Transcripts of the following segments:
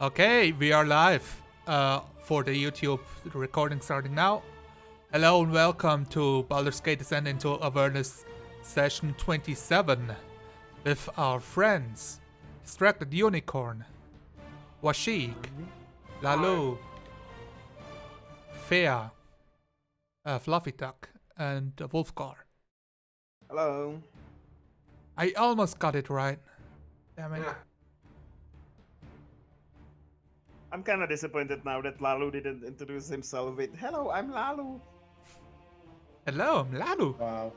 Okay, we are live for the YouTube recording starting now. Hello and welcome to Baldur's Gate Descent into Avernus Session 27 with our friends Distracted Unicorn, Washik, Lalu, Fea, Fluffy Duck, and Wolfgar. Hello. I almost got it right. Damn it. Yeah. I'm kind of disappointed now that Lalu didn't introduce himself with "Hello, I'm Lalu." Hello, I'm Lalu. Wow.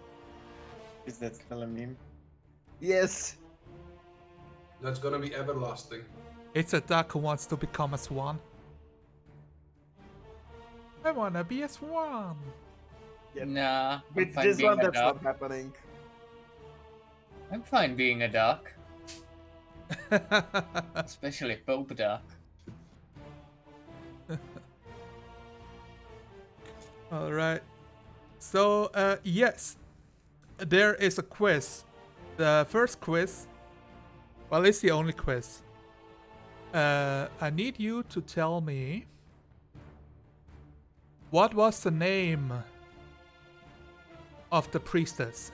Is that still a meme? Yes. That's gonna be everlasting. It's a duck who wants to become a swan. I wanna be a swan. Yeah. Nah, I'm With fine this being one, a that's duck. not happening. I'm fine being a duck, especially Pope Duck. Alright. So, yes. There is a quiz. The first quiz. Well, it's the only quiz. I need you to tell me. What was the name of the priestess?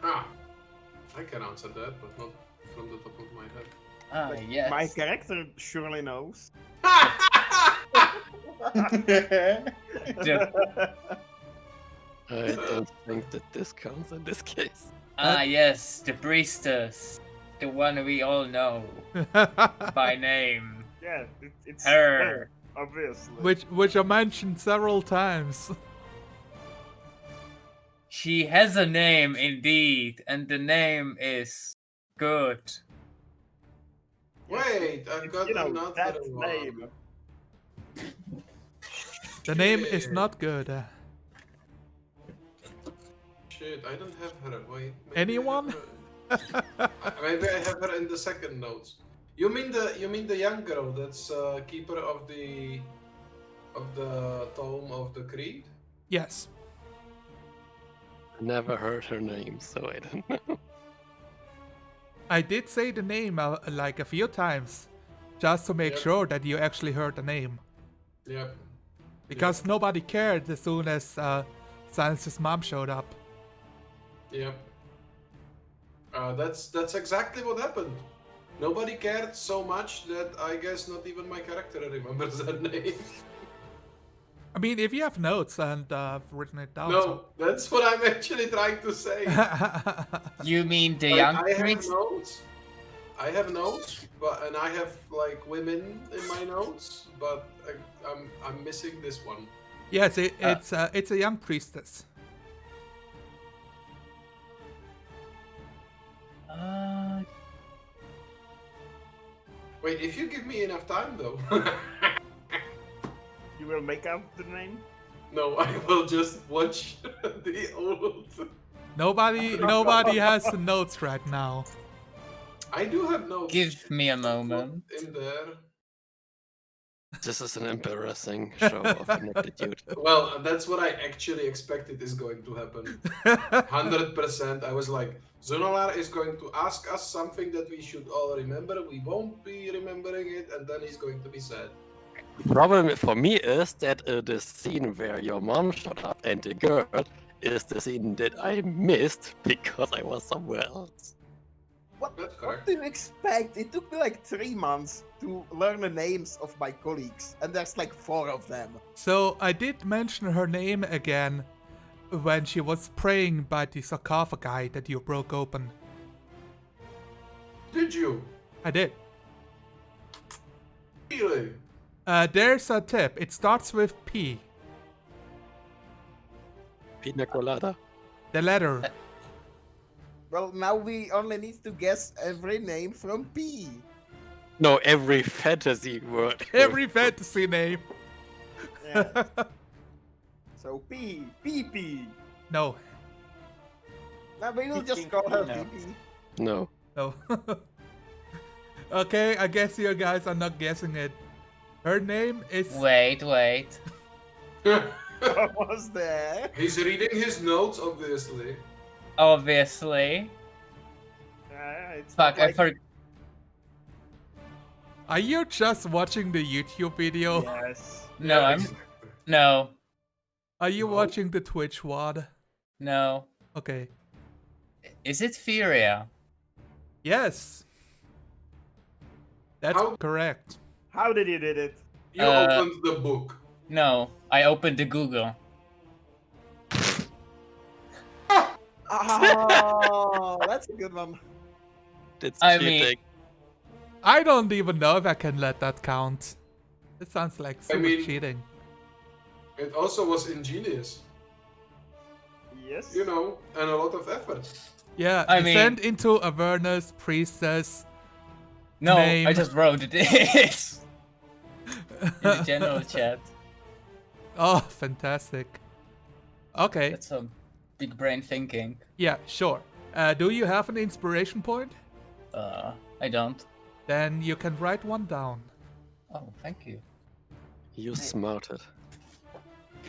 I can answer that, but not from the top of my head. Ah, Like, yes. My character surely knows. I don't think that this counts in this case. Yes, the priestess. The one we all know by name. Yeah, it's Her. obviously. which I mentioned several times. She has a name indeed, and the name is good. Wait, I've got another that one. name. The name is Shit. not good. Shit, I don't have her. Wait. maybe Anyone? I have her. Maybe I have her in the second notes. You mean the young girl that's keeper of the tome of the creed? Yes. Never heard her name, so I don't know. I did say the name like a few times, just to make Yep. sure that you actually heard the name. Yep. Because nobody cared as soon as Silence's mom showed up. Yep. That's exactly what happened. Nobody cared so much that I guess not even my character remembers her name. I mean, if you have notes and I've written it down. No, that's what I'm actually trying to say. So. You mean the Like, young I have priest? notes. I have notes, and I have like women in my notes, but I'm missing this one. Yes, it's a young priestess. Wait, if you give me enough time, though. You will make out the name. No, I will just watch the old. Nobody has the notes right now. I do have notes. Give me a moment. In there. This is an embarrassing show of ineptitude. Well, that's what I actually expected is going to happen. 100%. I was like, Zunalar is going to ask us something that we should all remember. We won't be remembering it, and then he's going to be sad. The problem for me is that the scene where your mom showed up and the girl is the scene that I missed because I was somewhere else. That's What correct. do you expect? It took me like 3 months to learn the names of my colleagues, and there's like 4 of them. So I did mention her name again when she was praying by the sarcophagi that you broke open. Did you? I did. Really? There's a tip. It starts with P. Pina colada. The letter. Well, now we only need to guess every name from P. No, every fantasy word. Every fantasy name. Yeah. So P. PP. No. Now we will just call her PP. No. No. Okay, I guess you guys are not guessing it. Her name is... Wait. What was there? He's reading his notes, obviously. Obviously. It's Fuck, not like Are you just watching the YouTube video? Yes. No, Yeah, I'm exactly. no, Are you No. watching the Twitch WAD? no. Okay. Is it Furia? Yes. That's How- correct. How did you did it? You Uh, opened the book. No, I opened the Google. Oh, that's a good one. That's I cheating. mean- I don't even know if I can let that count. It sounds like super mean- cheating. It also was ingenious, Yes. you know, and a lot of effort. Yeah, I descend into Avernus, priestess. No, Name. I just wrote it in the general chat. Oh, fantastic. Okay, That's some big brain thinking. yeah, sure. Do you have an inspiration point? I don't. Then you can write one down. Oh, thank you. You smarted.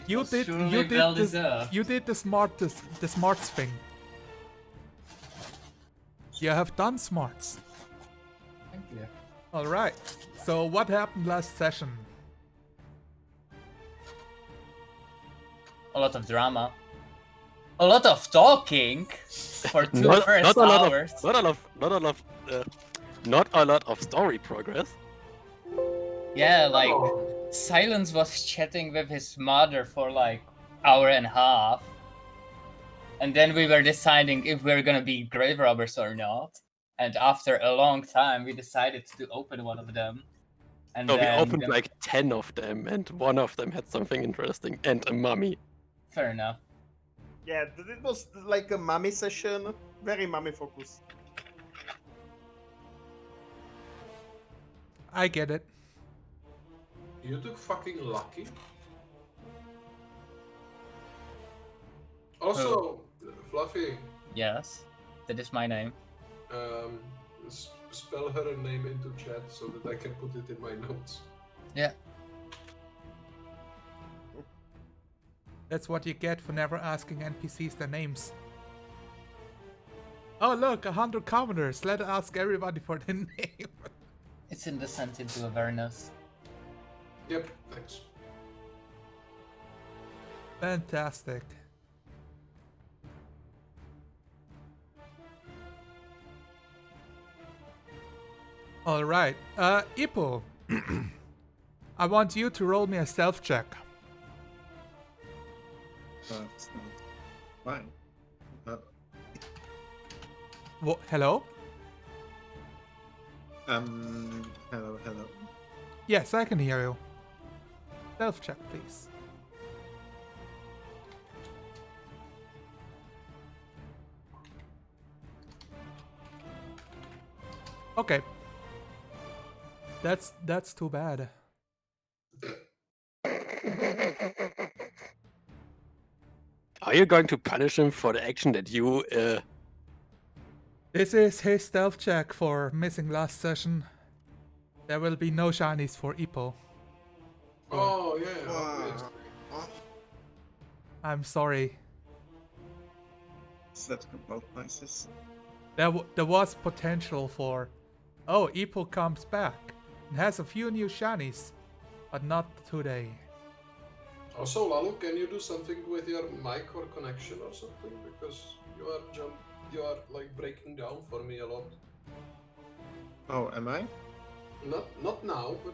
You That's did. surely You did well this. deserved. You did the smartest. The smarts thing. You have done smarts. Thank you. All right. So what happened last session? A lot of drama. A lot of talking for two first not a lot hours. of, not a lot of story progress. Yeah, like Oh. Silence was chatting with his mother for like hour and a half. And then we were deciding if we are gonna be grave robbers or not. And after a long time we decided to open one of them. And So we then opened like 10 of them, and one of them had something interesting, and a mummy. fair enough. Yeah, it was like a mummy session. Very mummy focused. I get it. You took fucking lucky. Also, Fluffy, Yes. That is my name. spell her name into chat so that I can put it in my notes. Yeah. That's what you get for never asking NPCs their names. Oh look, 100 commoners. Let's ask everybody for their name. It's in Descent into Avernus. Yep, thanks. Fantastic. All right, Ippo. I want you to roll me a stealth check. That's not fine. Hello? Hello, hello. Yes, I can hear you. Stealth check, please. Okay. That's too bad. Are you going to punish him for the action that you, This is his stealth check for missing last session. There will be no shinies for Ippo. Oh, yeah, obviously. I'm sorry. Is that about prices? There was potential for... Oh, Ippo comes back and has a few new shinies, but not today. Also, Lalu, can you do something with your mic or connection or something? Because you are like breaking down for me a lot. Oh, am I? Not now, but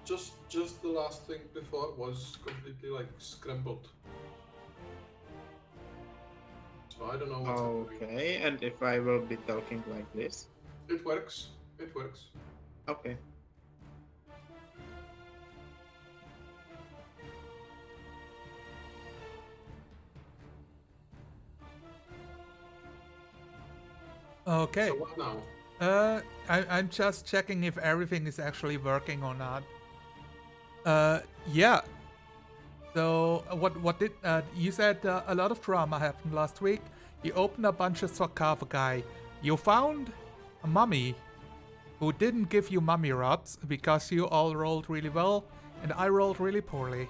just the last thing before was completely like scrambled. So I don't know what's happening. Okay, and if I will be talking like this? It works. It works. Okay. Okay. So what now? I'm just checking if everything is actually working or not. Yeah. So what did you said? A lot of drama happened last week. You opened a bunch of sarcophagi. You found a mummy who didn't give you mummy rods because you all rolled really well and I rolled really poorly.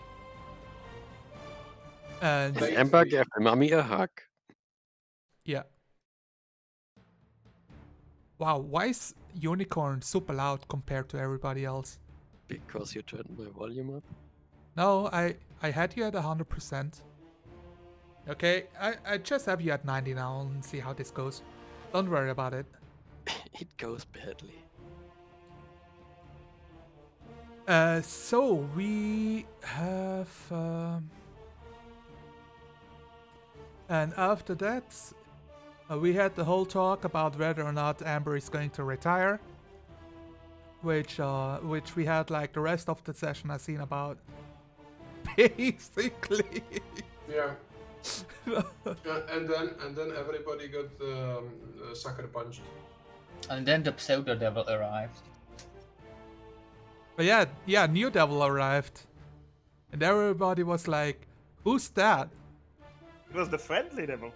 And Thank Amber you. gave the mummy a hug. yeah. Wow, why is Unicorn super loud compared to everybody else? Because you turned my volume up. No, I had you at 100%. Okay, I just have you at 90 now and see how this goes. Don't worry about it. It goes badly. So we have, and after that, we had the whole talk about whether or not Amber is going to retire, which we had like the rest of the session has seen about, basically. Yeah. And then everybody got sucker punched. And then the pseudo devil arrived. But yeah, New Devil arrived, and everybody was like, "Who's that?" It was the friendly devil.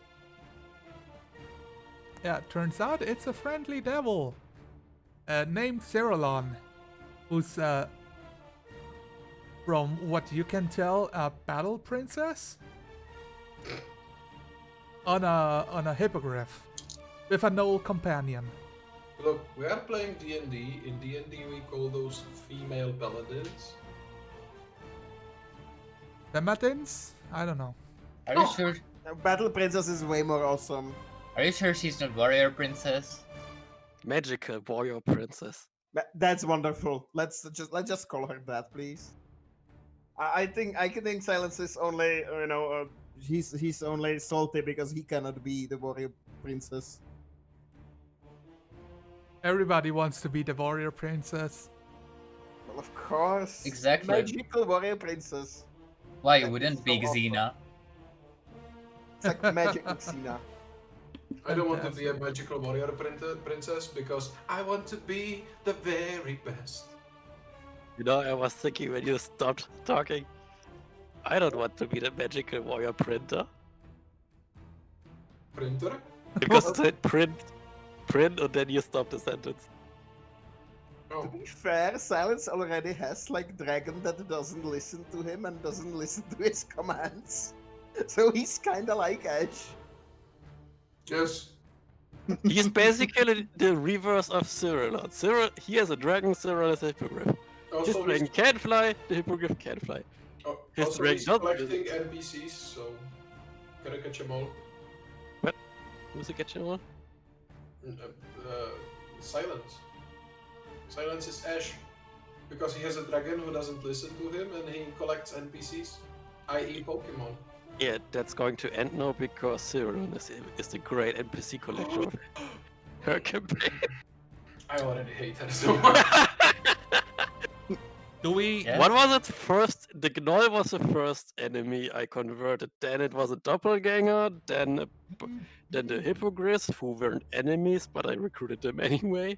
Yeah, turns out it's a friendly devil named Cerulon, who's from what you can tell, a battle princess on a hippogriff with an old companion. Look, we are playing DnD. In DnD we call those female paladins. Paladins? I don't know. Are you sure? Battle Princess is way more awesome. Are you sure she's not warrior princess? Magical warrior princess. That's wonderful. Let's just call her that, please. I think Silence is only he's only salty because he cannot be the warrior princess. Everybody wants to be the warrior princess. Well, of course. Exactly. Magical warrior princess. Why That wouldn't is be so awesome. Xena? It's like magical Xena. I don't want to be a magical warrior princess because I want to be the very best. You know, I was thinking when you stopped talking, I don't want to be the magical warrior printer. Printer? Because it said print, and then you stop the sentence. Oh, To be fair, Silence already has like dragon that doesn't listen to him and doesn't listen to his commands. So he's kinda like Ash. yes. He's basically the reverse of Cyril. He has a dragon, Cyril has a hippogriff. His Also, dragon can fly, the hippogriff can fly. his also rank he's not- collecting NPCs, so gotta catch them all. Who's the catching one? Silence. Silence is Ash. Because he has a dragon who doesn't listen to him and he collects NPCs, i.e. Pokemon. Yeah, that's going to end now because Cyril is the great NPC collector of her campaign. I already hate her so much. Do we? Yeah. What was it? First, the Gnoll was the first enemy I converted. Then it was a doppelganger. Then the hippogriffs, who weren't enemies, but I recruited them anyway.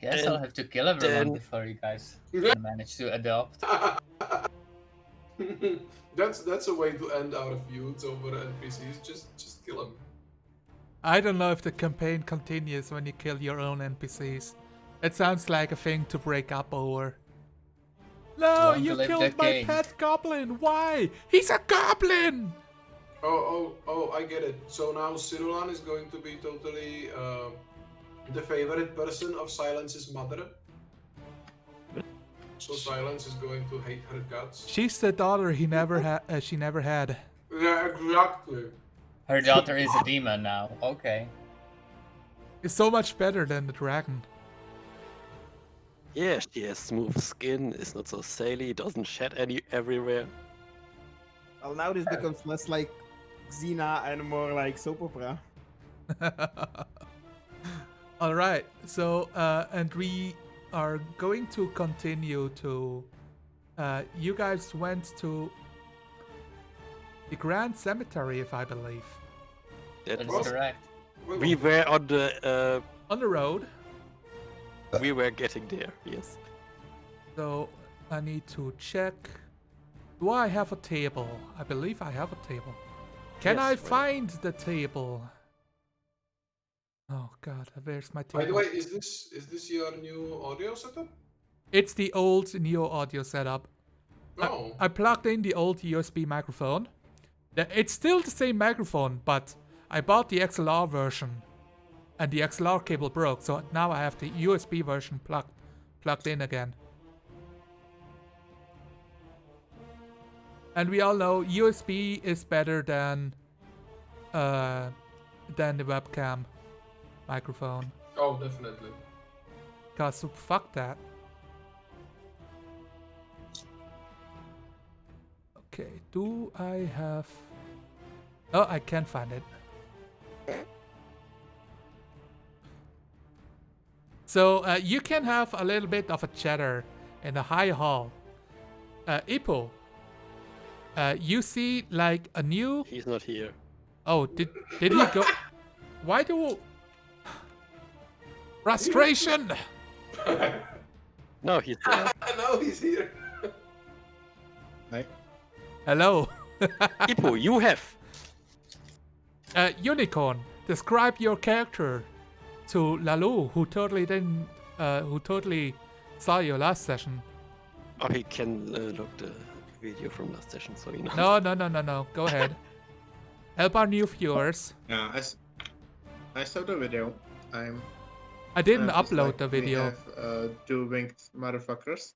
Guess And I'll have to kill everyone then- before you guys can manage to adopt. That's a way to end our feuds over NPCs. Just kill them. I don't know if the campaign continues when you kill your own NPCs. It sounds like a thing to break up over. No, Want to you live killed that my game. pet goblin. Why? He's a goblin. Oh, I get it. So now Cirulan is going to be totally the favorite person of Silence's mother. So Silence is going to hate her guts. She's the daughter he never had. She never had. Yeah, exactly. Her daughter is a demon now. Okay. It's so much better than the dragon. Yeah, she has smooth skin, is not so saily, doesn't shed everywhere. Well, now this becomes less like Xena and more like soap opera. All right. So, and we are going to continue to. You guys went to the Grand Cemetery, if I believe, That That's was, correct. we were on the on the road. we were getting there, yes. So I need to check. Do I have a table? I believe I have a table. Can Yes, I well- find the table? Oh God, where's my table? By the way, is this your new audio setup? It's the old Neo audio setup. No. I plugged in the old USB microphone. It's still the same microphone, but I bought the XLR version. and the XLR cable broke, so now I have the USB version plugged in again. And we all know USB is better than the webcam microphone. Oh, definitely. Cause fuck that. Okay, do I have... Oh, I can't find it. So you can have a little bit of a chatter in the high hall. Ippo, you see like a new... He's not here. Oh, did he go? Why do? Frustration. No, he's there. Now he's here. Hi. Hello. Hippo, you have. Unicorn, describe your character to Lalu, who totally saw your last session. Oh, he can look the video from last session, so he knows. No. Go ahead. Help our new viewers. Yeah, I saw the video. I didn't just upload like the we video. have, 2 winged motherfuckers.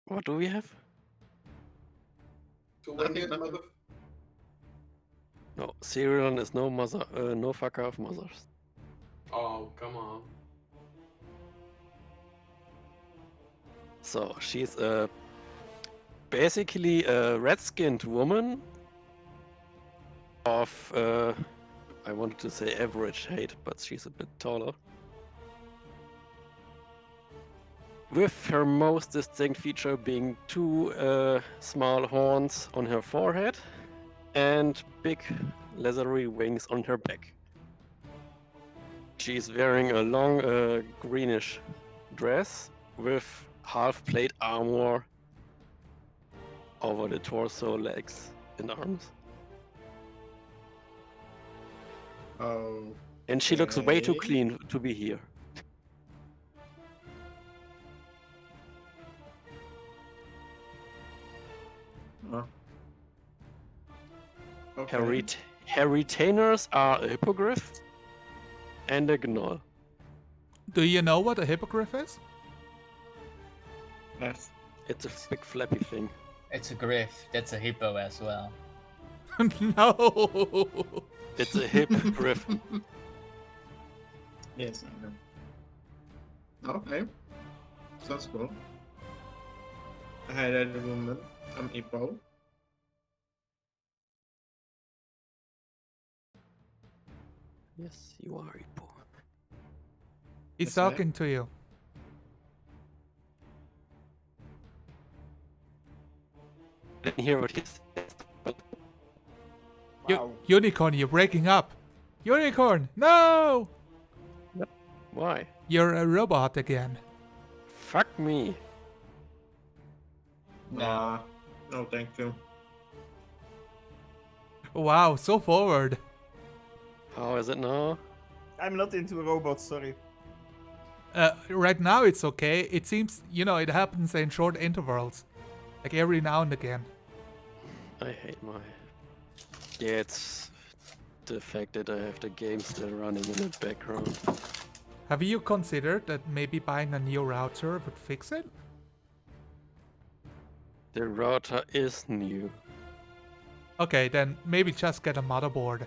What do we have? To Nothing, win it, nothing. mother. No, Cyrilon is no mother, no fucker of mothers. Oh, come on. So she's basically a red-skinned woman of I wanted to say average height, but she's a bit taller. With her most distinct feature being 2 small horns on her forehead and big leathery wings on her back. She's wearing a long greenish dress with half-plate armor over the torso, legs, and arms. Oh, And she looks way too Okay. clean to be here. oh. Okay. Her retainers are a hippogriff and a gnoll. Do you know what a hippogriff is? Yes. It's a big flappy thing. It's a griff. That's a hippo as well. No. It's a hippogriff. Yes, I know. Okay. Sounds cool. I had a woman. I'm Ippo. Yes, you are Hippo. He's Yes, I- talking to you. Didn't hear what he said. Wow. Unicorn, you're breaking up. Unicorn, no! Why? You're a robot again. Fuck me. Nah. No, thank you. Wow, so forward. How is it now? I'm not into robots, sorry. Right now it's okay. It seems, it happens in short intervals. Like every now and again. I hate my... Yeah, it's the fact that I have the game still running in the background. Have you considered that maybe buying a new router would fix it? The router is new. Okay, then maybe just get a motherboard.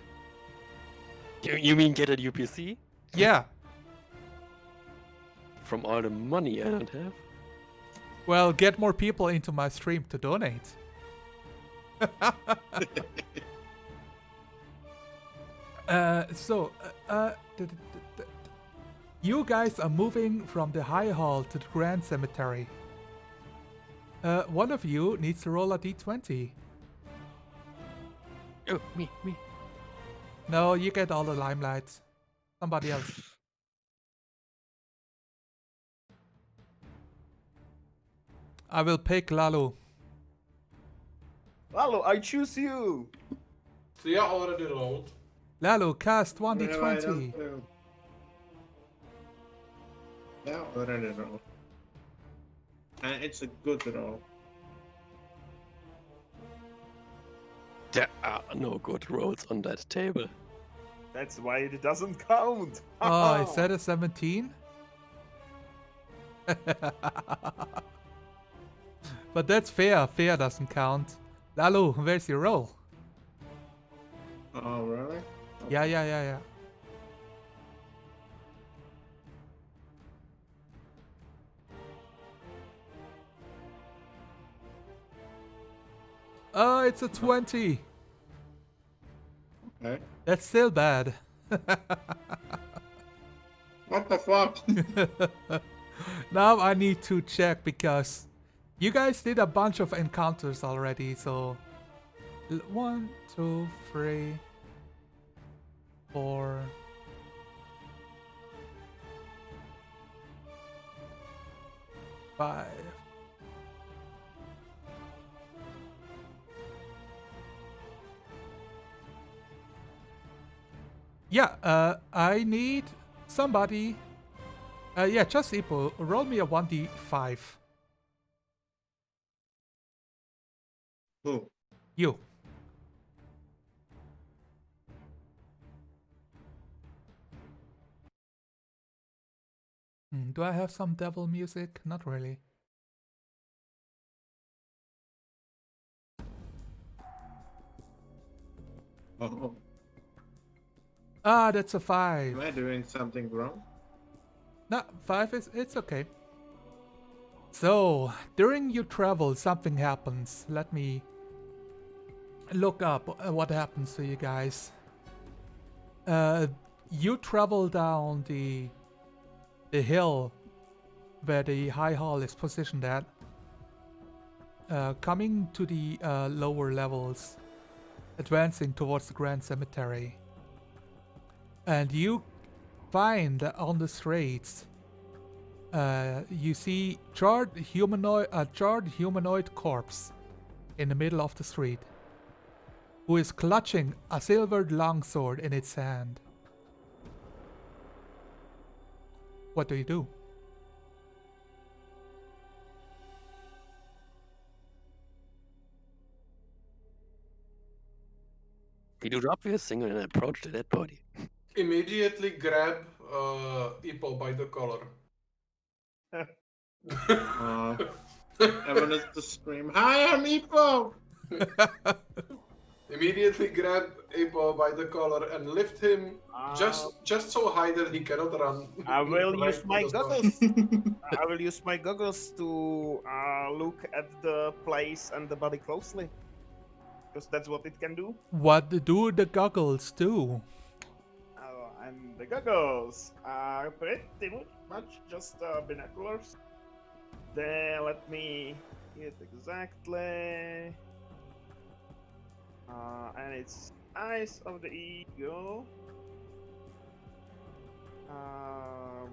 You mean get a UPC? Yeah. From all the money I don't have? Well, get more people into my stream to donate. You guys are moving from the High Hall to the Grand Cemetery. One of you needs to roll a d20. Oh, me. No, you get all the limelight. Somebody else. I will pick Lalo. Lalo, I choose you! So yeah, already rolled. Lalo, cast What have I 1d20. done to- Yeah, already roll. And it's a good roll. There are no good rolls on that table. That's why it doesn't count. Oh, is that a 17? But that's fair. Fair doesn't count. Lalu, where's your roll? Oh, really? Yeah. Oh, it's a 20. Okay. That's still bad. What the fuck? Now I need to check because you guys did a bunch of encounters already, so 1, 2, 3, 4. Five. Yeah, I need somebody. Yeah, just Ipo. Roll me a 1d5. Who? You. Do I have some devil music? Not really. Oh, Ah, that's a 5. am I doing something wrong? No, 5 is it's okay. So, during your travel, something happens. Let me look up what happens to you guys. You travel down the hill where the high hall is positioned at, coming to the lower levels, advancing towards the Grand Cemetery. And you find that on the streets, you see a charred humanoid corpse in the middle of the street, who is clutching a silvered longsword in its hand. What do you do? We do the obvious thing and approach the dead body. Immediately grab Ipo by the collar. Everyone is to scream, "Hi, I'm Ipo!" Immediately grab Ipo by the collar and lift him just so high that he cannot run. I will right use my to the spot. goggles. I will use my goggles to look at the place and the body closely, because that's what it can do. What do the goggles do? And the goggles are pretty much just binoculars. Then let me get exactly. And it's Eyes of the Eagle,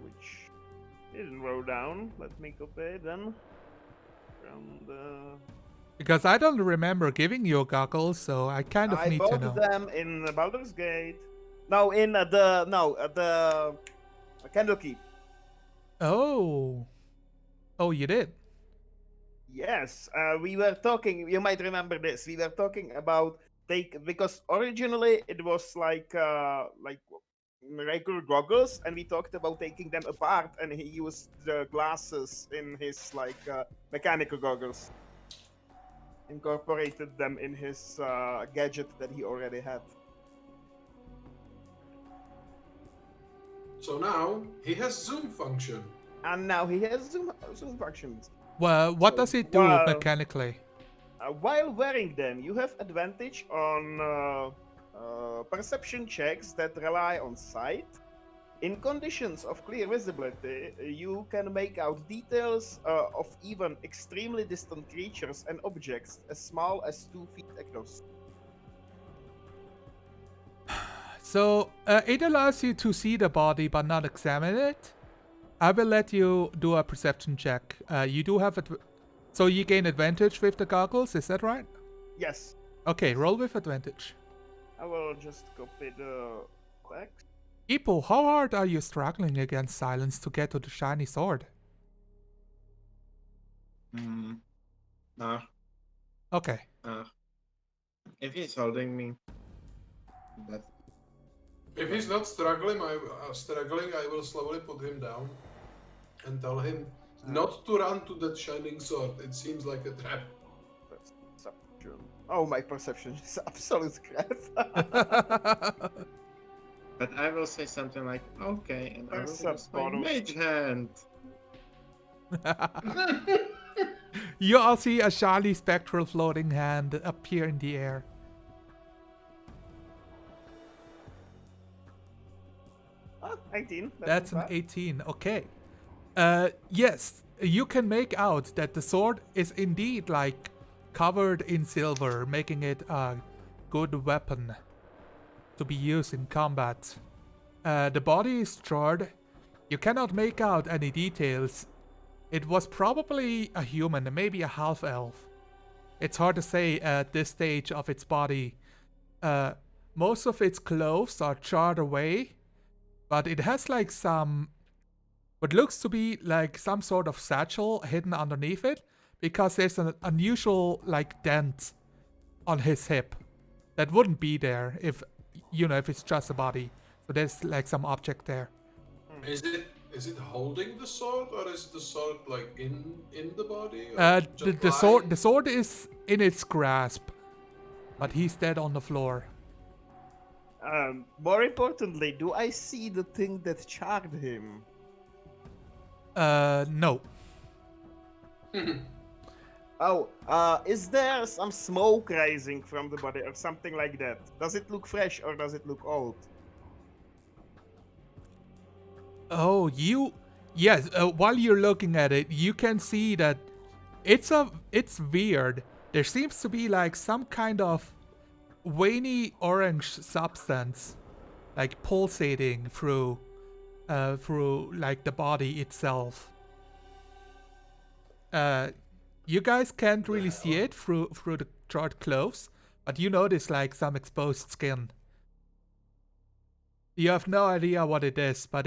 which didn't roll down. Let me copy it then from the. Because I don't remember giving you goggles, so I kind of I need to bought know. them in Baldur's Gate. No, in the Candlekeep. Oh, you did. Yes, we were talking. You might remember this. We were talking about because originally it was like regular goggles, and we talked about taking them apart, and he used the glasses in his mechanical goggles, incorporated them in his gadget that he already had. So now he has zoom function. And now he has zoom functions. Well, what So, does it do well, mechanically? While wearing them, you have advantage on perception checks that rely on sight. In conditions of clear visibility, you can make out details of even extremely distant creatures and objects as small as 2 feet across. So, it allows you to see the body but not examine it. I will let you do a perception check. You do have so you gain advantage with the goggles, is that right? Yes, Okay, roll with advantage. I will just copy the text. Ipo, how hard are you struggling against silence to get to the shiny sword? Nah. Okay. If he's holding me, that's. If he's not struggling, I will slowly put him down and tell him not to run to that shining sword. It seems like a trap. Perception. Oh, my perception is absolute crap. But I will say something like, okay, and I will There's a use my bonus. mage hand. You all see a shiny spectral floating hand appear in the air. Oh, 19. That's not an bad. 18. Okay. Yes, you can make out that the sword is indeed like covered in silver, making it a good weapon to be used in combat. The body is charred. You cannot make out any details. It was probably a human, maybe a half-elf. It's hard to say at this stage of its body. Most of its clothes are charred away, but it has like what looks to be like some sort of satchel hidden underneath it, because there's an unusual like dent on his hip that wouldn't be there if it's just a body. So there's like some object there. Is it holding the sword, or is the sword like in the body? Or The sword is in its grasp, but he's dead on the floor. More importantly, do I see the thing that charred him? No. Oh, is there some smoke rising from the body or something like that? Does it look fresh or does it look old? Oh, yes. While you're looking at it, you can see that it's weird. There seems to be like some kind of veiny orange substance, like pulsating through like the body itself. You guys can't really see it through the charred clothes, but you notice like some exposed skin. You have no idea what it is, but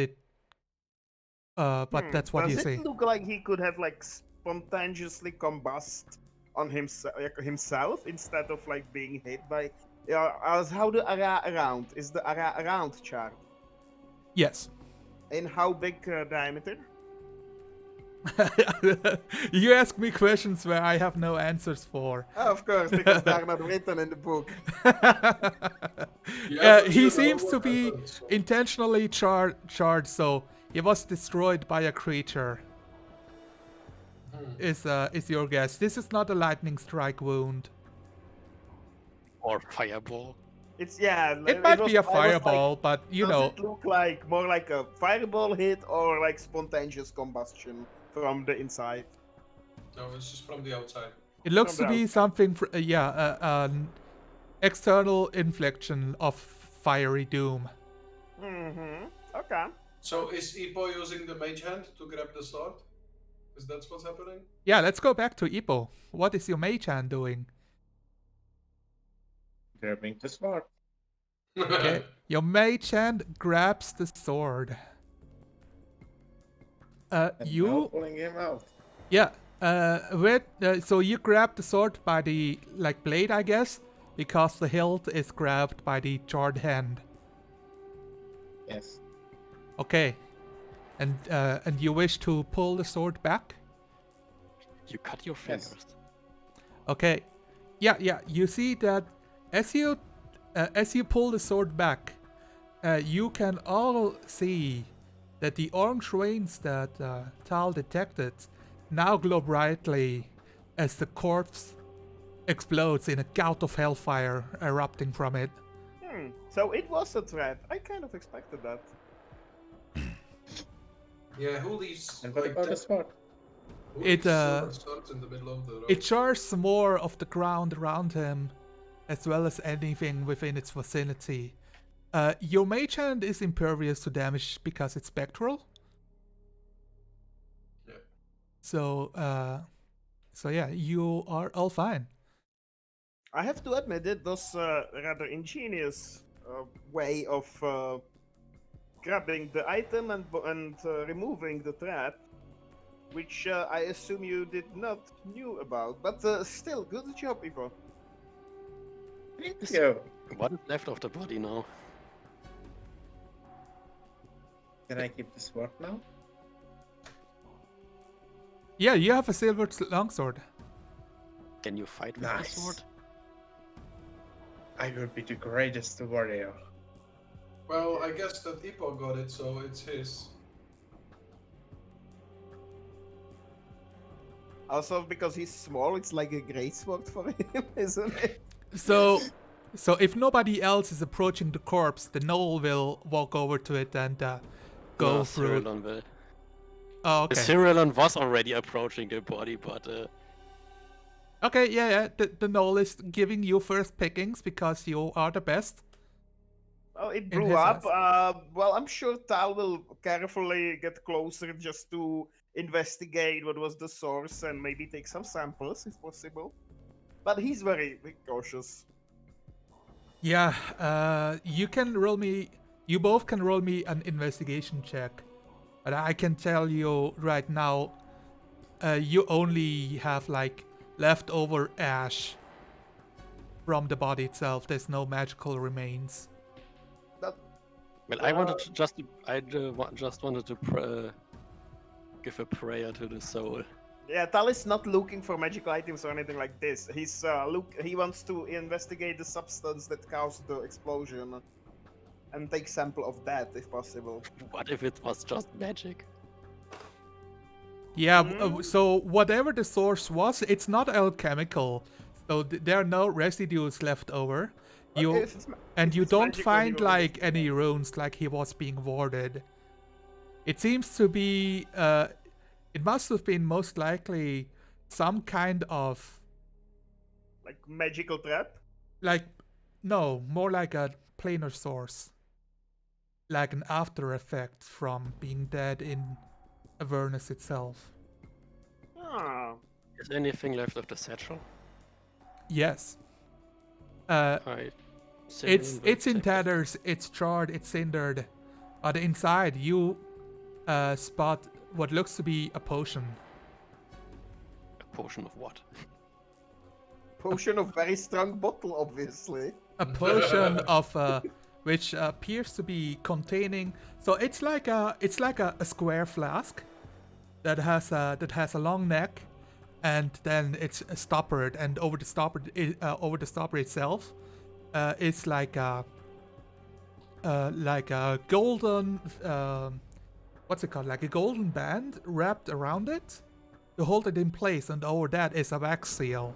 that's what you Does see. it look like he could have like spontaneously combust on himself instead of like being hit by? How the area around? Is the area around charred? Yes. In how big diameter? You ask me questions where I have no answers for. Oh, of course, because they're not written in the book. Yeah, He seems to be intentionally charred, so he was destroyed by a creature. Is your guess? This is not a lightning strike wound. Or fireball. It's yeah. It might was- be a I was like, fireball, but you does know. it look like more like a fireball hit or like spontaneous combustion from the inside? No, it's just from the outside. It looks From to the be something, an external infliction of fiery doom. Mm-hmm. Okay. So is Ipo using the mage hand to grab the sword? Is that what's happening? Yeah, let's go back to Ipo. What is your mage hand doing? Grabbing the sword. Okay, your mage hand grabs the sword. And now You, pulling him out. yeah. So you grab the sword by the like blade, I guess, because the hilt is grabbed by the charred hand. Yes. Okay, and you wish to pull the sword back. You cut your Yes. fingers. Okay, yeah. You see that as you pull the sword back, you can all see that the orange veins that Tal detected now glow brightly as the corpse explodes in a gout of hellfire erupting from it. So it was a threat. I kind of expected that. Yeah, who leaves And what like about the that? sword? Who It, leaves swords in the middle of the road? It jars more of the ground around him, as well as anything within its vicinity. Your mage hand is impervious to damage because it's spectral. Yeah. So yeah, you are all fine. I have to admit it was a rather ingenious way of grabbing the item and removing the trap, which I assume you did not knew about. But still, good job, Ivo. Thank you. What is left of the body now? Can I keep the sword now? Yeah, you have a silver longsword. Can you fight with Nice. the sword? I will be the greatest warrior. Well, I guess that Ipo got it, so it's his. Also, because he's small, it's like a great sword for him, isn't it? So if nobody else is approaching the corpse, the gnoll will walk over to it and go No, through. Cyrillon will. Oh, okay. Cyrillon was already approaching the body, but Okay, yeah. The gnoll is giving you first pickings because you are the best. Well, it In blew his up. eyes. Well, I'm sure Tal will carefully get closer just to investigate what was the source and maybe take some samples if possible. But he's very cautious. Yeah, you can roll me. You both can roll me an investigation check, but I can tell you right now, you only have like leftover ash from the body itself. There's no magical remains. That well, I wanted to just wanted to give a prayer to the soul. Yeah, Tal is not looking for magical items or anything like this. He wants to investigate the substance that caused the explosion and take sample of that if possible. What if it was just magic? Yeah, so whatever the source was, it's not alchemical. So there are no residues left over. You If it's ma- and if you it's don't magical, he find will like investigate. any runes like he was being warded. It seems to be it must have been most likely some kind of Like magical trap. like no, more like a planar source. Like an after effect from being dead in Avernus itself. Ah, Is anything left of the satchel? Yes. It's Cyrillon will in take it. tatters, it's charred, it's cindered. But inside you spot what looks to be a potion. A potion of what? potion of very strong bottle, obviously. A potion of which appears to be containing. So it's like a square flask that has a long neck, and then it's stoppered, and over the stopper itself is like a golden what's it called, like a golden band wrapped around it to hold it in place, and over that is a wax seal,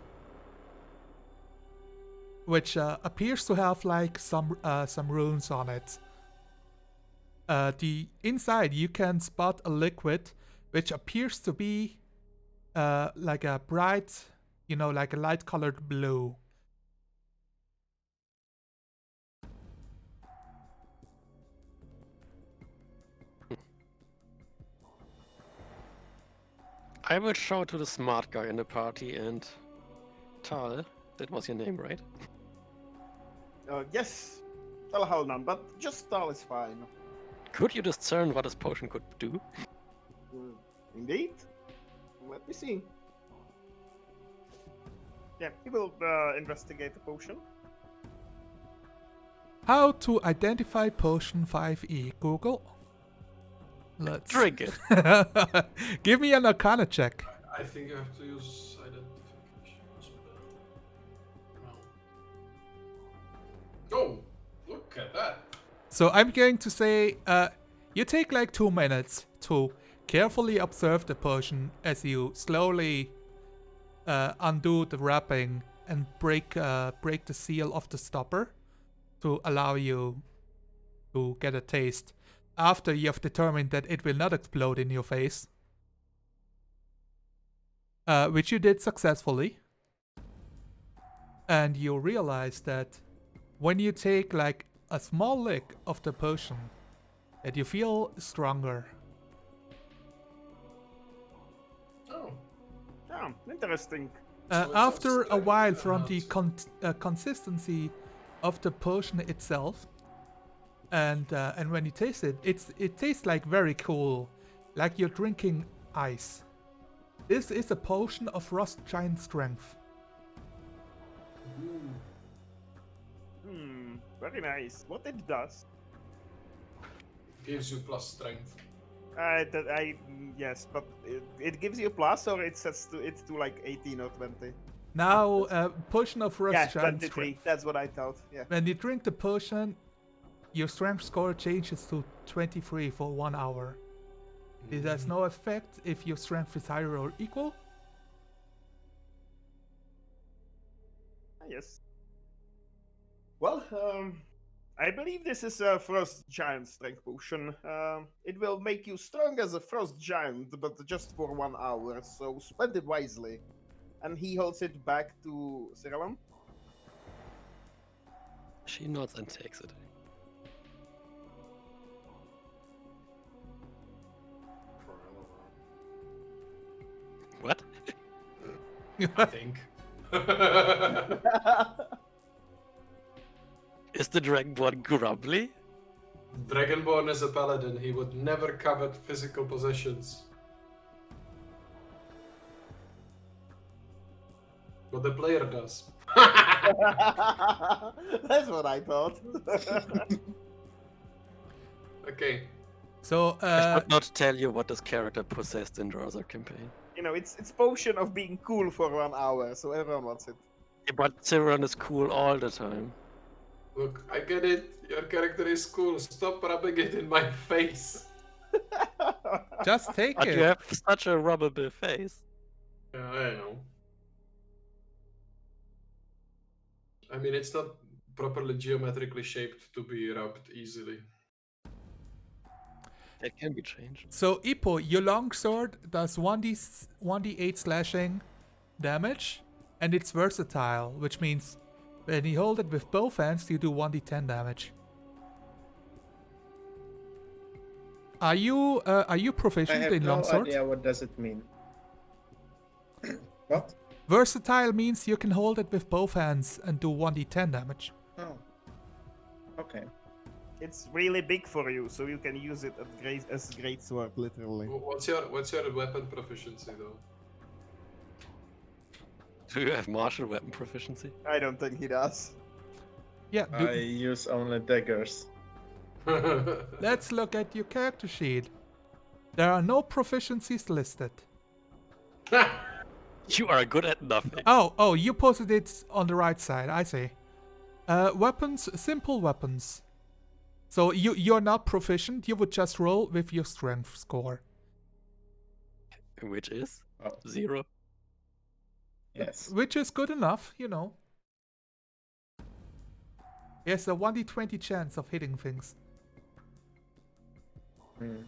which appears to have like some runes on it. The inside you can spot a liquid which appears to be like a bright, like a light colored blue. I will show to the smart guy in the party and Tal, that was your name, right? Yes, Tal Halnan, but just Tal is fine. Could you discern what this potion could do? Indeed. Let me see. Yeah, he will investigate the potion. How to identify potion 5e? Google. Let's Drink it. give me an Arcana check. I think you have to use identification spell. Well. Oh, look at that. So I'm going to say you take like 2 minutes to carefully observe the potion as you slowly undo the wrapping and break the seal of the stopper to allow you to get a taste after you have determined that it will not explode in your face, which you did successfully. And you realize that when you take like a small lick of the potion, that you feel stronger. Oh. Yeah, interesting. So it's After a slightly while, from the hot. consistency of the potion itself, and when you taste it, it tastes like very cool, like you're drinking ice. This is a potion of rust giant strength. Very nice. What it does? gives you plus strength. Yes, but it gives you plus, or it sets to it's to like 18 or 20. Now, potion of rust Yeah, giant 23. strength. That's what I thought. Yeah. When you drink the potion, your strength score changes to 23 for 1 hour. It has no effect if your strength is higher or equal. Yes. Well, I believe this is a frost giant strength potion. It will make you strong as a frost giant, but just for 1 hour. So spend it wisely. And he holds it back to Cyrilon. She nods and takes it. What? I think. Is the Dragonborn grumbly? Dragonborn is a paladin. He would never covet physical possessions. But the player does. That's what I thought. Okay. So, I should not tell you what this character possessed in the other campaign. You know, it's potion of being cool for 1 hour, so everyone wants it. Yeah, but Tyrion is cool all the time. Look, I get it. Your character is cool. Stop rubbing it in my face. just take But it. you have such a rubbable face. Yeah, I know. I mean, it's not properly geometrically shaped to be rubbed easily. That can be changed. So, Ippo, your longsword does 1d8 slashing damage, and it's versatile, which means when you hold it with both hands, you do 1d10 damage. Are you I proficient have in no longsword? idea what does it mean. What? Versatile means you can hold it with both hands and do 1d10 damage. Oh. Okay. It's really big for you, so you can use it as great sword, literally. What's your weapon proficiency though? Do you have martial weapon proficiency? I don't think he does. Yeah, I use only daggers. let's look at your character sheet. There are no proficiencies listed. You are good at nothing. Oh, you posted it on the right side, I see. Weapons, simple weapons. So you're not proficient, you would just roll with your strength score. Which is Oh, 0. yes. Which is good enough, you know. Yes, a 1d20 chance of hitting things. Hmm.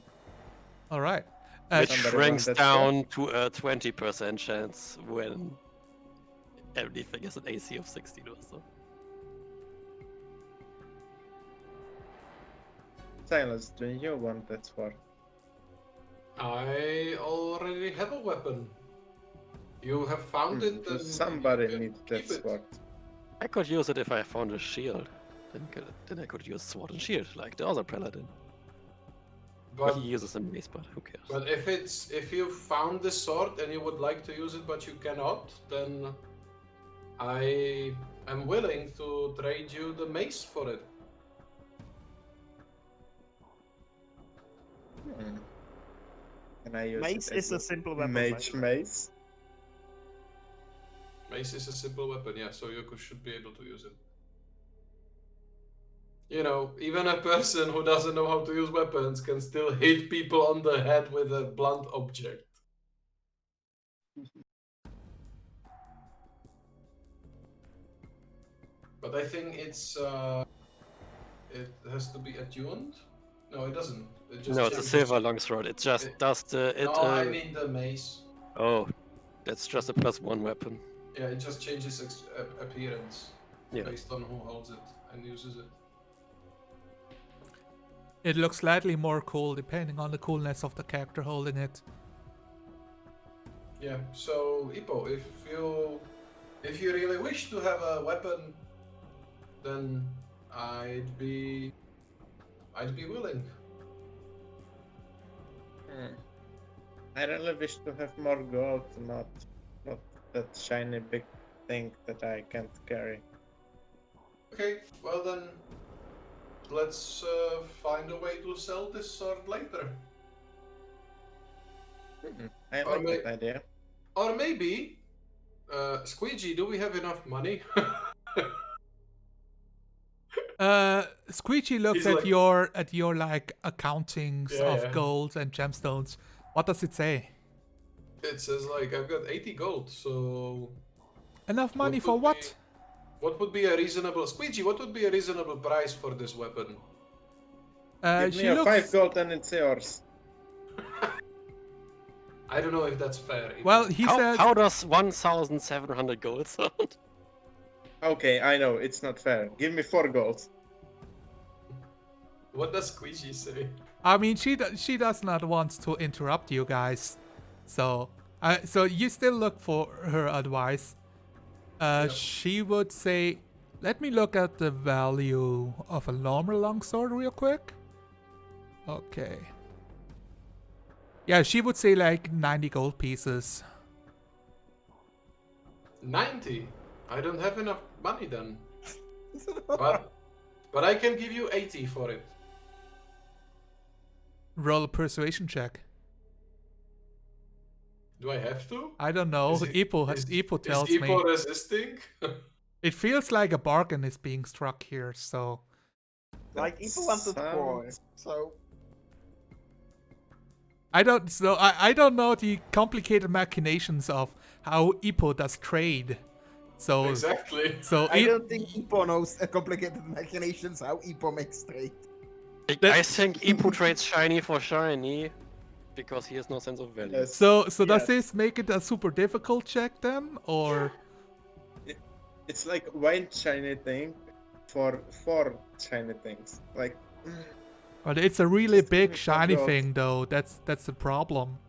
Alright. Which Somebody shrinks want that down to a 20% chance when everything is an AC of 16 or so. Silence, do you want that sword? I already have a weapon. You have found it. And Somebody you can needs that keep it. sword. I could use it if I found a shield. Then I could use sword and shield like the other paladin. But But, he uses a mace, but who cares? but if you found the sword and you would like to use it but you cannot, then I am willing to trade you the mace for it. Hmm. Can I use Mace it is a as simple weapon. mage mace? Mace is a simple weapon, yeah, so you should be able to use it. You know, even a person who doesn't know how to use weapons can still hit people on the head with a blunt object. But I think it has to be attuned. No, it doesn't. It just No, it's a changes- silver longsword. It just It- does the. No, I mean the mace. Oh, that's just a +1 weapon. Yeah, it just changes appearance Yeah. based on who holds it and uses it. It looks slightly more cool depending on the coolness of the character holding it. Yeah. So Ippo, if you really wish to have a weapon, then I'd be willing. Hmm. I really wish to have more gold, not that shiny big thing that I can't carry. Okay. Well then, let's find a way to sell this sword later. I Or like that idea. Or maybe, Squeegee, do we have enough money? Squeegee looks He's at like- your like accountings Yeah, of yeah. gold and gemstones. What does it say? It says like I've got 80 gold, so Enough money What for would what? what would be a reasonable Squeegee? What would be a reasonable price for this weapon? Give She me a looks 5 gold and it's yours. I don't know if that's fair. well. He says How does 1,700 gold sound? Okay, I know, it's not fair. Give me 4 gold. What does Squeegee say? I mean, she does not want to interrupt you guys, so so you still look for her advice. Yep. She would say, "Let me look at the value of a normal longsword real quick." Okay. Yeah, she would say like 90 gold pieces. 90. I don't have enough money then. But I can give you 80 for it. Roll a persuasion check. Do I have to? I don't know. Is it- Ipo tells is me. Ipo resisting? It feels like a bargain is being struck here, so Like people wanted 4, so I don't know the complicated machinations of how Ipo does trade. So Exactly. so I don't think Ipo knows complicated machinations how Ipo makes trade. I think Ipu trades shiny for shiny because he has no sense of value. Yes. so does Yes. this make it a super difficult check then, or It's like one shiny thing for 4 shiny things. Like, but it's a really Just give big me 5 shiny gold. thing though. That's the problem.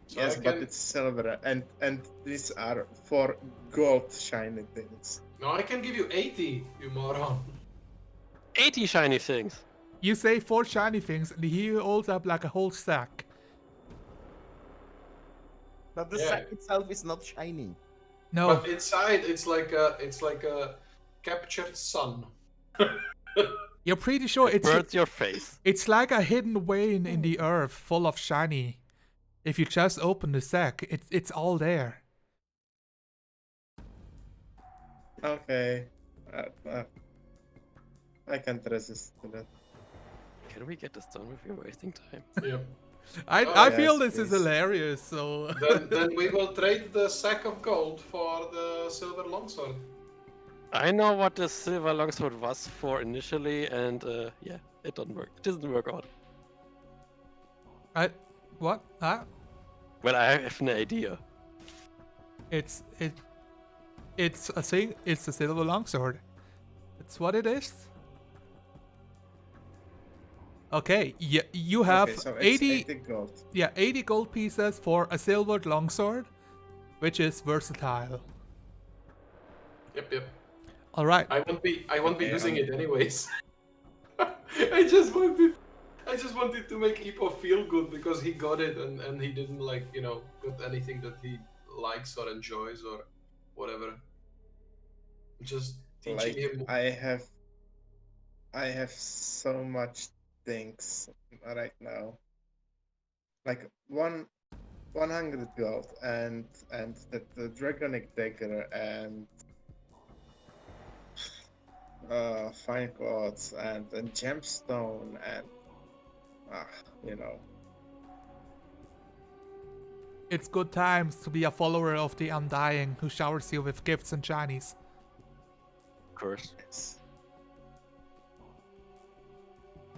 So yes, I but can- it's silver, and these are 4 gold shiny things. No, I can give you 80, you moron. 80 shiny things. You say 4 shiny things, and he holds up like a whole sack. But the Yeah. sack itself is not shiny. No, But inside it's like a captured sun. you're pretty sure Burns your face. it's like a hidden vein in the earth full of shiny. If you just open the sack, it's all there. Okay. I can't resist to that. Can we get this done with you wasting time? Yep. I Oh, I feel yes, this is please. hilarious. So Then we will trade the sack of gold for the silver longsword. I know what the silver longsword was for initially, and yeah, it doesn't work. It doesn't work out. what? Huh? Well, I have an idea. It's a thing. It's a silver longsword. It's what it is. Okay, you have Okay, so it's 80 gold. 80 gold pieces for a silvered longsword, which is versatile. Yep. All right. I won't be Okay, using it anyways. I just wanted to make Ipo feel good because he got it and he didn't got anything that he likes or enjoys or whatever. Just teaching Like, him. I have so much things right now. Like 100 gold and the dragonic dagger and fine clothes and gemstone and you know. It's good times to be a follower of the Undying who showers you with gifts and shinies. Of course. Yes.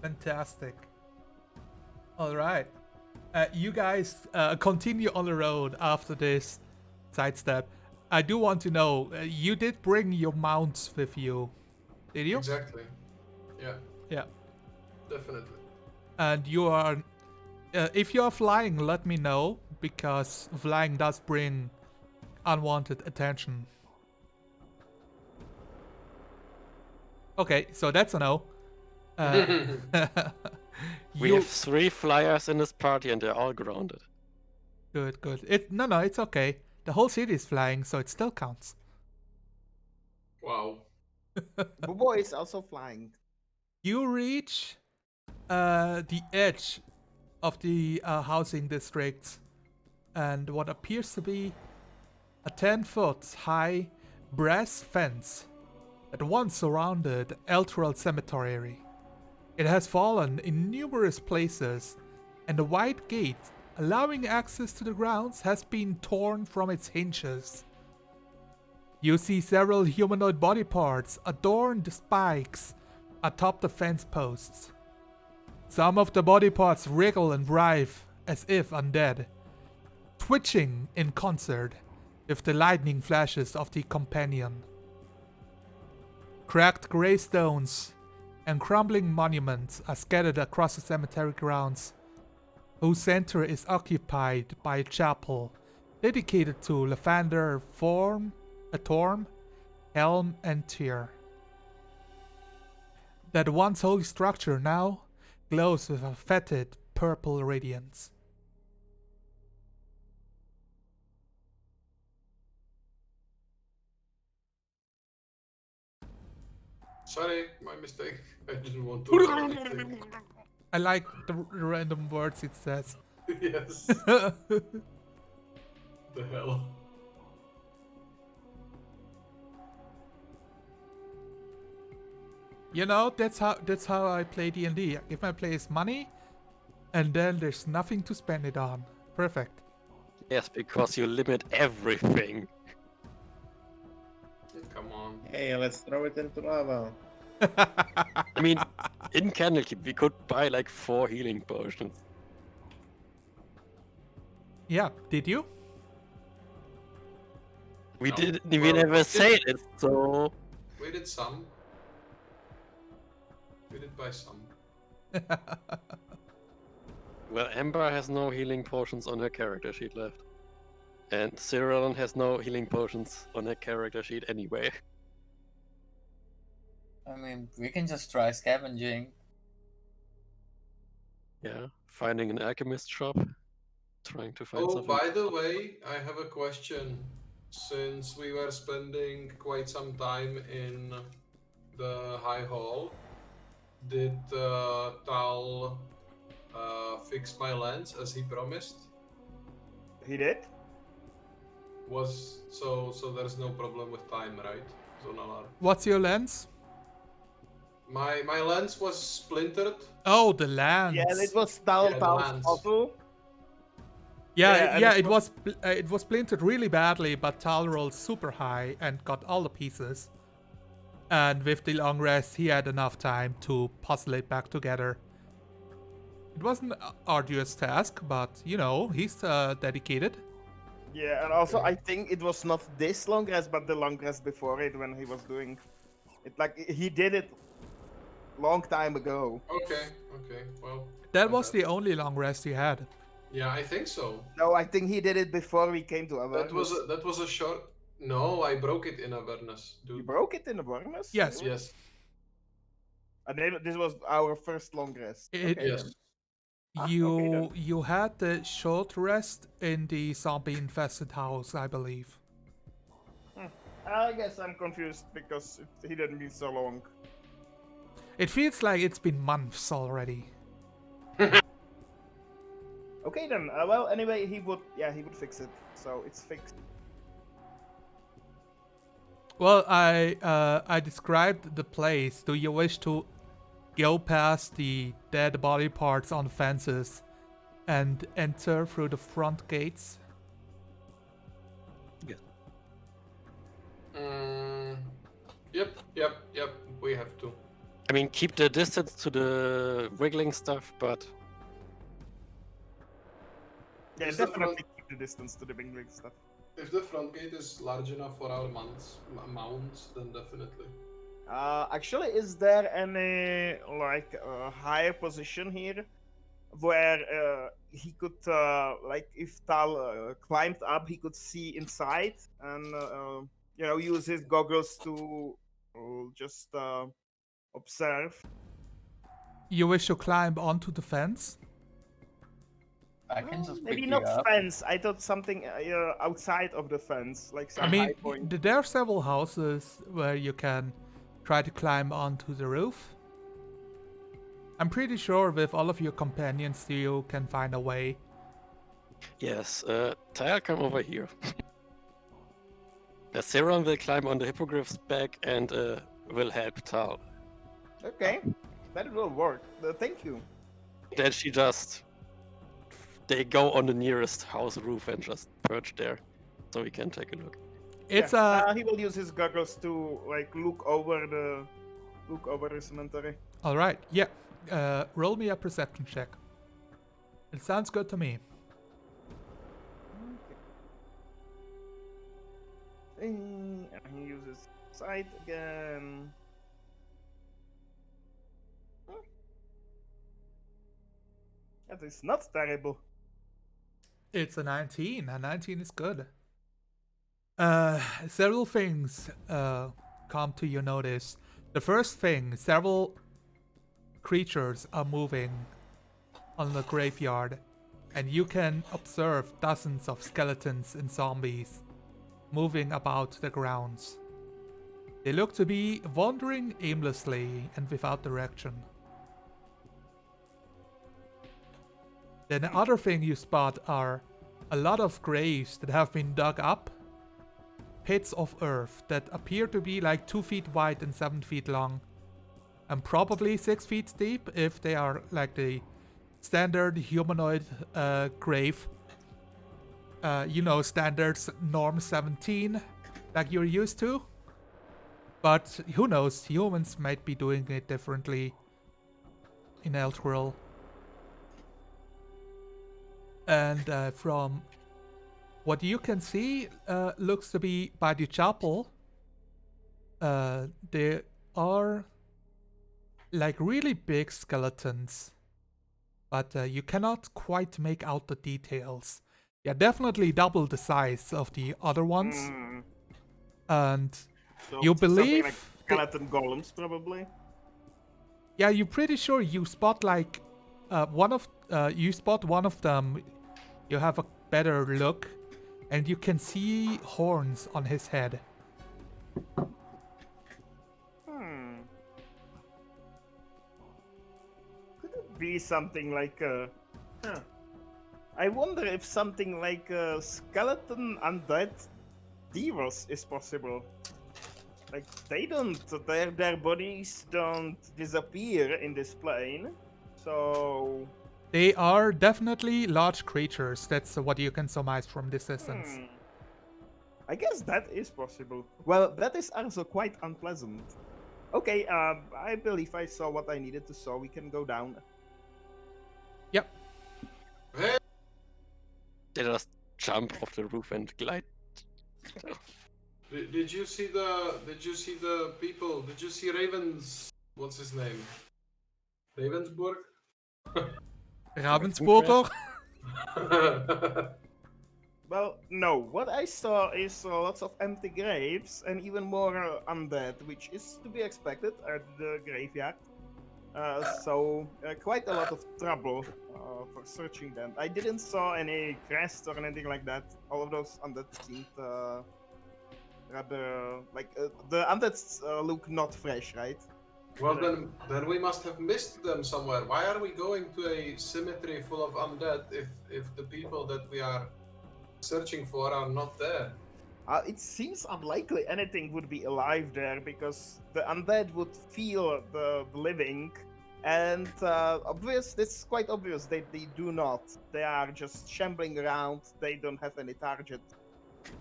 Fantastic. All right. You guys continue on the road after this sidestep. I do want to know, you did bring your mounts with you, did you? Exactly. Yeah, Yeah. definitely. And you are... if you are flying, let me know, because flying does bring unwanted attention. Okay, so that's a no. We You- have 3 flyers in this party, and they're all grounded. Good. No, it's okay. The whole city is flying, so it still counts. Wow. Bobo is also flying. You reach the edge of the housing district and what appears to be a 10-foot high brass fence that once surrounded Eltural Cemetery. It has fallen in numerous places, and the wide gate allowing access to the grounds has been torn from its hinges. You see several humanoid body parts adorn the spikes atop the fence posts. Some of the body parts wriggle and writhe as if undead, twitching in concert with the lightning flashes of the companion. Cracked gravestones and crumbling monuments are scattered across the cemetery grounds, whose center is occupied by a chapel dedicated to Lavender Torm, Helm, and Tyr. That once holy structure now glows with a fetid purple radiance. Sorry, my mistake. I didn't want to. do anything. I like the random words it says. Yes. The hell. You know, that's how I play D&D. I give my players money, and then there's nothing to spend it on. Perfect. Yes, because you limit everything. Come on. Hey, let's throw it into lava. I mean, in Candlekeep, we could buy like 4 healing potions. Yeah, did you? We No. did. We Well, never we said did- it, so We did some. We did buy some. well, Ember has no healing potions on her character sheet left, and Cyril has no healing potions on her character sheet anyway. I mean, we can just try scavenging. Yeah, finding an alchemist shop, trying to find Oh, something. by the way, I have a question. Since we were spending quite some time in the High Hall, did Tal fix my lens as he promised? He did? So there's no problem with time, right? Zonalar. What's your lens? My lens was splintered. Oh, the lens. Yeah, it was Tal's lance. puzzle. Yeah, Yeah, and it was splintered really badly, but Tal rolled super high and got all the pieces. And with the long rest, he had enough time to puzzle it back together. It wasn't an arduous task, but you know, he's dedicated. Yeah, and also I think it was not this long rest, but the long rest before it when he was doing it. Like he did it long time ago. Okay, well. That my was bad. the only long rest he had. Yeah, I think so. No, I think he did it before we came to Avernus. That was a short. No, I broke it in Avernus, You dude. broke it in Avernus? Yes. Yes, And then this was our first long rest. It- Okay, yes. then. You okay then. you had the short rest in the zombie infested house, I believe. I guess I'm confused because he didn't be so long. It feels like it's been months already. Okay then. Well, anyway, he would fix it. So it's fixed. Well, I described the place. Do you wish to go past the dead body parts on fences and enter through the front gates? Yep. We have to. I mean, keep the distance to the wriggling stuff, but Yeah, Is the definitely front- keep the distance to the big stuff. If the front gate is large enough for our mounts, then definitely. Actually, is there any like higher position here where he could like if Tal climbed up, he could see inside and you know use his goggles to just observe. You wish to climb onto the fence? I can just Maybe pick not you up. fence. I thought something outside of the fence, like some I mean, high point. there are several houses where you can try to climb onto the roof. I'm pretty sure with all of your companions you can find a way. Yes, Tyre, come over here. Seron will climb on the hippogriff's back and will help Tal. Okay, that will work. Thank you. Then they go on the nearest house roof and just perch there, so we can take a look. It's he will use his goggles to like look over the cemetery. all right. Yeah. Roll me a perception check. It sounds good to me. And he uses sight again. That is not terrible. It's a 19. A 19 is good. Several things come to your notice. The first thing, several creatures are moving on the graveyard, and you can observe dozens of skeletons and zombies moving about the grounds. They look to be wandering aimlessly and without direction. Then the other thing you spot are a lot of graves that have been dug up, pits of earth that appear to be like 2 feet wide and 7 feet long, and probably 6 feet deep if they are like the standard humanoid grave. Standards norm 17, like you're used to. But who knows, humans might be doing it differently in Elturel. And from what you can see, looks to be by the chapel, there are like really big skeletons, but you cannot quite make out the details. Yeah, definitely double the size of the other ones. And So you something believe like skeleton golems, probably. yeah, you're pretty sure you spot like you spot one of them. You have a better look, and you can see horns on his head. Could it be something like a... I wonder if something like a skeleton undead divas is possible. Like, their bodies don't disappear in this plane, so... They are definitely large creatures. That's what you can surmise from this distance. I guess that is possible. Well, that is also quite unpleasant. Okay, I believe I saw what I needed to saw. We can go down. Yep. They just jump off the roof and glide. Did you see the people? Did you see Ravens? What's his name? Ravensburg? Ravensburger? Well, no. What I saw is lots of empty graves and even more undead, which is to be expected at the graveyard. So quite a lot of trouble for searching them. I didn't saw any crest or anything like that. All of those undead seemed rather like the undeads look not fresh, right? Well, then we must have missed them somewhere. Why are we going to a cemetery full of undead if the people that we are searching for are not there? It seems unlikely anything would be alive there because the undead would feel the living, and it's quite obvious they do not. They are just shambling around. They don't have any target.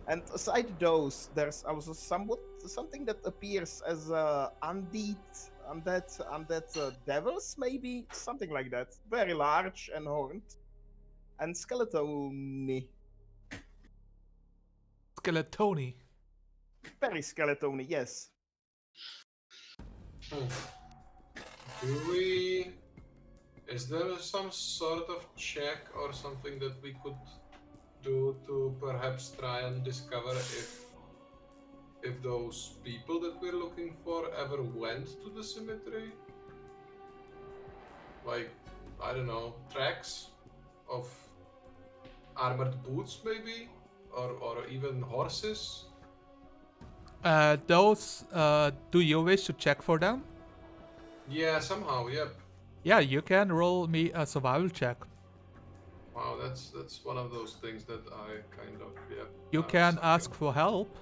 And aside those, there's also something that appears as undead devils, maybe something like that. Very large and horned, and skeletony. Skeletoni. Very skeletony, yes. Is there some sort of check or something that we could do to perhaps try and discover if those people that we're looking for ever went to the cemetery? Like, I don't know, tracks of armored boots maybe? Or even horses? Do you wish to check for them? Yeah, somehow, yep. Yeah, you can roll me a survival check. Wow, that's one of those things that I kind of You can ask for help.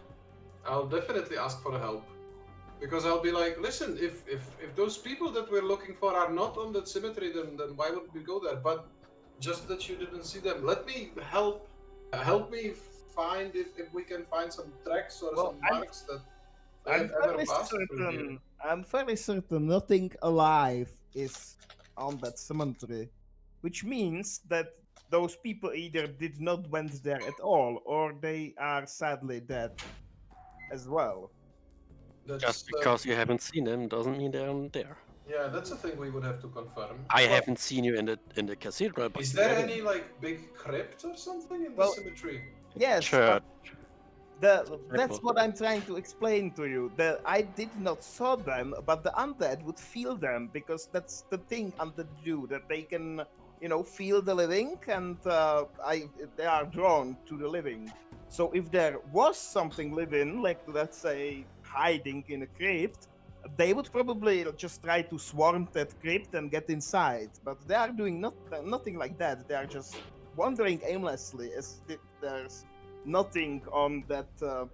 I'll definitely ask for help. Because I'll be like, listen, if those people that we're looking for are not on that cemetery, then why would we go there? But just that you didn't see them, let me help me find if we can find some tracks or Well, some marks that they I'm have ever fairly passed through here. certain. I'm fairly certain nothing alive is on that cemetery, which means that those people either did not went there at all, or they are sadly dead as well. That's Just because you haven't seen them doesn't mean they're there. yeah, that's a thing we would have to confirm. I Well- haven't seen you in the cathedral, but Is you there haven't- any like big crypt or something in the Well, cemetery? Yes, church? that's what I'm trying to explain to you. That I did not saw them, but the undead would feel them because that's the thing undead do. That they can, feel the living, and they are drawn to the living. So if there was something living, like let's say hiding in a crypt, they would probably just try to swarm that crypt and get inside. But they are doing nothing like that. They are just wandering aimlessly, as if there's nothing on that,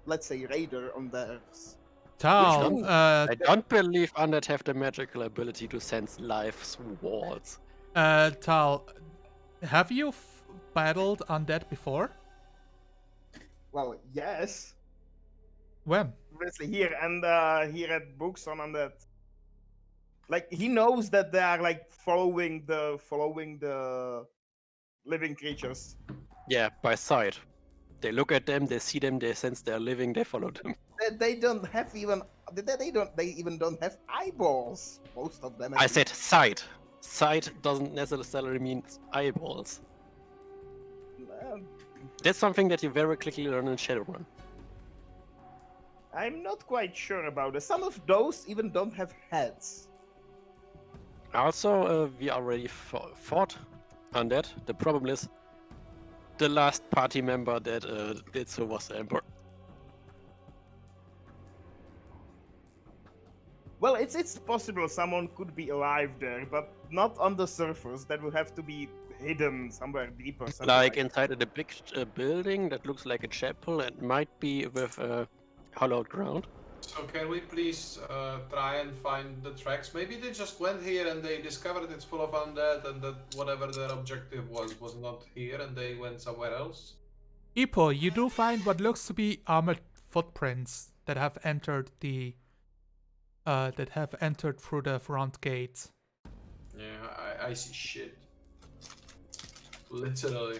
let's say, radar on theirs. Tal, means- I don't believe undead have the magical ability to sense life through walls. Tal, have you battled undead before? Well, yes. When? Obviously here and he read books on that. Like he knows that they are like following the living creatures. Yeah, by sight. They look at them, they see them, they sense they're living, they follow them. They don't have even they even don't have eyeballs. Most of them. at I least. said sight. Sight doesn't necessarily mean eyeballs. Uh, That's something that you very quickly learn in Shadowrun. I'm not quite sure about it. Some of those even don't have heads. Also, we already fought undead. The problem is, the last party member that did so was the Emperor. Well, it's possible someone could be alive there, but not on the surface. That would have to be hidden somewhere deeper. Like inside of the big building that looks like a chapel and might be with hollowed ground. So can we please try and find the tracks? Maybe they just went here and they discovered it's full of undead and that whatever their objective was not here and they went somewhere else. Ipo, you do find what looks to be armored footprints that have entered through the front gate. Yeah, I see shit. Literally.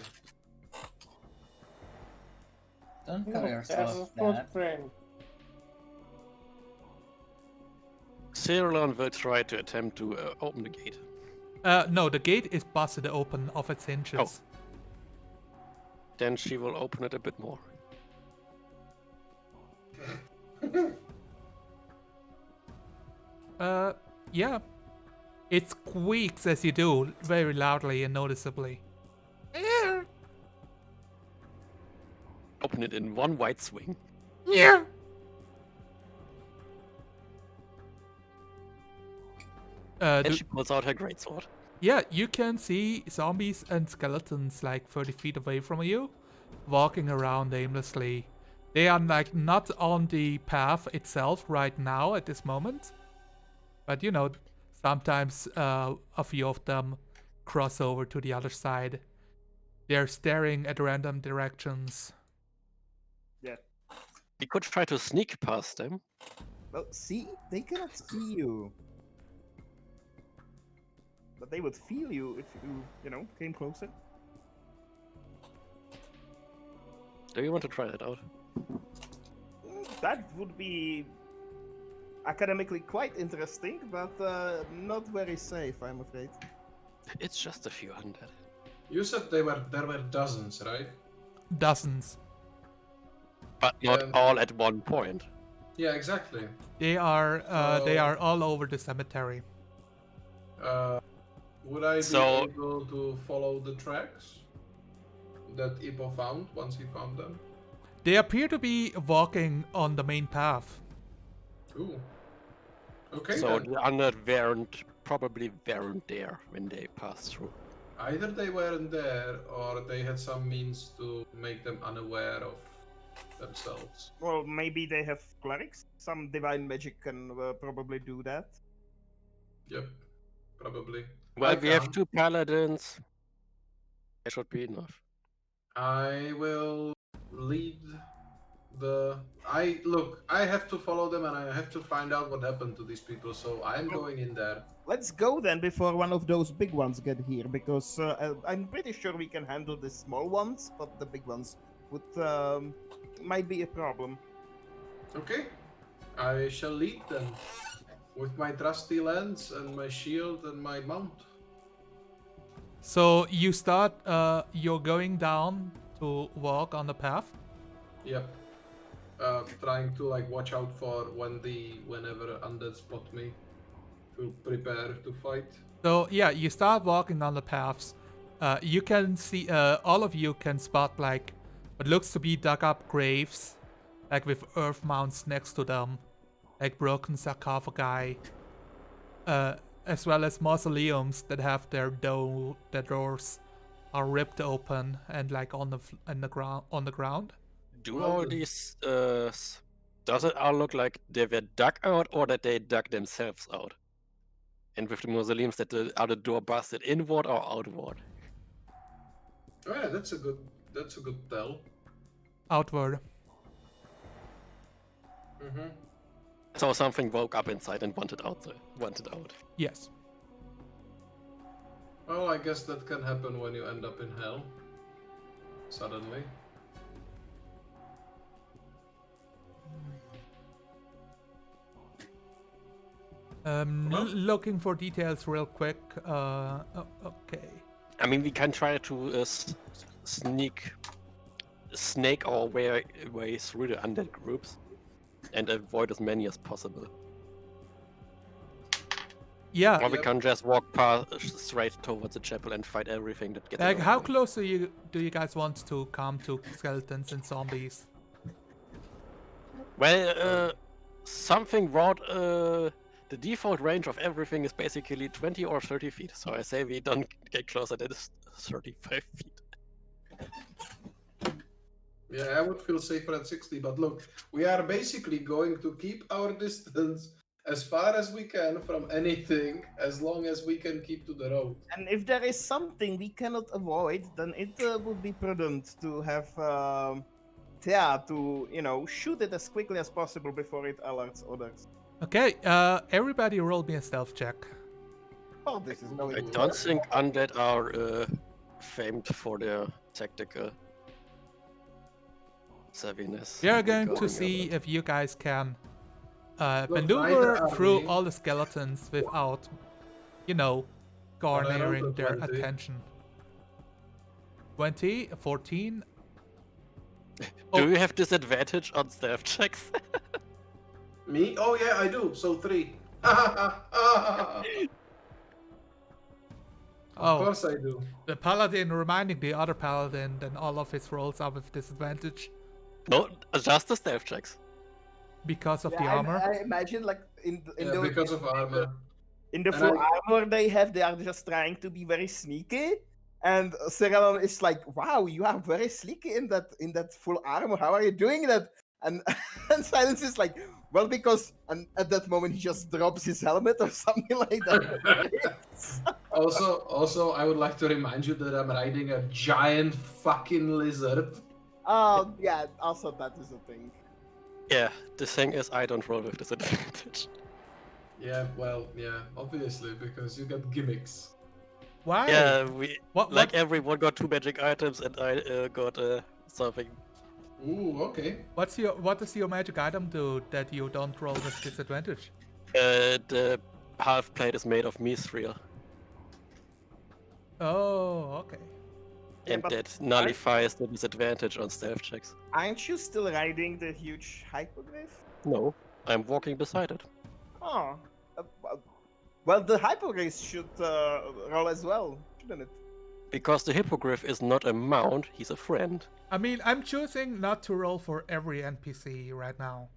Don't No, call there's a yourself that. footprint. Cyrillon will try to attempt to open the gate. No, the gate is busted open off its hinges. Then she will open it a bit more. Yeah. It squeaks as you do, very loudly and noticeably. Open it in one wide swing. Yeah. And she pulls out her greatsword. Yeah, you can see zombies and skeletons like 30 feet away from you, walking around aimlessly. They are like not on the path itself right now at this moment, but sometimes a few of them cross over to the other side. They're staring at random directions. Yeah. We could try to sneak past them. Well, see, they cannot see you. But they would feel you if you, came closer. Do you want to try that out? That would be academically quite interesting, but not very safe, I'm afraid. It's just a few undead. You said there were dozens, right? Dozens. But not Yeah. all at one point. Yeah, exactly. They are all over the cemetery. Would I be So- able to follow the tracks that Ipo found once he found them? They appear to be walking on the main path. Ooh. Okay So then. the undead weren't probably weren't there when they passed through. Either they weren't there, or they had some means to make them unaware of themselves. Well, maybe they have clerics. Some divine magic can probably do that. Yep, probably. Well, we have can't. 2 paladins. That should be enough. I will lead the. I have to follow them, and I have to find out what happened to these people. So I'm going in there. Let's go then before one of those big ones get here, because I'm pretty sure we can handle the small ones, but the big ones would might be a problem. Okay, I shall lead them with my trusty lance and my shield and my mount. So you start, you're going down to walk on the path. Yep. Trying to like watch out for whenever undead spot me, to prepare to fight. So yeah, you start walking on the paths. You can see, all of you can spot like what looks to be dug up graves, like with earth mounds next to them, like broken sarcophagi, as well as mausoleums that have their doors are ripped open and like on the ground. Do Well all done. these does it all look like they were dug out or that they dug themselves out? And with the mausoleums, that are the door busted inward or outward? Oh yeah, that's a good tell. Outward. Mm-hmm. So something woke up inside and wanted out. Yes. Well, I guess that can happen when you end up in hell. Suddenly. Looking for details real quick. Okay. I mean, we can try to snake our way through the undead groups and avoid as many as possible. Yeah. Or we Yep. can just walk straight towards the chapel and fight everything that gets. Like, in our how way. close do you guys want to come to skeletons and zombies? Well, something wrote the default range of everything is basically 20 or 30 feet. So I say we don't get closer than 35 feet. Yeah, I would feel safer at 60, but look, we are basically going to keep our distance as far as we can from anything, as long as we can keep to the road. And if there is something we cannot avoid, then it would be prudent to have, to shoot it as quickly as possible before it alerts others. Okay, everybody roll me a stealth check. Well, this is no. I don't think undead are famed for their tactical savviness. We are going to regarding see undead. if you guys can Look, maneuver neither are through we. all the skeletons without, I rolled garnering a their 20. attention. 20, 14. Do you have disadvantage on stealth checks? Me? Oh yeah, I do. So 3. Of Oh, course I do. the paladin reminding the other paladin that all of his rolls are with disadvantage No, just the stealth checks. because of the Yeah, armor. I imagine like in Yeah, the because of armor. in the And full armor they are just trying to be very sneaky. And Cyrillon is like, "Wow, you are very sneaky in that full armor. How are you doing that?" And and Silence is like, "Well, because..." And at that moment he just drops his helmet or something like that. Also, I would like to remind you that I'm riding a giant fucking lizard. Yeah. Also, that is a thing. Yeah, the thing is, I don't roll with disadvantage. Yeah, well, yeah, obviously, because you got gimmicks. Why? Yeah, What? everyone got 2 magic items, and I got something. Ooh, okay. What does your magic item do that you don't roll with disadvantage? The half plate is made of mithril, Oh, okay. Yeah, and but that nullifies the disadvantage on stealth checks. Aren't you still riding the huge hypoglyph? No, I'm walking beside it. Oh. Well, the hypoglyph should roll as well, shouldn't it? Because the hippogriff is not a mount, he's a friend. I mean, I'm choosing not to roll for every NPC right now.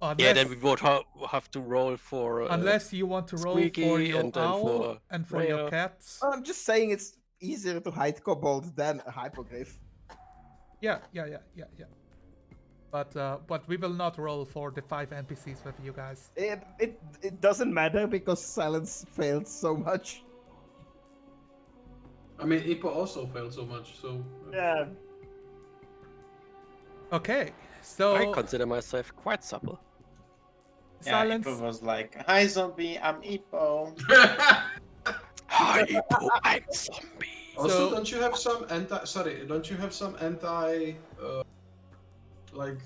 Unless, Yeah, then we would have to roll for unless you want to roll for Squeaky your and then owl for and for your Rhea. cats. I'm just saying it's easier to hide kobold than a hypogryph. Yeah. But we will not roll for the 5 NPCs with you guys. It doesn't matter because silence failed so much. I mean, Ipo also failed so much, so. Yeah. Okay, so I consider myself quite supple. silence. Yeah, Ipo was like, "Hi, zombie, I'm Ipo." Hi, Ipo, I'm zombie. Also, So- don't you have some anti, like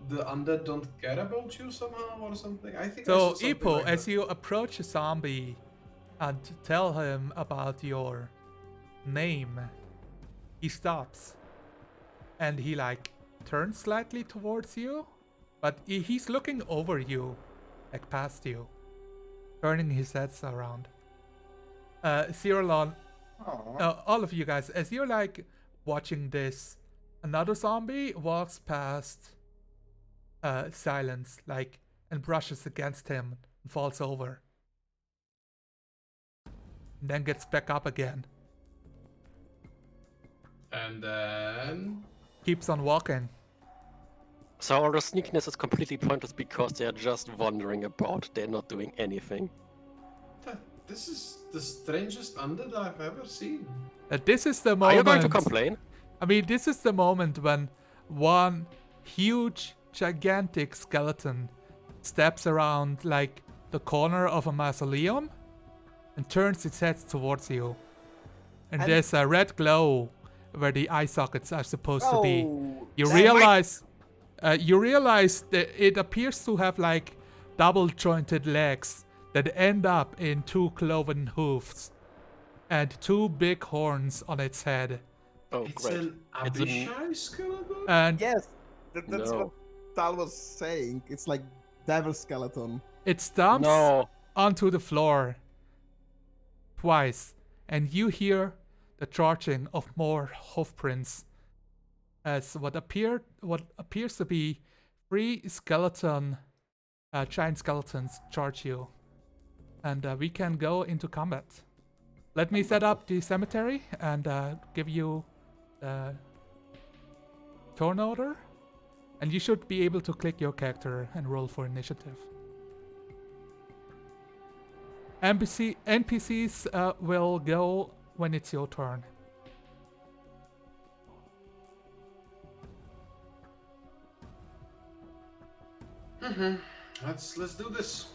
the undead don't care about you somehow or something? I think I So saw something Ipo, like as that. you approach a zombie and tell him about your name, he stops and he like turns slightly towards you, but he's looking over you, like past you, turning his head around. Cyrillon, Aw. all of you guys, as you're like watching this, another zombie walks past Silence, like, and brushes against him and falls over. And then gets back up again. And then. Keeps on walking. So all the sneakiness is completely pointless because they are just wandering about. They're not doing anything. This is the strangest undead I've ever seen. This is the Are moment. you going to complain? I mean, this is the moment when one huge, gigantic skeleton steps around like the corner of a mausoleum and turns its head towards you. And And- there's a red glow where the eye sockets are supposed to be. You that realize that it appears to have like double jointed legs that end up in 2 cloven hoofs and 2 big horns on its head. Oh, It's great. an It's an- Abishai skeleton? And Yes, that's No. what Tal was saying. It's like devil skeleton. it stomps No. onto the floor twice, and you hear the charging of more hoofprints as what appears to be 3 giant skeletons charge you. And we can go into combat. Let me set up the cemetery and give you the turn order. And you should be able to click your character and roll for initiative. NPCs will go when it's your turn. Let's do this.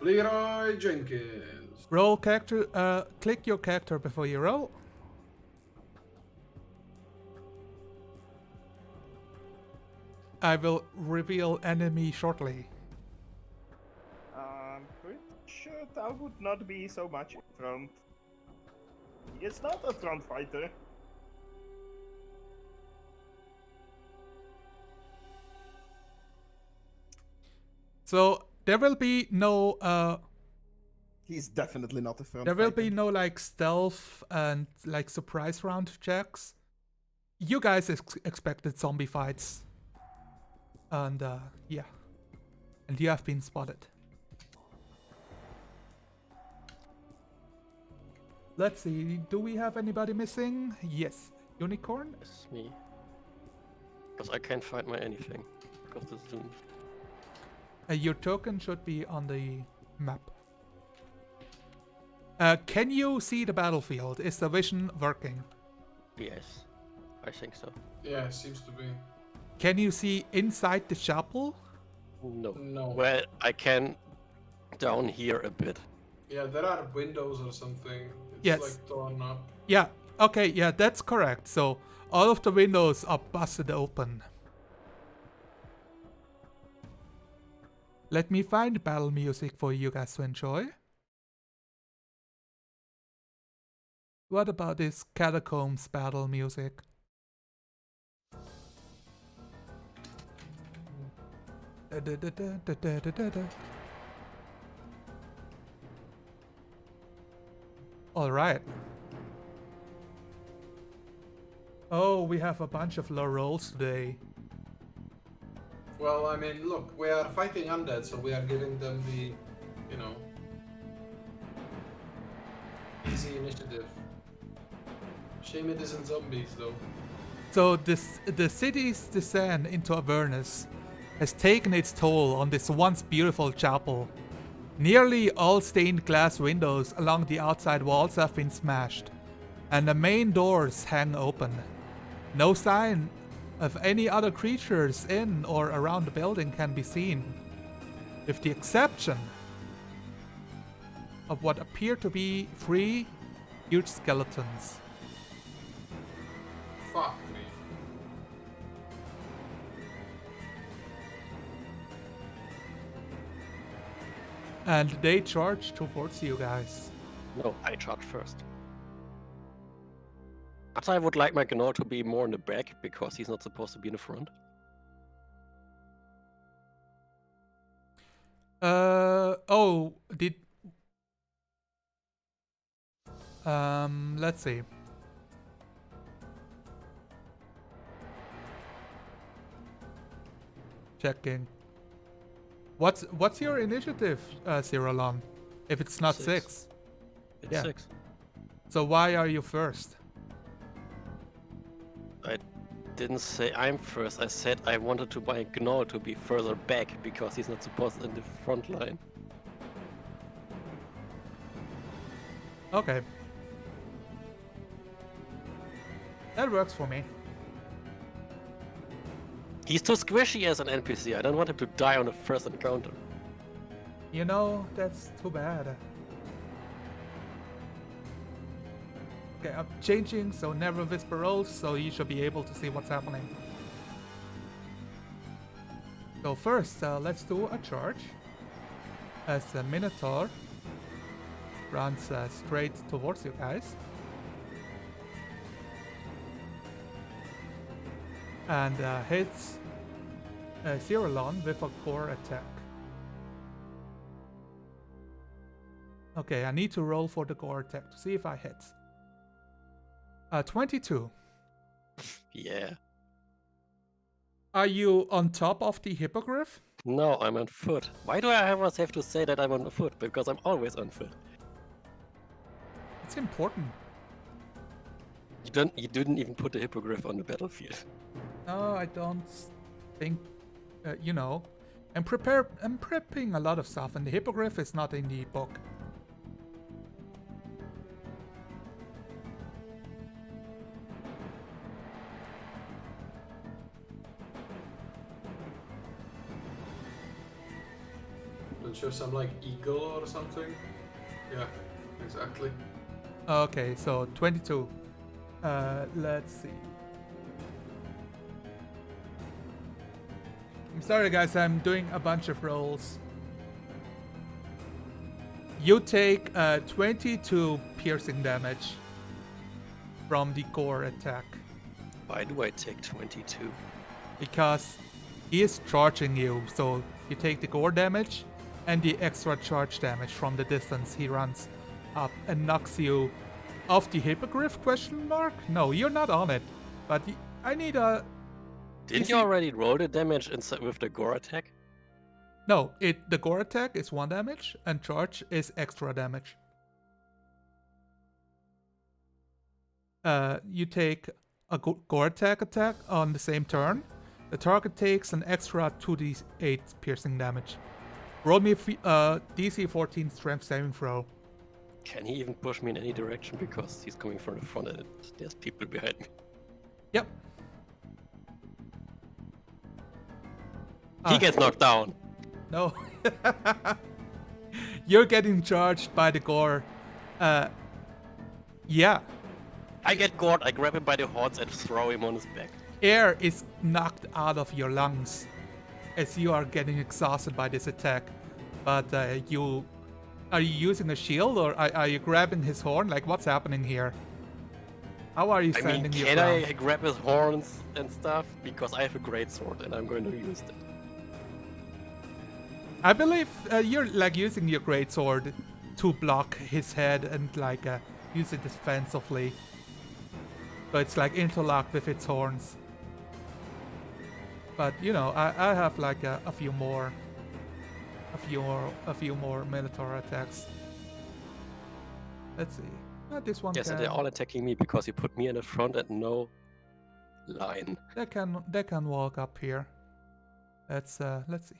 Leroy Jenkins. Roll character. Click your character before you roll. I will reveal enemy shortly. I'm pretty sure Tal would not be so much in front. He is not a front fighter. So there will be no. He's definitely not a front There will be fighter. no like stealth and like surprise round checks. You guys expected zombie fights. And yeah. And you have been spotted. Let's see, do we have anybody missing? Yes. Unicorn? It's me. Because I can't find my anything. Because it's zoomed. Your token should be on the map. Can you see the battlefield? Is the vision working? Yes. I think so. Yeah, seems to be. Can you see inside the chapel? No. No. Well, I can down here a bit. Yeah, there are windows or something. It's Yes. like torn up. Yeah, okay, yeah, that's correct. So all of the windows are busted open. Let me find battle music for you guys to enjoy. What about this catacombs battle music? All right. Oh, we have a bunch of low rolls today. Well, I mean, look, we are fighting undead, so we are giving them the, you know, easy initiative. Shame it isn't zombies, though. So the city's descent into Avernus has taken its toll on this once beautiful chapel. Nearly all stained glass windows along the outside walls have been smashed, and the main doors hang open. No sign of any other creatures in or around the building can be seen, with the exception of what appear to be 3 huge skeletons. Fuck me. And they charge towards you guys. No, I charge first. But I would like my Gnaw to be more in the back because he's not supposed to be in the front. Oh, did... let's see. Checking. What's your initiative, Cyrillon? If it's not 6. It's Yeah. 6. So why are you first? I didn't say I'm first. I said I wanted to buy Gnaw to be further back because he's not supposed in the front line. Okay. That works for me. He's too squishy as an NPC. I don't want him to die on the first encounter. You know, that's too bad. Okay, I'm changing, so never whisper rolls, so you should be able to see what's happening. So first, let's do a charge. As the Minotaur runs straight towards you guys. And hits Cyrillon with a core attack. Okay, I need to roll for the core attack to see if I hit. 22. Yeah. Are you on top of the hippogriff? No, I'm on foot. Why do I always have to say that I'm on foot? Because I'm always on foot. It's important. You didn't even put the hippogriff on the battlefield. No, I don't think. You know, I'm prepping a lot of stuff, and the hippogriff is not in the book. Don't you have some like eagle or something? Yeah, exactly. Okay, so 22. Let's see. I'm sorry, guys. I'm doing a bunch of rolls. You take 22 piercing damage from the core attack Why do I take 22? because he is charging you. So you take the gore damage and the extra charge damage from the distance he runs up and knocks you off the hippogriff? Question mark? No, you're not on it. But I need a. Didn't Is you he- already roll the damage inside with the gore attack? No, the gore attack is 1 damage and charge is extra damage. You take a gore attack on the same turn. The target takes an extra 2d8 piercing damage. Roll me a DC 14 strength saving throw. Can he even push me in any direction because he's coming from the front and there's people behind me? Yep. He gets knocked down. No. You're getting charged by the gore. Yeah. I get gored, I grab him by the horns and throw him on his back. Air is knocked out of your lungs as you are getting exhausted by this attack. But are you using a shield or are you grabbing his horn? Like, what's happening here? How are you I mean, standing your can ground? I grab his horns and stuff? Because I have a great sword and I'm going to use that. I believe you're like using your greatsword to block his head and like use it defensively. So it's like interlocked with its horns. But you know, I have like a few more Minotaur attacks. Let's see. This one Yes, can and they're all attacking me because you put me in the front and no line. they can walk up here. Let's see.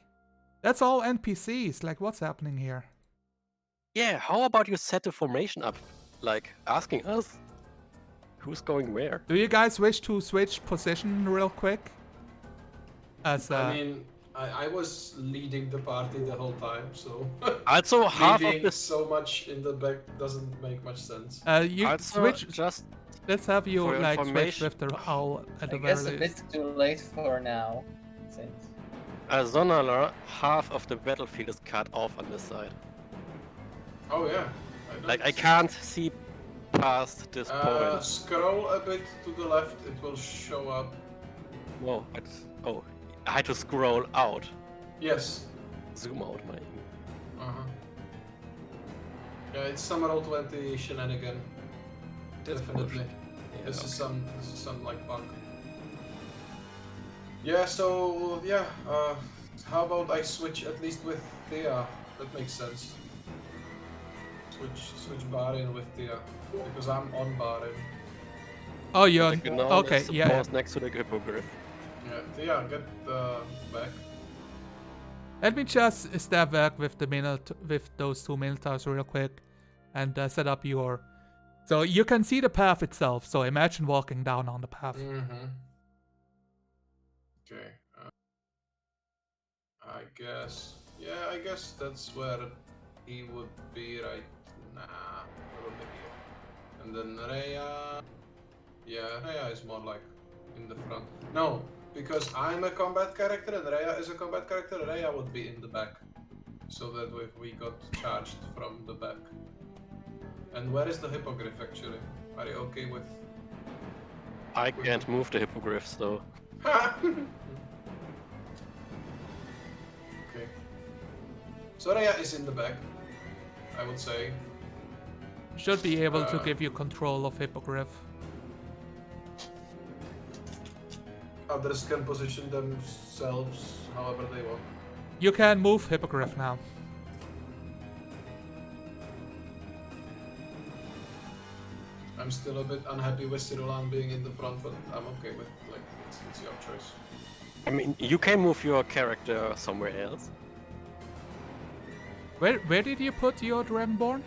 That's all NPCs. Like, what's happening here? Yeah, how about you set the formation up? Like, asking us who's going where? Do you guys wish to switch position real quick? As I mean, I was leading the party the whole time, so Also, half of leading this. so much in the back doesn't make much sense. you Also, switch. just Let's have you for your like switch information- with the owl at I the guess very a least. bit too late for now. Since Zonala, half of the battlefield is cut off on this side. Oh yeah. Like, I can't see past this point. Scroll a bit to the left, it will show up. Whoa, oh, I had to scroll out. Yes. Zoom out, my. Uh-huh. Yeah, it's some Roll20 shenanigan. Definitely. This is some like bug. Yeah, so yeah, how about I switch at least with Thea? That makes sense. Switch Barin with Thea. Because I'm on Barin. Oh, you're The Gnome okay. is Yeah. supposed next to the Hippogriff. Yeah, Thea, get back. Let me just step back with the with those two Minotaurs real quick, and set up your. So you can see the path itself. So imagine walking down on the path. Mm-hmm. Okay. I guess. Yeah, I guess that's where he would be right now. Probably here. And then Rhea. Yeah, Rhea is more like in the front. No, because I'm a combat character and Rhea is a combat character, Rhea would be in the back. So that we got charged from the back. And where is the Hippogriff actually? Are you okay with... I can't move the Hippogriffs though. Okay. So Rhea is in the back, I would say. Should be able to give you control of Hippogriff. Others can position themselves however they want. You can move Hippogriff now. I'm still a bit unhappy with Cirulan being in the front, but I'm okay with like it's your choice. I mean, you can move your character somewhere else. Where did you put your Dragonborn?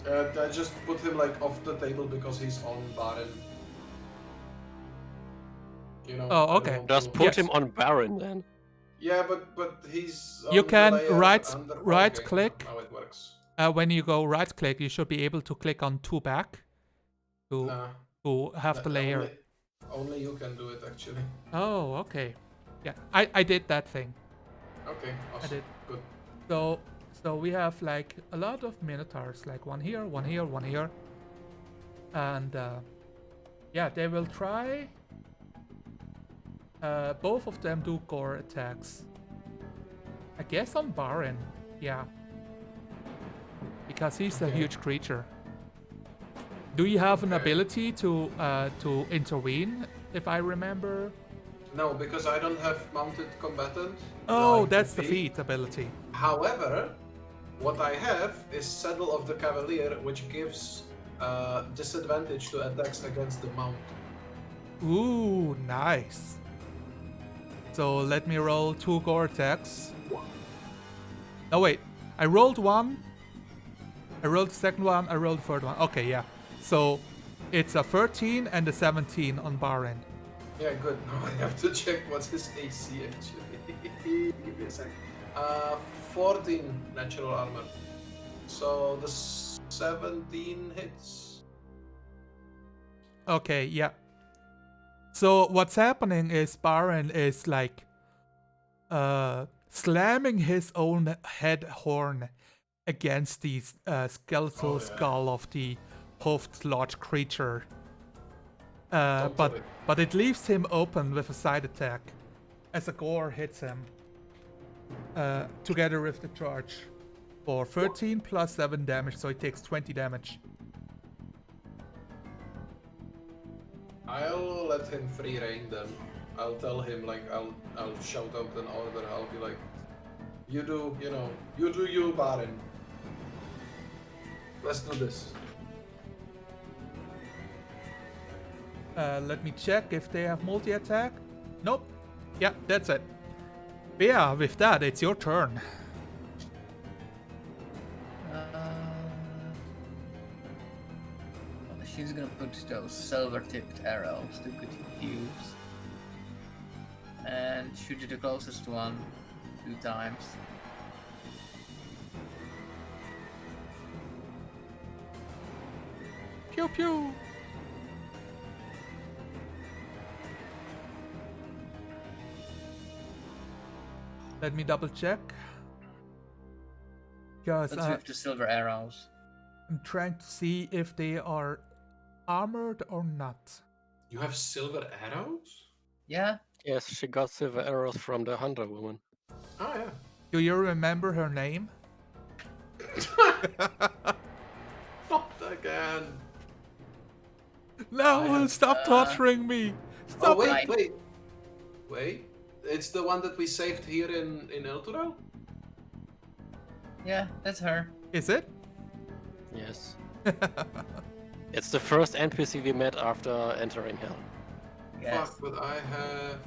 I just put him like off the table because he's on Baron. You know. Oh, I okay. want Just to- put Yes. him on Baron then. Yeah, but he's. You on the can layer right under- right okay, click. How it works. When you go right click, you should be able to click on two back to Nah, have the layer. Only you can do it actually. Oh, okay. Yeah, I did that thing. Okay, I awesome. did. Good. So we have like a lot of Minotaurs, like one here, one here, one here. And yeah, they will try. Both of them do gore attacks. I guess on Baron, yeah. Because he's a Okay. huge creature. Do you have an Okay. ability to intervene, if I remember? No, because I don't have mounted combatant. Oh, like that's the feat. feat ability. However, what I have is Saddle of the Cavalier, which gives disadvantage to attacks against the mount. Ooh, nice. So let me roll 2 gore attacks. Oh wait, I rolled one. I rolled the second one, I rolled the third one. Okay, yeah. So it's a 13 and a 17 on Barin. Yeah, good. Now I have to check what's his AC actually. Give me a sec. 14 natural armor. So the 17 hits. Okay, yeah. So what's happening is Barin is like slamming his own head horn against the skeletal Oh, yeah. skull of the hoofed large creature. Don't But do it. but it leaves him open with a side attack as a gore hits him. Together with the charge for 13 plus 7 damage, so it takes 20 damage. I'll let him free reign then. I'll tell him like I'll shout out an order. I'll be like, you do you, Baron. Let's do this. Let me check if they have multi-attack. Nope. Yeah, that's it. But yeah, with that, it's your turn. She's gonna put those silver-tipped arrows to good use. And shoot you the closest one 2 times. Pew pew. Let me double check. Because That's with the silver arrows. I'm trying to see if they are armored or not. You have silver arrows? Yeah? Yes, she got silver arrows from the hunter woman. Oh yeah. Do you remember her name? Not again. No, stop torturing me. Stop Oh it. wait. It's the one that we saved here in Elturel? Yeah, that's her. Is it? Yes. It's the first NPC we met after entering Hell. Yes. Fuck, but I have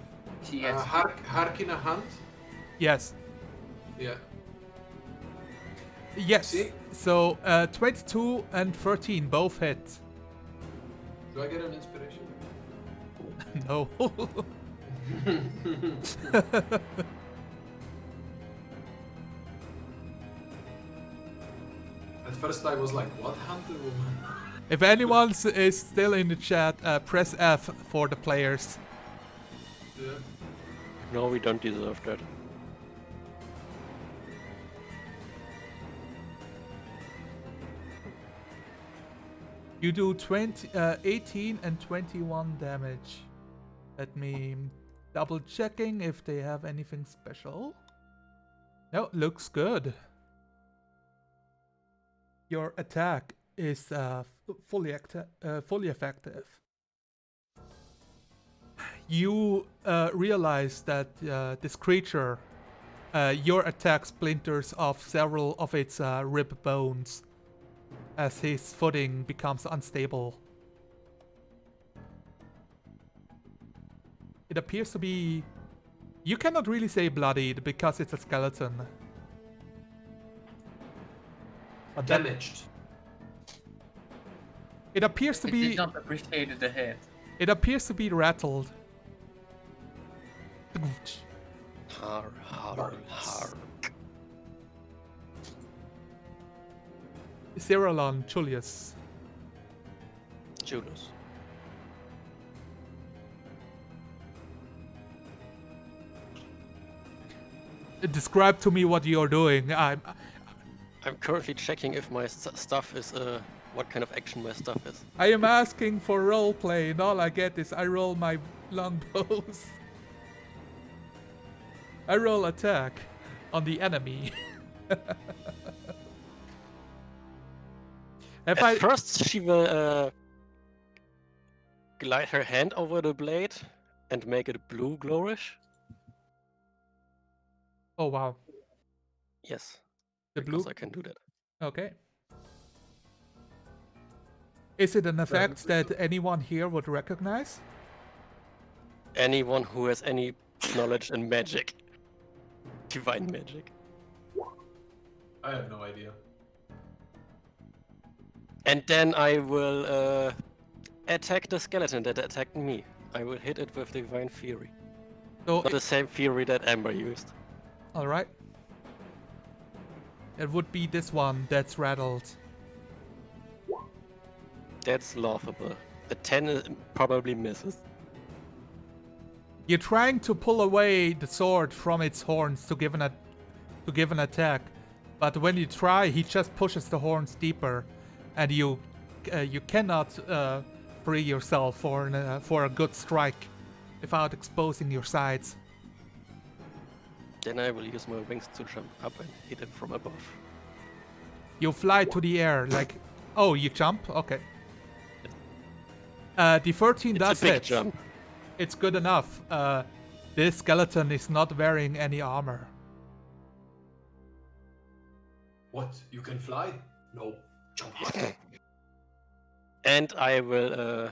She gets Harkina Hunt. Yes. Yeah. Yes. See? So 22 and 13 both hit. Do I get an inspiration? No. At first I was like, what hunter woman? If anyone is still in the chat, press F for the players. Yeah. No, we don't deserve that. You do 18 and 21 damage. Let me double checking if they have anything special. No, looks good. Your attack is fully effective. You realize that this creature, your attack splinters off several of its rib bones as his footing becomes unstable. It appears to be... You cannot really say bloodied because it's a skeleton. But that- Damaged. it appears to It be... did not appreciate the hit. It appears to be rattled. Har, har, har. Cyrillon, Julius. Julius. Describe to me what you're doing. I'm currently checking if my stuff is what kind of action my stuff is. I am asking for roleplay, and all I get is I roll my longbows. I roll attack on the enemy. At first, she will glide her hand over the blade and make it blue glowish. Oh wow. Yes, The because blue. I can do that. Okay. Is it an effect that anyone here would recognize? Anyone who has any knowledge in magic, divine magic. I have no idea. And then I will attack the skeleton that attacked me. I will hit it with divine fury. So, Not the same fury that Amber used. all right. It would be this one that's rattled. That's laughable. The 10 probably misses. You're trying to pull away the sword from its horns to give an attack, but when you try, he just pushes the horns deeper, and you cannot free yourself for a good strike without exposing your sides. Then I will use my wings to jump up and hit him from above. You fly to the air like, oh, you jump? Okay. The 13 It's does a big hit. jump. It's good enough. This skeleton is not wearing any armor. What? You can fly? No. Jump. And I will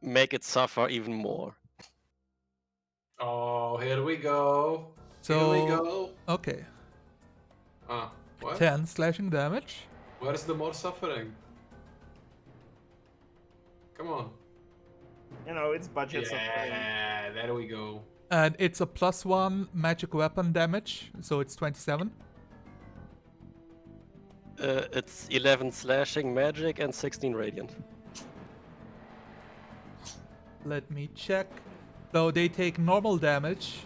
make it suffer even more. Oh, here we go. So, Here we go. okay. Ah, what? 10 slashing damage. Where's the more suffering? Come on. You know, it's budget suffering. Yeah, there we go. And it's a +1 magic weapon damage, so it's 27. It's 11 slashing magic and 16 radiant. Let me check. So they take normal damage.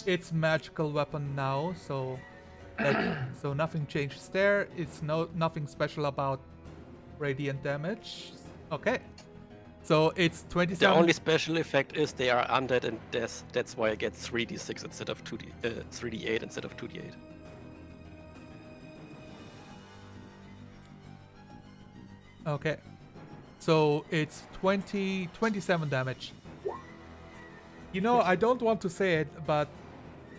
It's magical weapon now, so so nothing changes there. It's nothing special about radiant damage. Okay. So it's 27. The only special effect is they are undead and death. That's why I get 3d6 instead of 3d8 instead of 2d8. Okay. So it's 27 damage. You know, I don't want to say it, but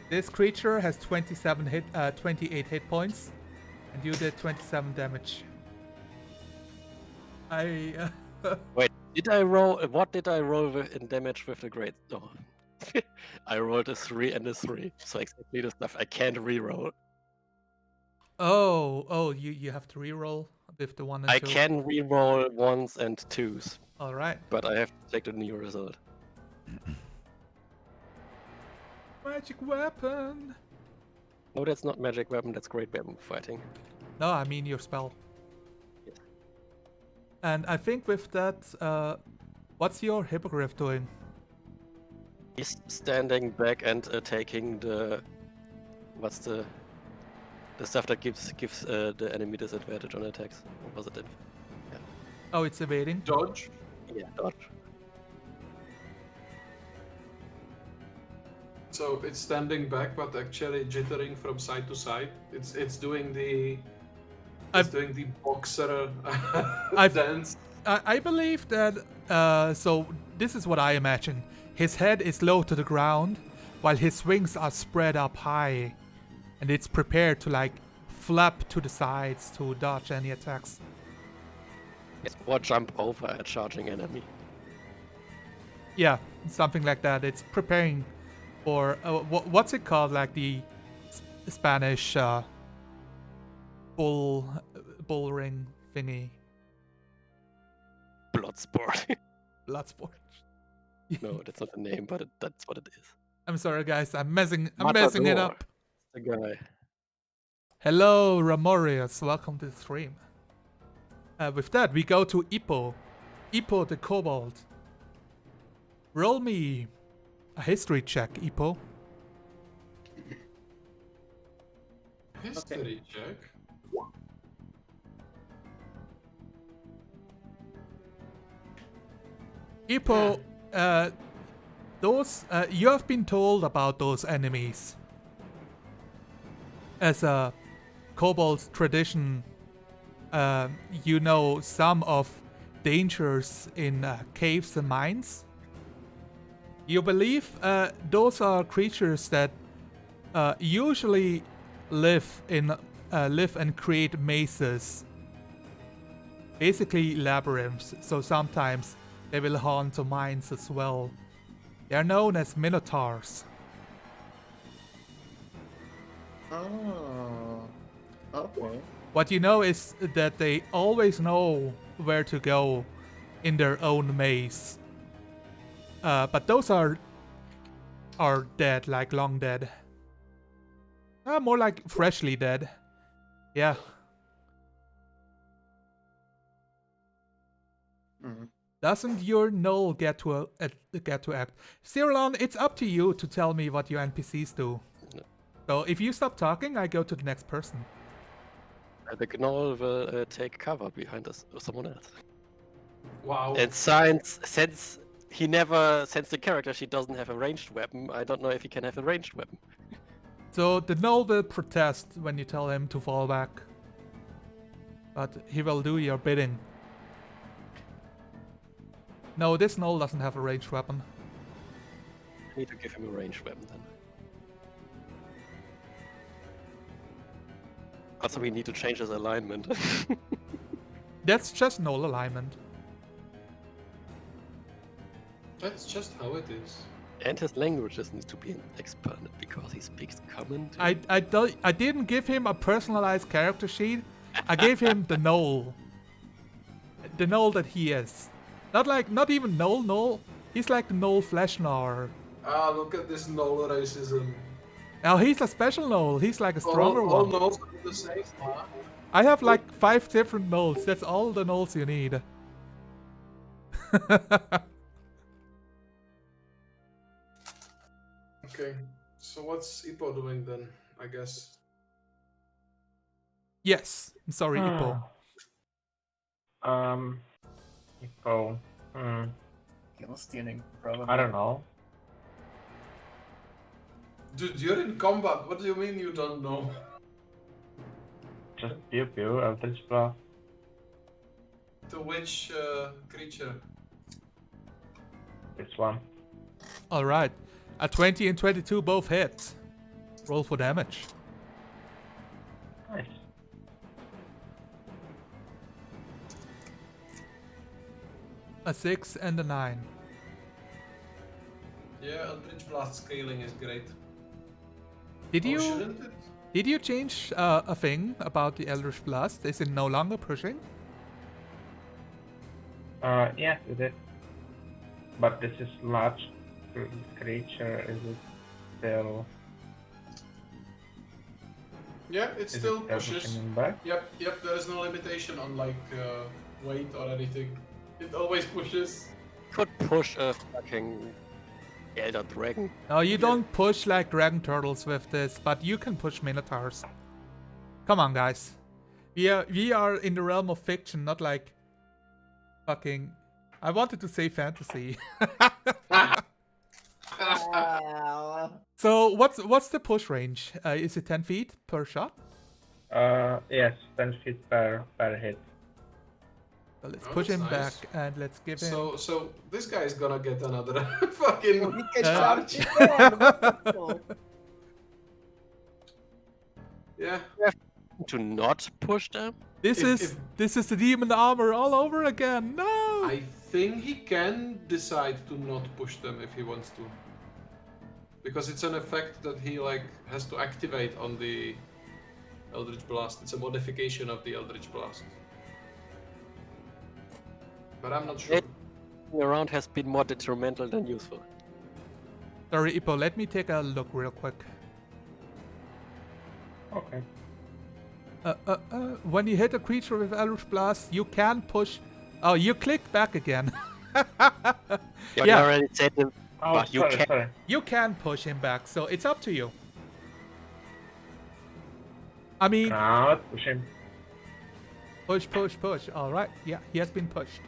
this creature has 28 hit points, and you did 27 damage. Wait, did I roll? What did I roll in damage with the great? No, I rolled a 3 and a 3, so exactly the stuff I can't re-roll. Oh, you have to reroll with the 1 and 2. I can re-roll 1s and 2s, All right. but I have to take the new result. Magic weapon. No, that's not magic weapon. That's great weapon fighting. No, I mean your spell. Yes. And I think with that, what's your hippogriff doing? He's standing back and taking the what's the stuff that gives the enemy disadvantage on attacks. What was it? Oh, it's evading. Dodge. Yeah, dodge. So it's standing back, but actually jittering from side to side. It's doing the doing the boxer dance. I believe that. So this is what I imagine. His head is low to the ground, while his wings are spread up high, and it's prepared to like flap to the sides to dodge any attacks. Yes, or jump over a charging enemy. Yeah, something like that. It's preparing for what's it called? Like the Spanish bull ring thingy. Bloodsport. Bloodsport. No, that's not the name, but that's what it is. I'm sorry, guys. I'm messing it up. The guy. Hello, Ramorius. Welcome to the stream. With that, we go to Ippo. Ippo the Kobold. Roll me a history check, Ippo. History check. Ippo, those you have been told about those enemies. As a kobold's tradition, you know some of dangers in caves and mines. You believe those are creatures that usually live and create mazes, basically labyrinths. So sometimes they will haunt the mines as well. They are known as minotaurs. Oh, okay. What you know is that they always know where to go in their own maze. But those are dead, like long dead. More like freshly dead. Yeah. Mhm. Doesn't your null get to act? Cyrillon, it's up to you to tell me what your NPCs do. No. So if you stop talking, I go to the next person. The gnoll will take cover behind someone else. Wow. And since the character, she doesn't have a ranged weapon. I don't know if he can have a ranged weapon. So the null will protest when you tell him to fall back. But he will do your bidding. No, this Gnoll doesn't have a ranged weapon. I need to give him a ranged weapon then. Also, we need to change his alignment. That's just Gnoll alignment. That's just how it is. And his languages need to be expanded because he speaks common. Too. I didn't give him a personalized character sheet. I gave him the Gnoll. The Gnoll that he is. Not even Gnoll. He's like the Gnoll Fleshnar. Ah, look at this Gnoll racism. Now he's a special Gnoll. He's like a stronger all one. Gnolls are the same, huh? I have like 5 different Gnolls. That's all the Gnolls you need. Okay, so what's Ippo doing then, I guess? Yes. I'm sorry, Ippo. Ippo. Kill stealing, probably. I don't know. Dude, you're in combat. What do you mean you don't know? Just pew pew, Eldritch Blast. To which creature? This one. Alright. A 20 and 22 both hit. Roll for damage. Nice. A 6 and a 9. Yeah, Eldritch Blast scaling is great. Did you Shouldn't it? did you change a thing about the Eldritch Blast? Is it no longer pushing? Yes, it is. But this is large creature. Is it still? Yeah, it Is still it pushes. pushing him back? Yep, there is no limitation on like weight or anything. It always pushes. Could push a fucking Elder Dragon. No, you don't push like dragon turtles with this, but you can push minotaurs. Come on, guys. We are in the realm of fiction, not like fucking. I wanted to say fantasy. Well, So what's the push range? Is it 10 feet per shot? Yes, 10 feet per hit. So let's Oh, push that's him nice. back and let's give him. So this guy is gonna get another fucking. we can Uh, charge again. Wonderful. Yeah. To not push them? This if- is the demon armor all over again. No. I think he can decide to not push them if he wants to. Because it's an effect that he like has to activate on the Eldritch Blast. It's a modification of the Eldritch Blast. But I'm not sure. Around has been more detrimental than useful. Sorry, Ippo. Let me take a look real quick. Okay. When you hit a creature with Eldritch Blast, you can push. Oh, you clicked back again. But Yeah. you already said them. Oh, But you sorry, can- sorry. You can push him back, so it's up to you. I mean, Now push him. push. All right, yeah, he has been pushed.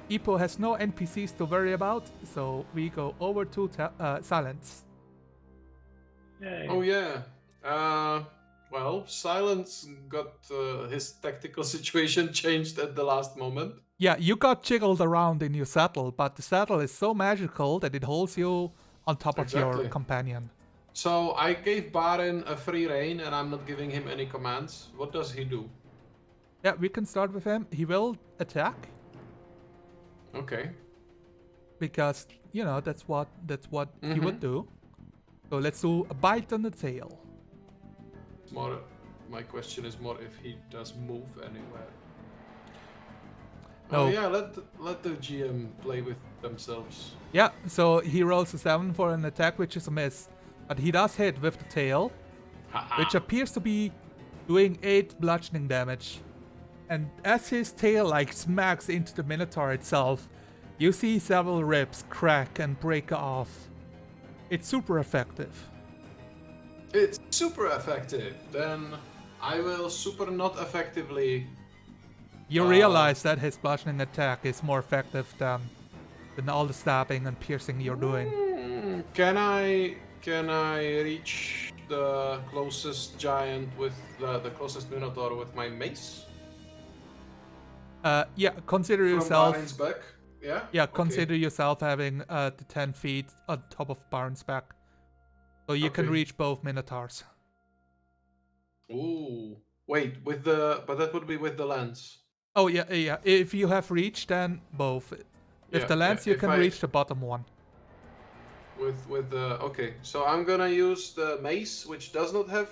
Ippo has no NPCs to worry about, so we go over to Silence. Yay. Oh yeah. Well, Silence got his tactical situation changed at the last moment. Yeah, you got jiggled around in your saddle, but the saddle is so magical that it holds you on top of your Exactly. companion. So I gave Barin a free rein and I'm not giving him any commands. What does he do? Yeah, we can start with him. He will attack Okay. because you know that's what he would do. So let's do a bite on the tail. It's more. My question is more if he does move anywhere. No. Oh yeah, let the GM play with themselves. Yeah, so he rolls a 7 for an attack, which is a miss, but he does hit with the tail, which appears to be doing 8 bludgeoning damage. And as his tail like smacks into the Minotaur itself, you see several ribs crack and break off. It's super effective. It's super effective. Then I will super not effectively. You realize that his bludgeoning attack is more effective than all the stabbing and piercing you're doing. Can I reach the closest giant with the closest Minotaur with my mace? Yeah, consider From yourself. Barin's back? Yeah? Yeah, Okay. consider yourself having the 10 feet on top of Baron's back. So you can Okay. reach both Minotaurs. Ooh. Wait, with the... But that would be with the lens. Oh, yeah, yeah. If you have reached, then both. With Yeah, the lance, you if can I- reach the bottom one. With the... Okay, so I'm gonna use the mace, which does not have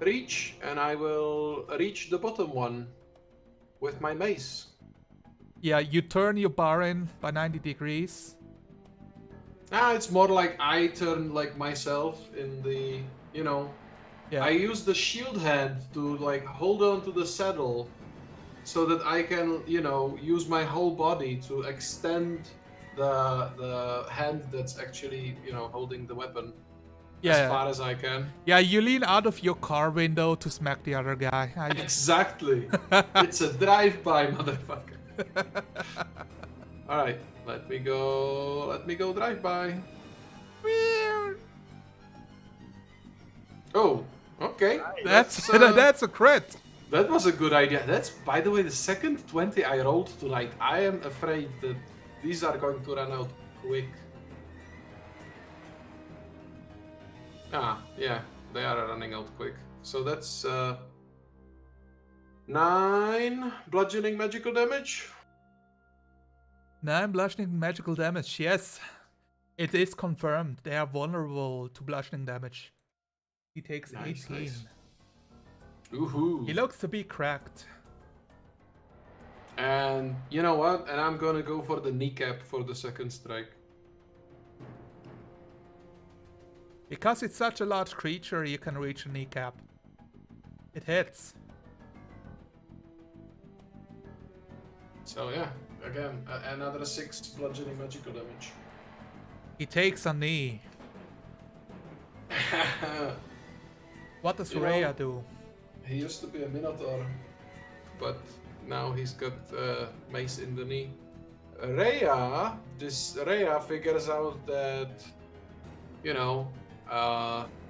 reach, and I will reach the bottom one with my mace. Yeah, you turn your Baron by 90 degrees. It's more like I turn like myself in the... You know... Yeah. I use the shield hand to like hold on to the saddle so that I can, you know, use my whole body to extend the hand that's actually, you know, holding the weapon as Yeah. far as I can. Yeah, you lean out of your car window to smack the other guy. Exactly. It's a drive-by, motherfucker. All right, let me go drive-by. Oh, okay. That's that's a crit. That was a good idea. That's, by the way, the second 20 I rolled tonight. I am afraid that these are going to run out quick. Yeah, they are running out quick. So that's 9 bludgeoning magical damage. 9 bludgeoning magical damage, yes. It is confirmed. They are vulnerable to bludgeoning damage. He takes 18. Nice. Woohoo. He looks to be cracked. And you know what? And I'm gonna go for the kneecap for the second strike. Because it's such a large creature, you can reach a kneecap. It hits. So yeah, again, another 6 bludgeoning magical damage. He takes a knee. What does You know, Rhea do? He used to be a Minotaur, but now he's got mace in the knee. Rhea figures out that, you know,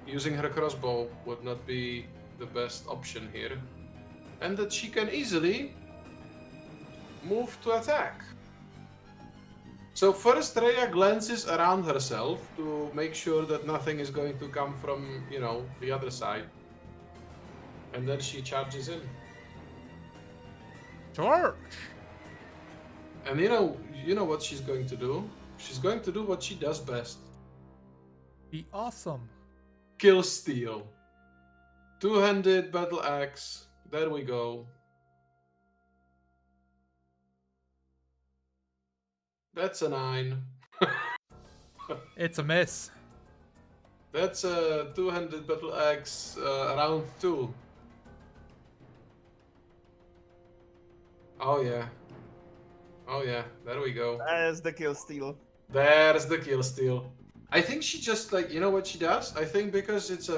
using her crossbow would not be the best option here, and that she can easily move to attack. So first Rhea glances around herself to make sure that nothing is going to come from, you know, the other side. And then she charges in. Charge! And you know what she's going to do? She's going to do what she does best. Be awesome. Kill steal. Two-handed battle axe. There we go. That's a 9. It's a miss. That's a two-handed battle axe, round 2. Oh yeah. Oh yeah, there we go. There's the kill steal. There's the kill steal. I think she just like, you know what she does? I think because it's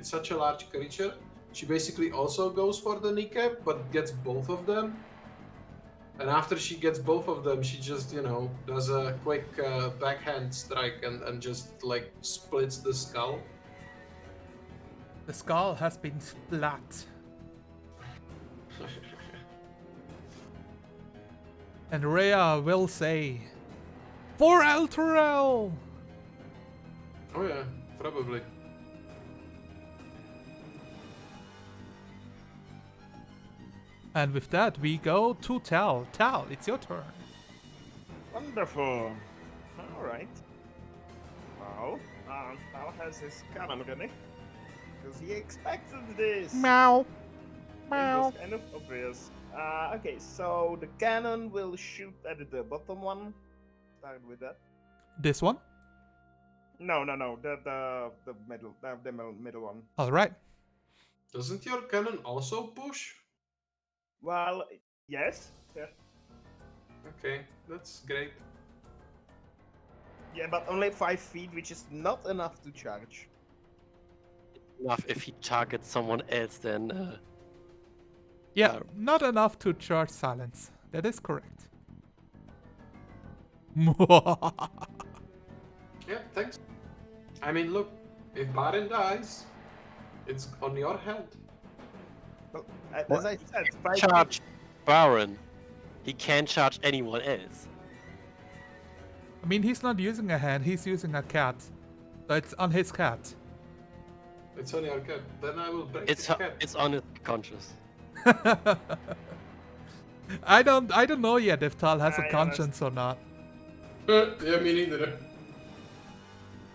such a large creature, she basically also goes for the kneecap, but gets both of them. And after she gets both of them, she just, you know, does a quick backhand strike and just like splits the skull. The skull has been splat. And Rhea will say, "For Elturel!" Oh yeah, probably. And with that, we go to Tal. Tal, it's your turn. Wonderful. All right. Well, Tal has his cannon ready because he expected this. Meow. It was kind of obvious. Okay, so the cannon will shoot at the bottom one. Start with that. This one? No. The middle one. All right. Doesn't your cannon also push? Well, yes. Yeah. Okay, that's great. Yeah, but only 5 feet, which is not enough to charge. Enough if he targets someone else, then Yeah, not enough to charge silence. That is correct. Yeah, thanks. I mean, look, if Baron dies, it's on your head. Well, as I said, 5 feet. charge Baron. He can't charge anyone else. I mean, he's not using a hand, he's using a cat. So it's on his cat. It's on your cat. Then I will break It's the cat. it's on its conscious. I don't know yet if Tal has a I conscience or not. Yeah, me neither.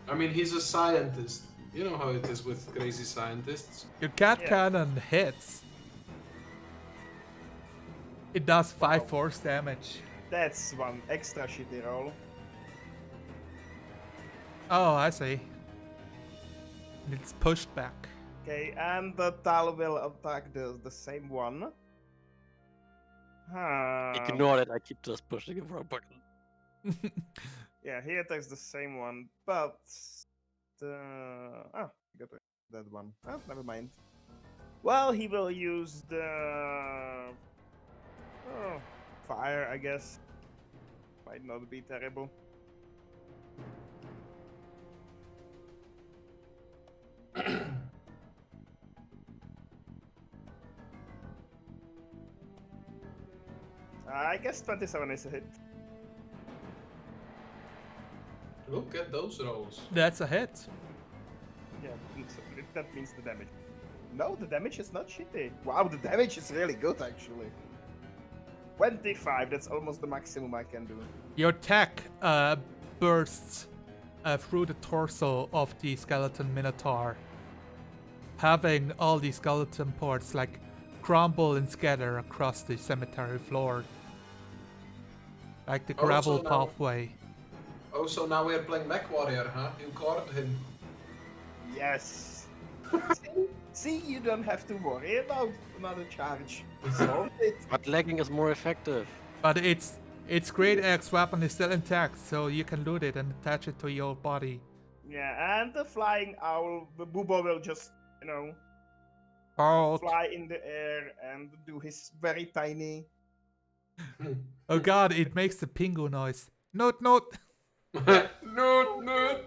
I mean, he's a scientist. You know how it is with crazy scientists. Your cat Yeah. cannon hits. It does 5 force damage. That's one extra shitty roll. Oh, I see. And it's pushed back. Okay, and the Tal will attack the same one. Ignore it. I keep just pushing the wrong button. Yeah, he attacks the same one, but I got that one. Oh, never mind. Well, he will use the fire, I guess. Might not be terrible. I guess 27 is a hit. Look at those rolls. That's a hit. Yeah, that means the damage. No, the damage is not shitty. Wow, the damage is really good actually. 25, that's almost the maximum I can do. Your attack bursts through the torso of the skeleton minotaur, having all the skeleton parts like crumble and scatter across the cemetery floor, like the gravel Also now- pathway. Oh, so now we're playing Mech Warrior, huh? You caught him. Yes. See, you don't have to worry about another charge. Solved it. But lagging is more effective. But its great axe weapon is still intact, so you can loot it and attach it to your body. Yeah, and the flying owl, the Bubo will just, Oh, fly in the air and do his very tiny. oh god, it makes the pingu noise. Note, note. No.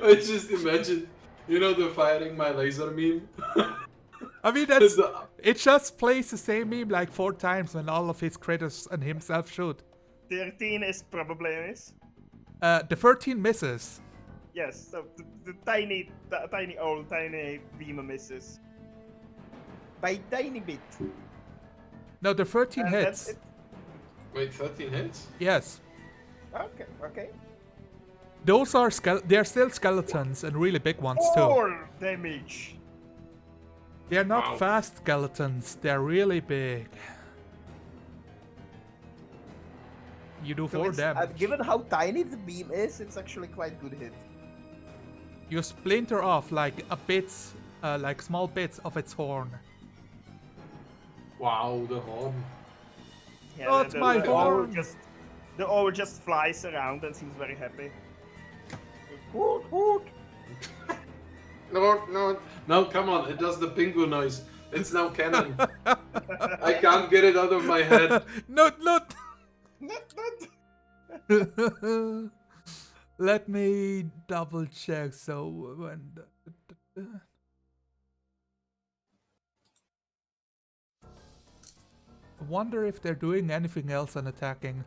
I just imagine, the firing my laser meme. I mean, it just plays the same meme like 4 times when all of his critters and himself shoot. 13 is probably a miss. The 13 misses. Yes, so the tiny owl, tiny beam misses. By tiny bit. No, the 13 And that's hits. it. Wait, 13 hits? Yes. Okay. Those are they're still skeletons and really big ones too. 4 damage. They're not Wow. fast skeletons, they're really big. You do So 4 it's, damage. given how tiny the beam is, it's actually quite good hit. You splinter off like like small bits of its horn. Wow, the horn. Yeah, Not my the owl horn. the owl just flies around and seems very happy. Hoot, hoot. No, come on, it does the pingu noise. It's now canon. I can't get it out of my head. Not. Not. Let me double check. So when I wonder if they're doing anything else than attacking.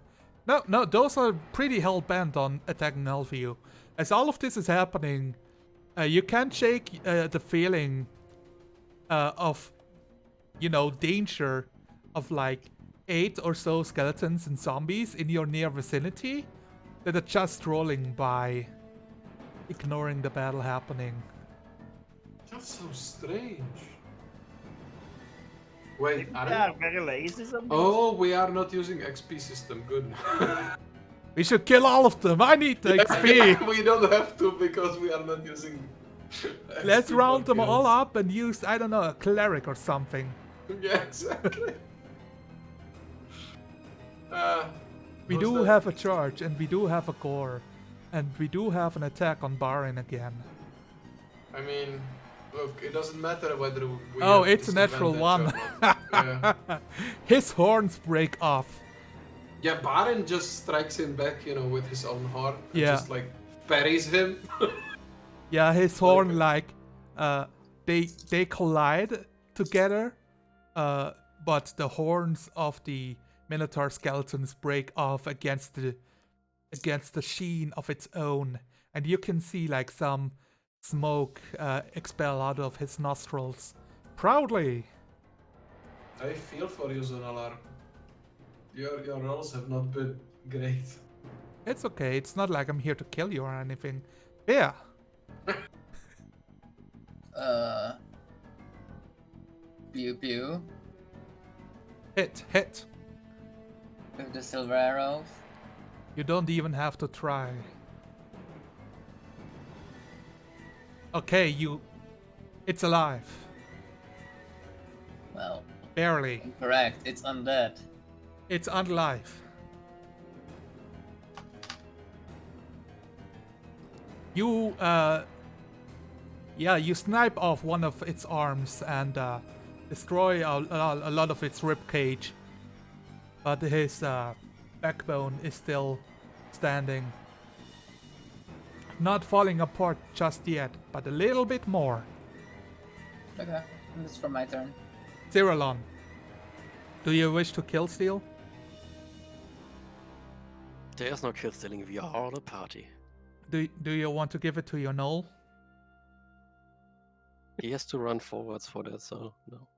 No, those are pretty hell-bent on attacking Alvio. As all of this is happening, you can't shake the feeling of, danger of like 8 or so skeletons and zombies in your near vicinity that are just rolling by, ignoring the battle happening. That's so strange. Wait, They are very lazy zombies. Oh, we are not using XP system. Good. We should kill all of them. I need the XP. We don't have to because we are not using. Let's XP round for them all kills. up and use, I don't know, a cleric or something. Yeah, exactly. We who's do that? have a charge, and we do have a core, and we do have an attack on Barin again. I mean, look, it doesn't matter whether we. Oh, have it's a natural disadvantage one. or not. Yeah. His horns break off. Yeah, Barin just strikes him back, with his own horn. And Yeah. Just like parries him. Yeah, his horn they collide together, but the horns of the Minotaur skeletons break off against against the sheen of its own, and you can see like some smoke expel out of his nostrils. Proudly. I feel for you, Zonalar. Your rolls have not been great. It's okay. It's not like I'm here to kill you or anything. Yeah. Pew pew. Hit. With the silver arrows. You don't even have to try. Okay, it's alive. Well, Barely. incorrect. It's undead. It's unalive. You, you snipe off one of its arms and destroy a lot of its rib cage. But his backbone is still standing. Not falling apart just yet, but a little bit more. Okay, and it's for my turn. Zeralon, do you wish to kill Steel? There's no kill stealing, we are all a party. Do you want to give it to your Knoll? He has to run forwards for that, so no.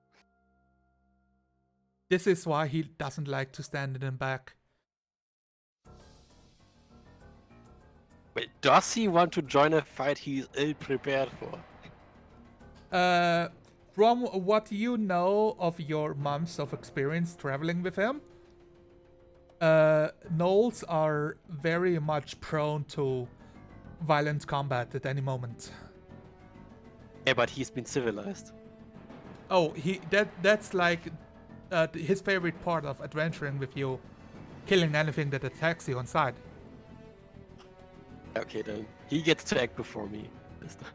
This is why he doesn't like to stand in the back. Wait, does he want to join a fight he's ill-prepared for? From what you know of your months of experience traveling with him, Gnolls are very much prone to violent combat at any moment. Yeah, but he's been civilized. Oh, that's like his favorite part of adventuring with you, killing anything that attacks you on sight. Okay, then he gets to act before me. This time.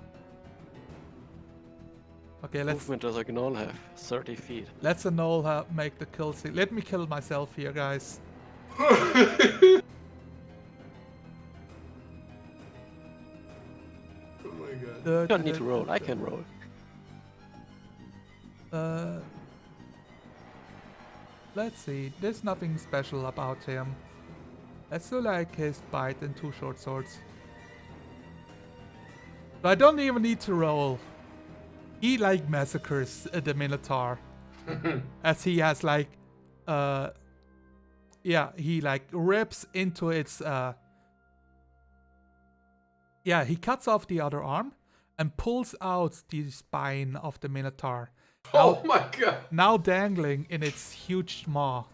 Okay, let's Movement does a gnoll have 30 feet. let's a Gnoll make the kill scene. Let me kill myself here, guys. Oh my god. You don't need to roll, I can roll. Let's see. There's nothing special about him. Let's do like his bite and 2 short swords. So I don't even need to roll. He like massacres the Minotaur. As he has like he like rips into its he cuts off the other arm and pulls out the spine of the Minotaur. Oh my god. Now dangling in its huge maw.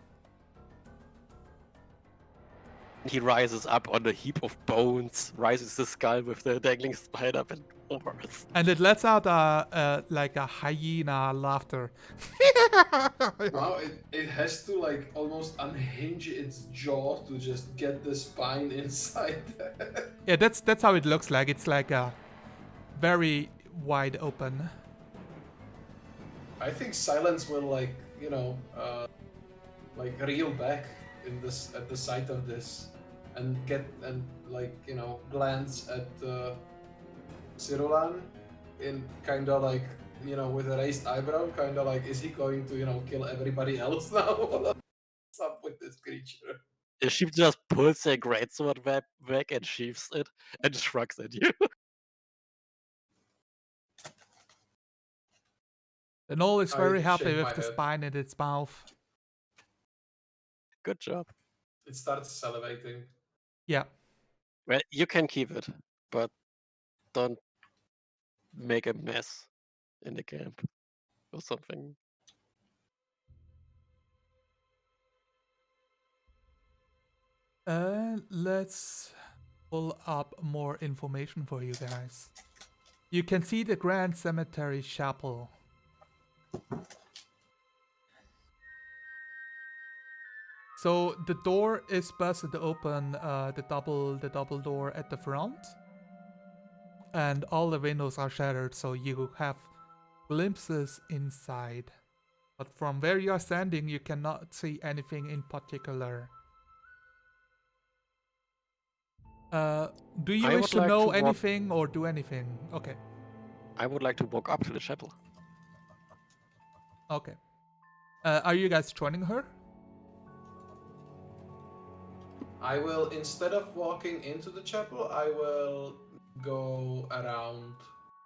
He rises up on a heap of bones, raises the skull with the dangling spine up and overs. And it lets out like a hyena laughter. Wow, it has to like almost unhinge its jaw to just get the spine inside. Yeah, that's how it looks like. It's like a very wide open. I think Silence will like, like reel back in this at the sight of this and glance at Cirulan in kinda like, with a raised eyebrow, kinda like, is he going to, kill everybody else now? What's up with this creature? She just pulls a greatsword back and sheaths it and shrugs at you. The Gnoll is I very happy shake my with the head. spine in its mouth. Good job. It starts salivating. Yeah. Well, you can keep it, but don't make a mess in the camp or something. Let's pull up more information for you guys. You can see the Grand Cemetery Chapel. So the door is busted open, the double door at the front, and all the windows are shattered, so you have glimpses inside. But from where you are standing, you cannot see anything in particular. Do you I wish would to like know to walk- anything or do anything? Okay. I would like to walk up to the chapel. Okay. Are you guys joining her? I will, instead of walking into the chapel, I will go around,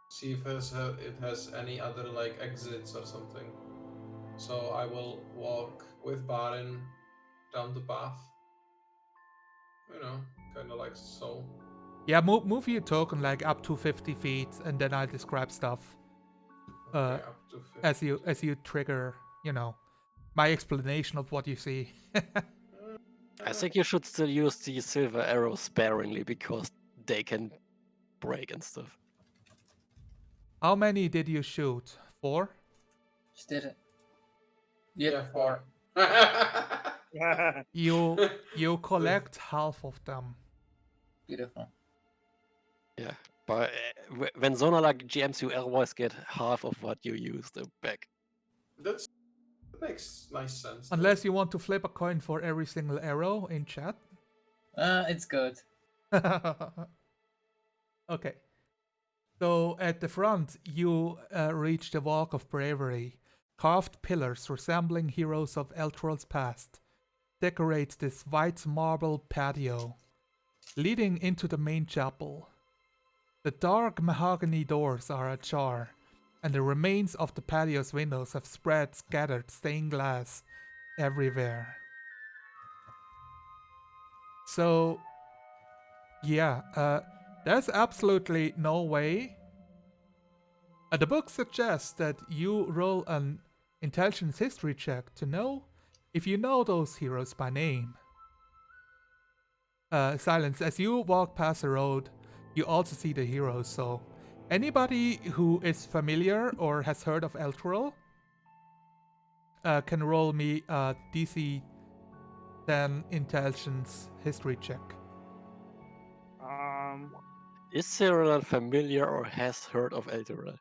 see if it has any other like exits or something. So I will walk with Barin down the path. You know, kind of like so. Yeah, move your token like up to 50 feet, and then I'll describe stuff Okay, up to 50. as you trigger, you know, my explanation of what you see. I think you should still use the silver arrows sparingly because they can break and stuff. How many did you shoot? 4? Just did it. Yep, Yeah, 4. 4. You collect half of them. Beautiful. Yeah, but when Zonala GMs, you always get half of what you used back. That makes nice sense. Unless you want to flip a coin for every single arrow in chat. It's good. Okay. So at the front, you reach the Walk of Bravery. Carved pillars resembling heroes of Eltrol's past decorate this white marble patio, leading into the main chapel. The dark mahogany doors are ajar, and the remains of the patio's windows have spread scattered stained glass everywhere. So, yeah, there's absolutely no way. The book suggests that you roll an intelligence history check to know if you know those heroes by name. Silence. As you walk past the road, you also see the heroes, so anybody who is familiar or has heard of Elturel can roll me a DC 10 intelligence history check. Is Cyril familiar or has heard of Elturel?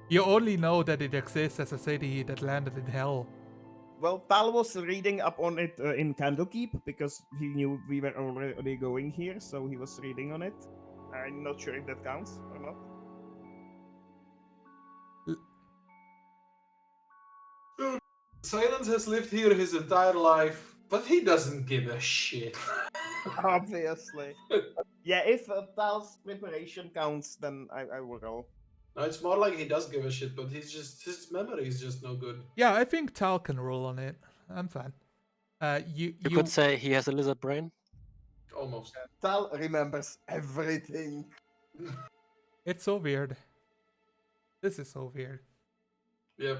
You only know that it exists as a city that landed in hell. Well, Tal was reading up on it in Candlekeep because he knew we were already going here, so he was reading on it. I'm not sure if that counts or not. Silence has lived here his entire life, but he doesn't give a shit. Obviously. Yeah, if Tal's preparation counts, then I will roll. No, it's more like he does give a shit, but his memory is just no good. Yeah, I think Tal can roll on it. I'm fine. You could say he has a lizard brain. Almost. Tal remembers everything. It's so weird. This is so weird. Yep.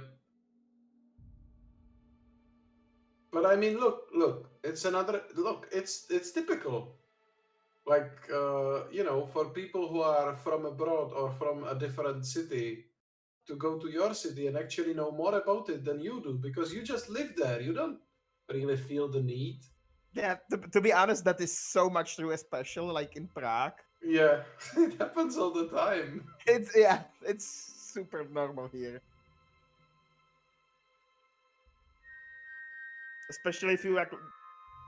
But I mean, look, it's another look. It's typical. Like you know, for people who are from abroad or from a different city, to go to your city and actually know more about it than you do, because you just live there. You don't really feel the need. Yeah, to be honest, that is so much true, especially like in Prague. Yeah, it happens all the time. It's super normal here. Especially if you like,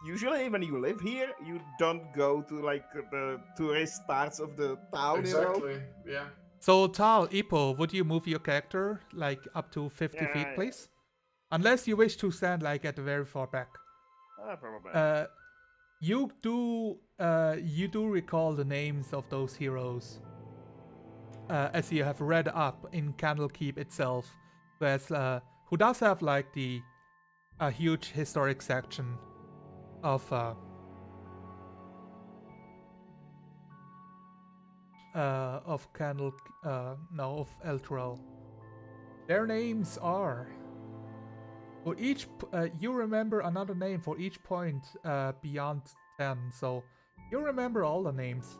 usually when you live here, you don't go to like the tourist parts of the town. Exactly. You know? Yeah. So Tal, Ipo, would you move your character like up to 50 feet, please? Unless you wish to stand like at the very far back. Probably. You do recall the names of those heroes, as you have read up in Candlekeep itself, who does have like a huge historic section of Elturel. Their names are, for each you remember another name for each point beyond 10, so you remember all the names.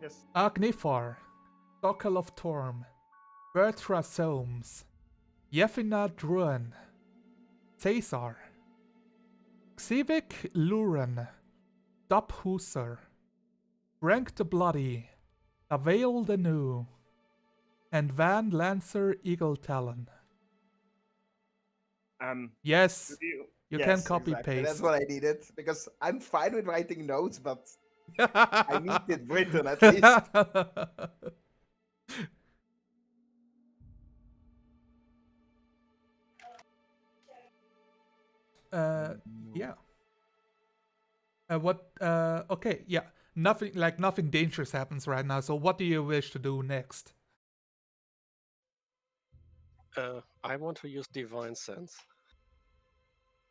Yes. Agnifar, Sokol of Torm, Bertra Soames, Yefina Druan, Caesar, Xivik Luren, Dubhuser, Frank the Bloody, Avail the New, and Van Lancer Eagle Talon. Yes, you can copy paste. That's what I needed, because I'm fine with writing notes, but I need it written at least. yeah. Okay, yeah. Nothing dangerous happens right now. So what do you wish to do next? I want to use Divine Sense.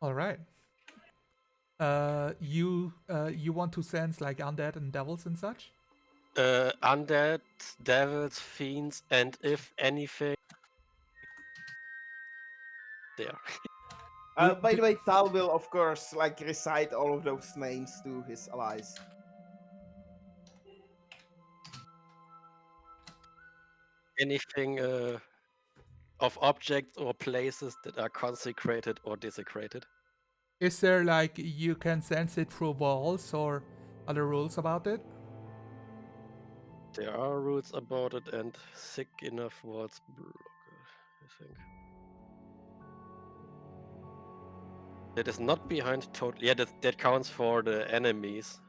All right. You want to sense like undead and devils and such? Undead, devils, fiends, and if anything, there. By the way, Tal will of course like recite all of those names to his allies. Anything of objects or places that are consecrated or desecrated. Is there like you can sense it through walls or other rules about it? There are rules about it and thick enough walls block it, I think. That is not behind total. Yeah, that counts for the enemies.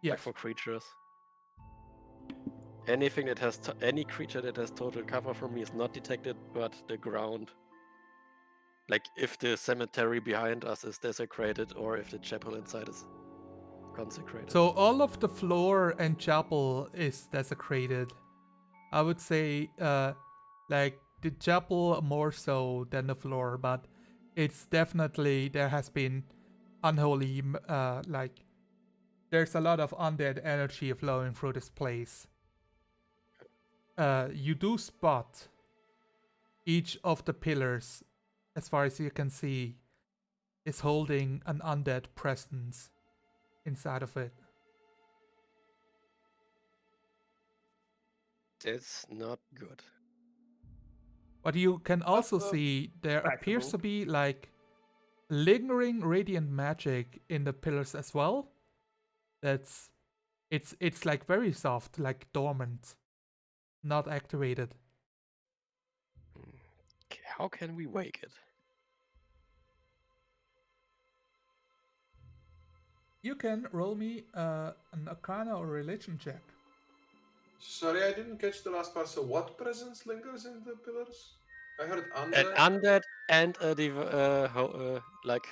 Yeah. Like for creatures. Anything that has any creature that has total cover from me is not detected, but the ground. Like if the cemetery behind us is desecrated or if the chapel inside is consecrated. So all of the floor and chapel is desecrated. I would say like the chapel more so than the floor, but it's definitely there has been unholy like there's a lot of undead energy flowing through this place. You do spot each of the pillars, as far as you can see, is holding an undead presence inside of it. That's not good. But you can also see there appears respectable. to be like lingering radiant magic in the pillars as well. That's it's like very soft, like dormant, not activated. How can we wake it? You can roll me an Arcana or Religion check. Sorry, I didn't catch the last part. So, what presence lingers in the pillars? I heard An undead. undead and like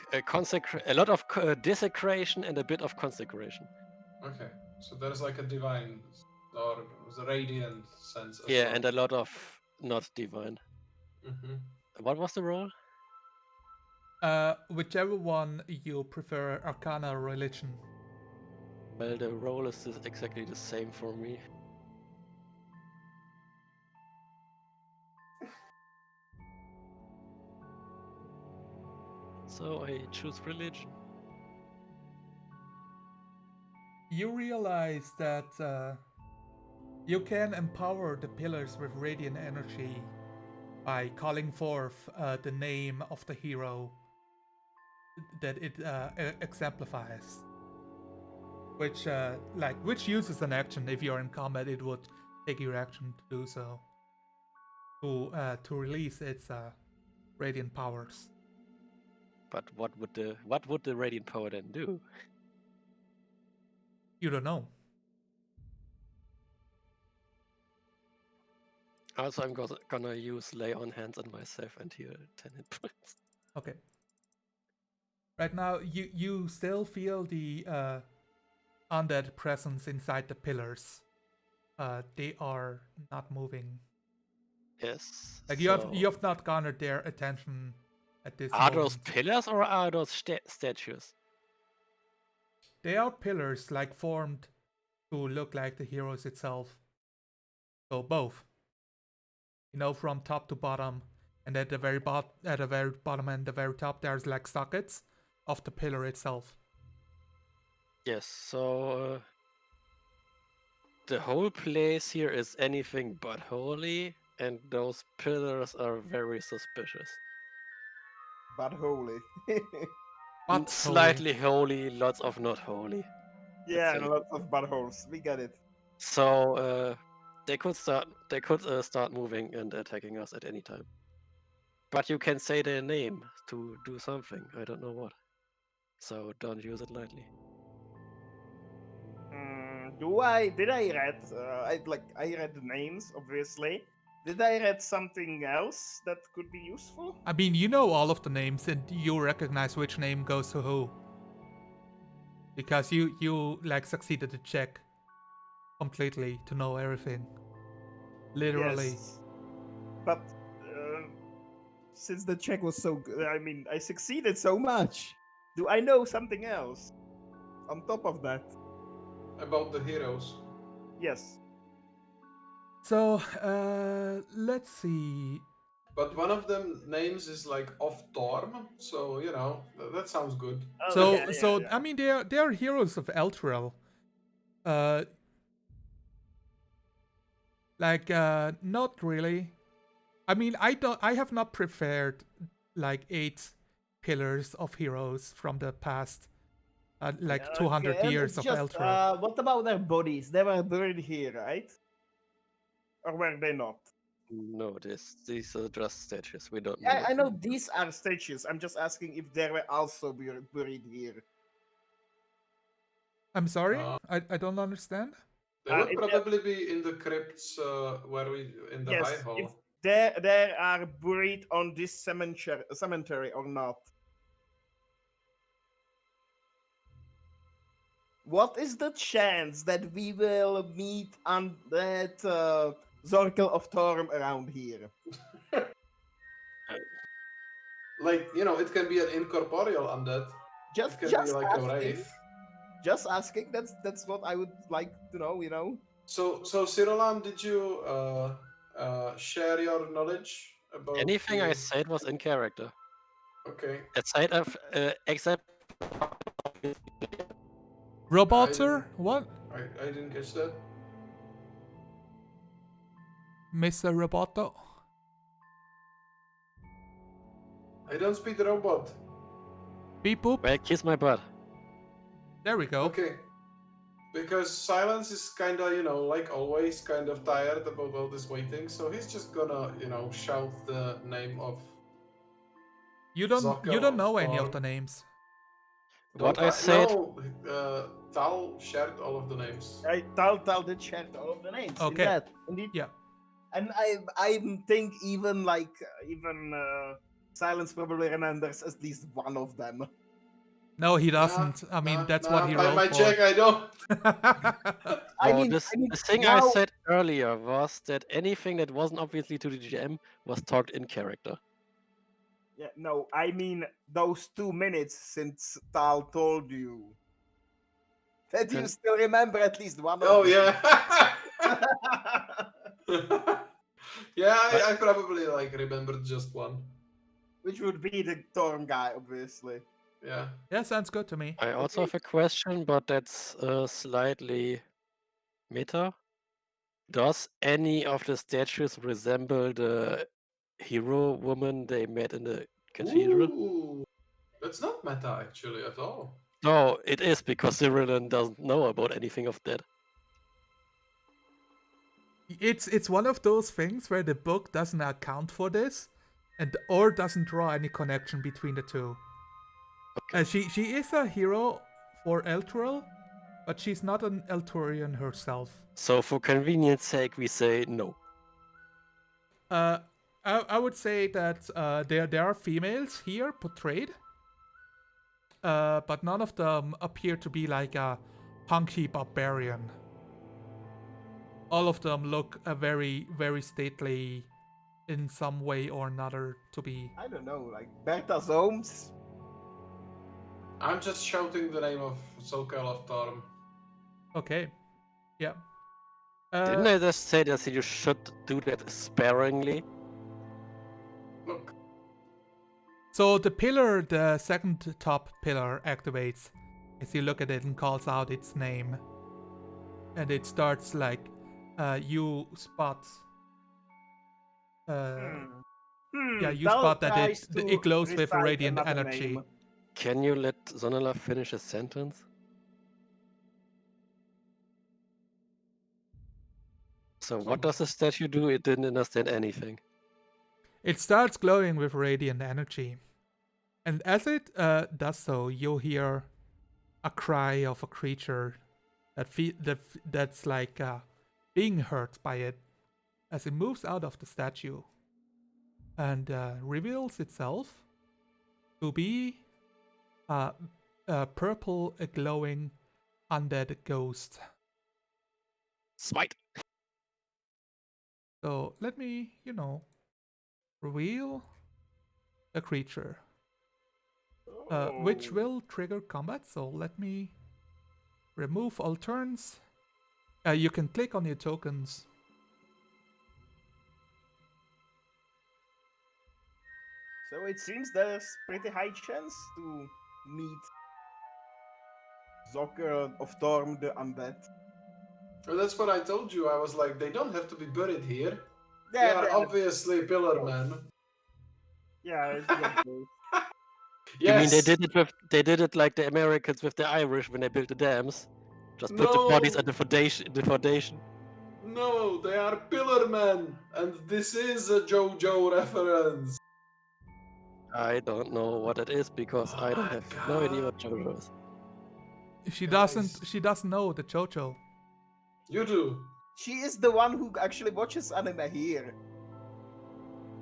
a lot of desecration and a bit of consecration. Okay, so there's like a divine or the radiant sense as Yeah, well. and a lot of not divine. Mm-hmm. What was the roll? Whichever one you prefer, Arcana or Religion. Well, the roll is exactly the same for me. So I choose religion. You realize that you can empower the pillars with radiant energy by calling forth the name of the hero that it exemplifies. Which uses an action. If you're in combat, it would take your action to do so. To release its radiant powers. But what would the radiant power then do? You don't know. Also, I'm gonna use lay on hands on myself and heal 10 hit points. Okay. Right now, you still feel the undead presence inside the pillars. They are not moving. Yes. Like you have not garnered their attention at this Are moment. those pillars or are those statues? They are pillars like formed to look like the heroes itself. So both. You know, from top to bottom, and at the very bottom and the very top, there's like sockets of the pillar itself. Yes. So the whole place here is anything but holy, and those pillars are very suspicious. But holy. But Slightly holy, lots of not holy. Yeah, Let's and say. lots of buttholes. We get it. So they could start moving and attacking us at any time. But you can say their name to do something. I don't know what. So don't use it lightly. Did I read? I read the names obviously. Did I read something else that could be useful? I mean, you know all of the names and you recognize which name goes to who. Because you like succeeded the check completely to know everything. Literally. Yes. But since the check was so good, I mean, I succeeded so much. Do I know something else on top of that? About the heroes. Yes. So, let's see. But one of them names is like of Torm, so you know that sounds good. Oh, So, yeah, so yeah. I mean, they are heroes of Elturel. Not really. I mean, I have not prepared like 8 pillars of heroes from the past, like 200 Okay, years it's of just, Elturel. what about their bodies? They were buried here, right? Or were they not? No, these are just statues. We don't know. I know these are statues. I'm just asking if they were also buried here. I'm sorry, Uh, I don't understand. They would if probably be in the crypts where we in the high Yes, hall. if they are buried on this cemetery or not. What is the chance that we will meet on that circle of Torm around here? Like, you know, it can be an incorporeal undead. Just It can be like a asking. wraith. Just asking. That's what I would like to know. You know. So Sirolan, did you share your knowledge about Anything I the... said was in character. Okay. Aside of, except Roboter? What? I didn't catch that. Mr. Roboto? I don't speak robot. Beep boop. well, kiss my butt. There we go. Okay. Because Silence is kind of, you know, like always, kind of tired about all this waiting, so he's just gonna, you know, shout the name of... You don't Zockel know of any of Thorn. the names. What I said. No, Tal shared all of the names. Tal did share all of the names. Okay. Indeed. Yeah. And I think even Silence probably remembers at least one of them. No, he doesn't. I mean, that's what he by wrote my for. check, I don't. The thing now, I said earlier was that anything that wasn't obviously to the GM was talked in character. Yeah, no, I mean those 2 minutes since Tal told you. That you Then- still remember at least one of Oh, them. yeah. Yeah, I probably like remembered just one. Which would be the Torm guy, obviously. Yeah. Yeah, sounds good to me. I also have a question, but that's slightly meta. Does any of the statues resemble the hero woman they met in the cathedral? Ooh, that's not meta actually at all. No, it is because Cyrillin doesn't know about anything of that. It's one of those things where the book doesn't account for this, or doesn't draw any connection between the two. Okay. She is a hero for Elturel, but she's not an Elturian herself. So for convenience sake, we say no. I would say that there are females here portrayed, but none of them appear to be like a punky barbarian. All of them look very, very stately in some way or another to be. I don't know, like Bertha Zooms. I'm just shouting the name of Zockel of Torm. Okay. Yeah. Didn't I just say that you should do that sparingly? Look. So the pillar, the second top pillar, activates as you look at it and calls out its name. And it starts like you spot. Yeah, you Tal spot that tries it to glows with recite radiant another energy. name. Can you let Zonala finish a sentence? So what does the statue do? It didn't understand anything. It starts glowing with radiant energy. And as it does so, you'll hear a cry of a creature that's like being hurt by it. as it moves out of the statue and reveals itself to be a purple glowing undead ghost. Smite. So let me, reveal a creature, which Oh. will trigger combat. So let me remove all turns. You can click on your tokens. So it seems there's pretty high chance to meet Zocker of Storm the Undead. Well, that's what I told you. I was like, they don't have to be buried here. They Yeah, are obviously pillar close. men. yeah, they're close. You mean Yes. they did it like the Americans with the Irish when they built the dams? Just put the bodies No. at the foundation. No, they are pillar men, and this is a JoJo reference. I don't know what it is because Oh I don't my have God. no idea what JoJo is. She Guys. doesn't know the JoJo. You do. She is the one who actually watches anime here.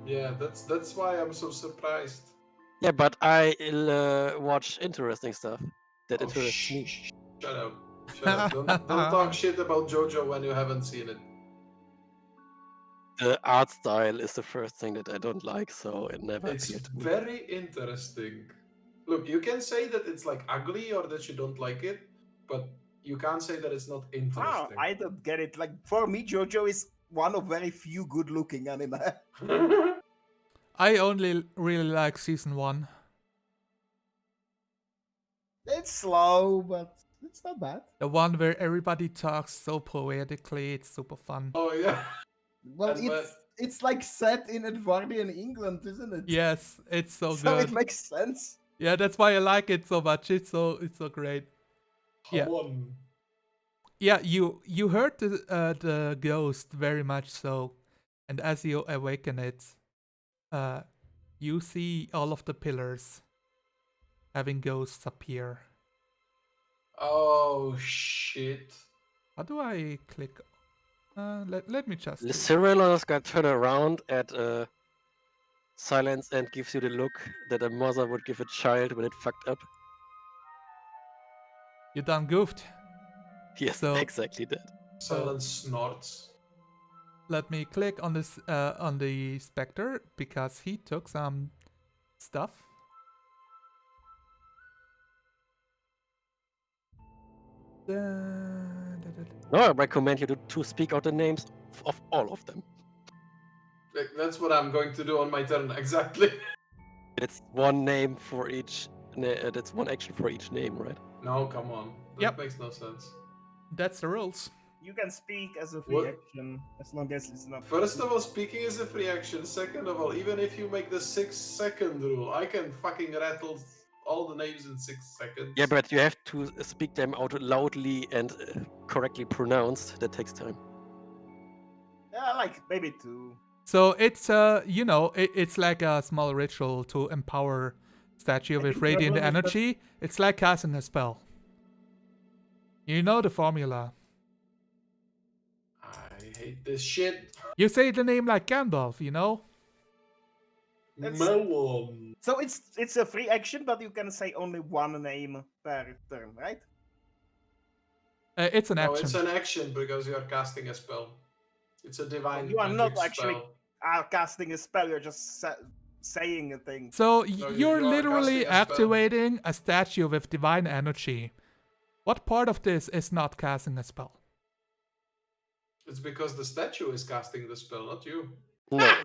Yeah, that's why I'm so surprised. Yeah, but I watch interesting stuff that Oh, interests me. Shut up. Shut up. Don't talk shit about JoJo when you haven't seen it. The art style is the first thing that I don't like, so it never It's appealed to me. very interesting. Look, you can say that it's like ugly or that you don't like it, but you can't say that it's not Ah, interesting. I don't get it. Like, for me, JoJo is one of very few good-looking anime. I only really like season 1. It's slow, but it's not bad. The one where everybody talks so poetically. It's super fun. Oh yeah. Well, And it's like set in Edwardian England, isn't it? Yes, it's so So good. it makes sense. Yeah, that's why I like it so much. It's so great. Yeah. Come on. Yeah, you heard the ghost very much so, and as you awaken it, you see all of the pillars having ghosts appear. Oh shit. How do I click? Let me just. The Cyrillos got turned around at silence and gives you the look that a mother would give a child when it fucked up. You done goofed. Yes, So- exactly that. Silence snorts. Let me click on this on the specter because he took some stuff. No, I recommend you to speak out the names of all of them. Like, that's what I'm going to do on my turn, exactly. It's one name for each. That's one action for each name, right? No, come on. That Yep. makes no sense. That's the rules. You can speak as a free What? action as long as it's not. First of all, speaking is a free action. Second of all, even if you make the 6-second rule, I can fucking rattle all the names in 6 seconds. Yeah, but you have to speak them out loudly and correctly pronounced. That takes time. Yeah, like maybe 2. So it's it's like a small ritual to empower statue I with think radiant problem is that- energy. It's like casting a spell. You know the formula. I hate this shit. You say the name like Gandalf, you know? That's- Melon. So it's a free action, but you can say only one name per turn, right? It's an No, action. it's an action because you are casting a spell. It's a divine You are magic not actually- spell. Casting a spell, you're just saying a thing. So No, you're you are literally casting a spell. activating a statue with divine energy. What part of this is not casting a spell? It's because the statue is casting the spell, not you. No,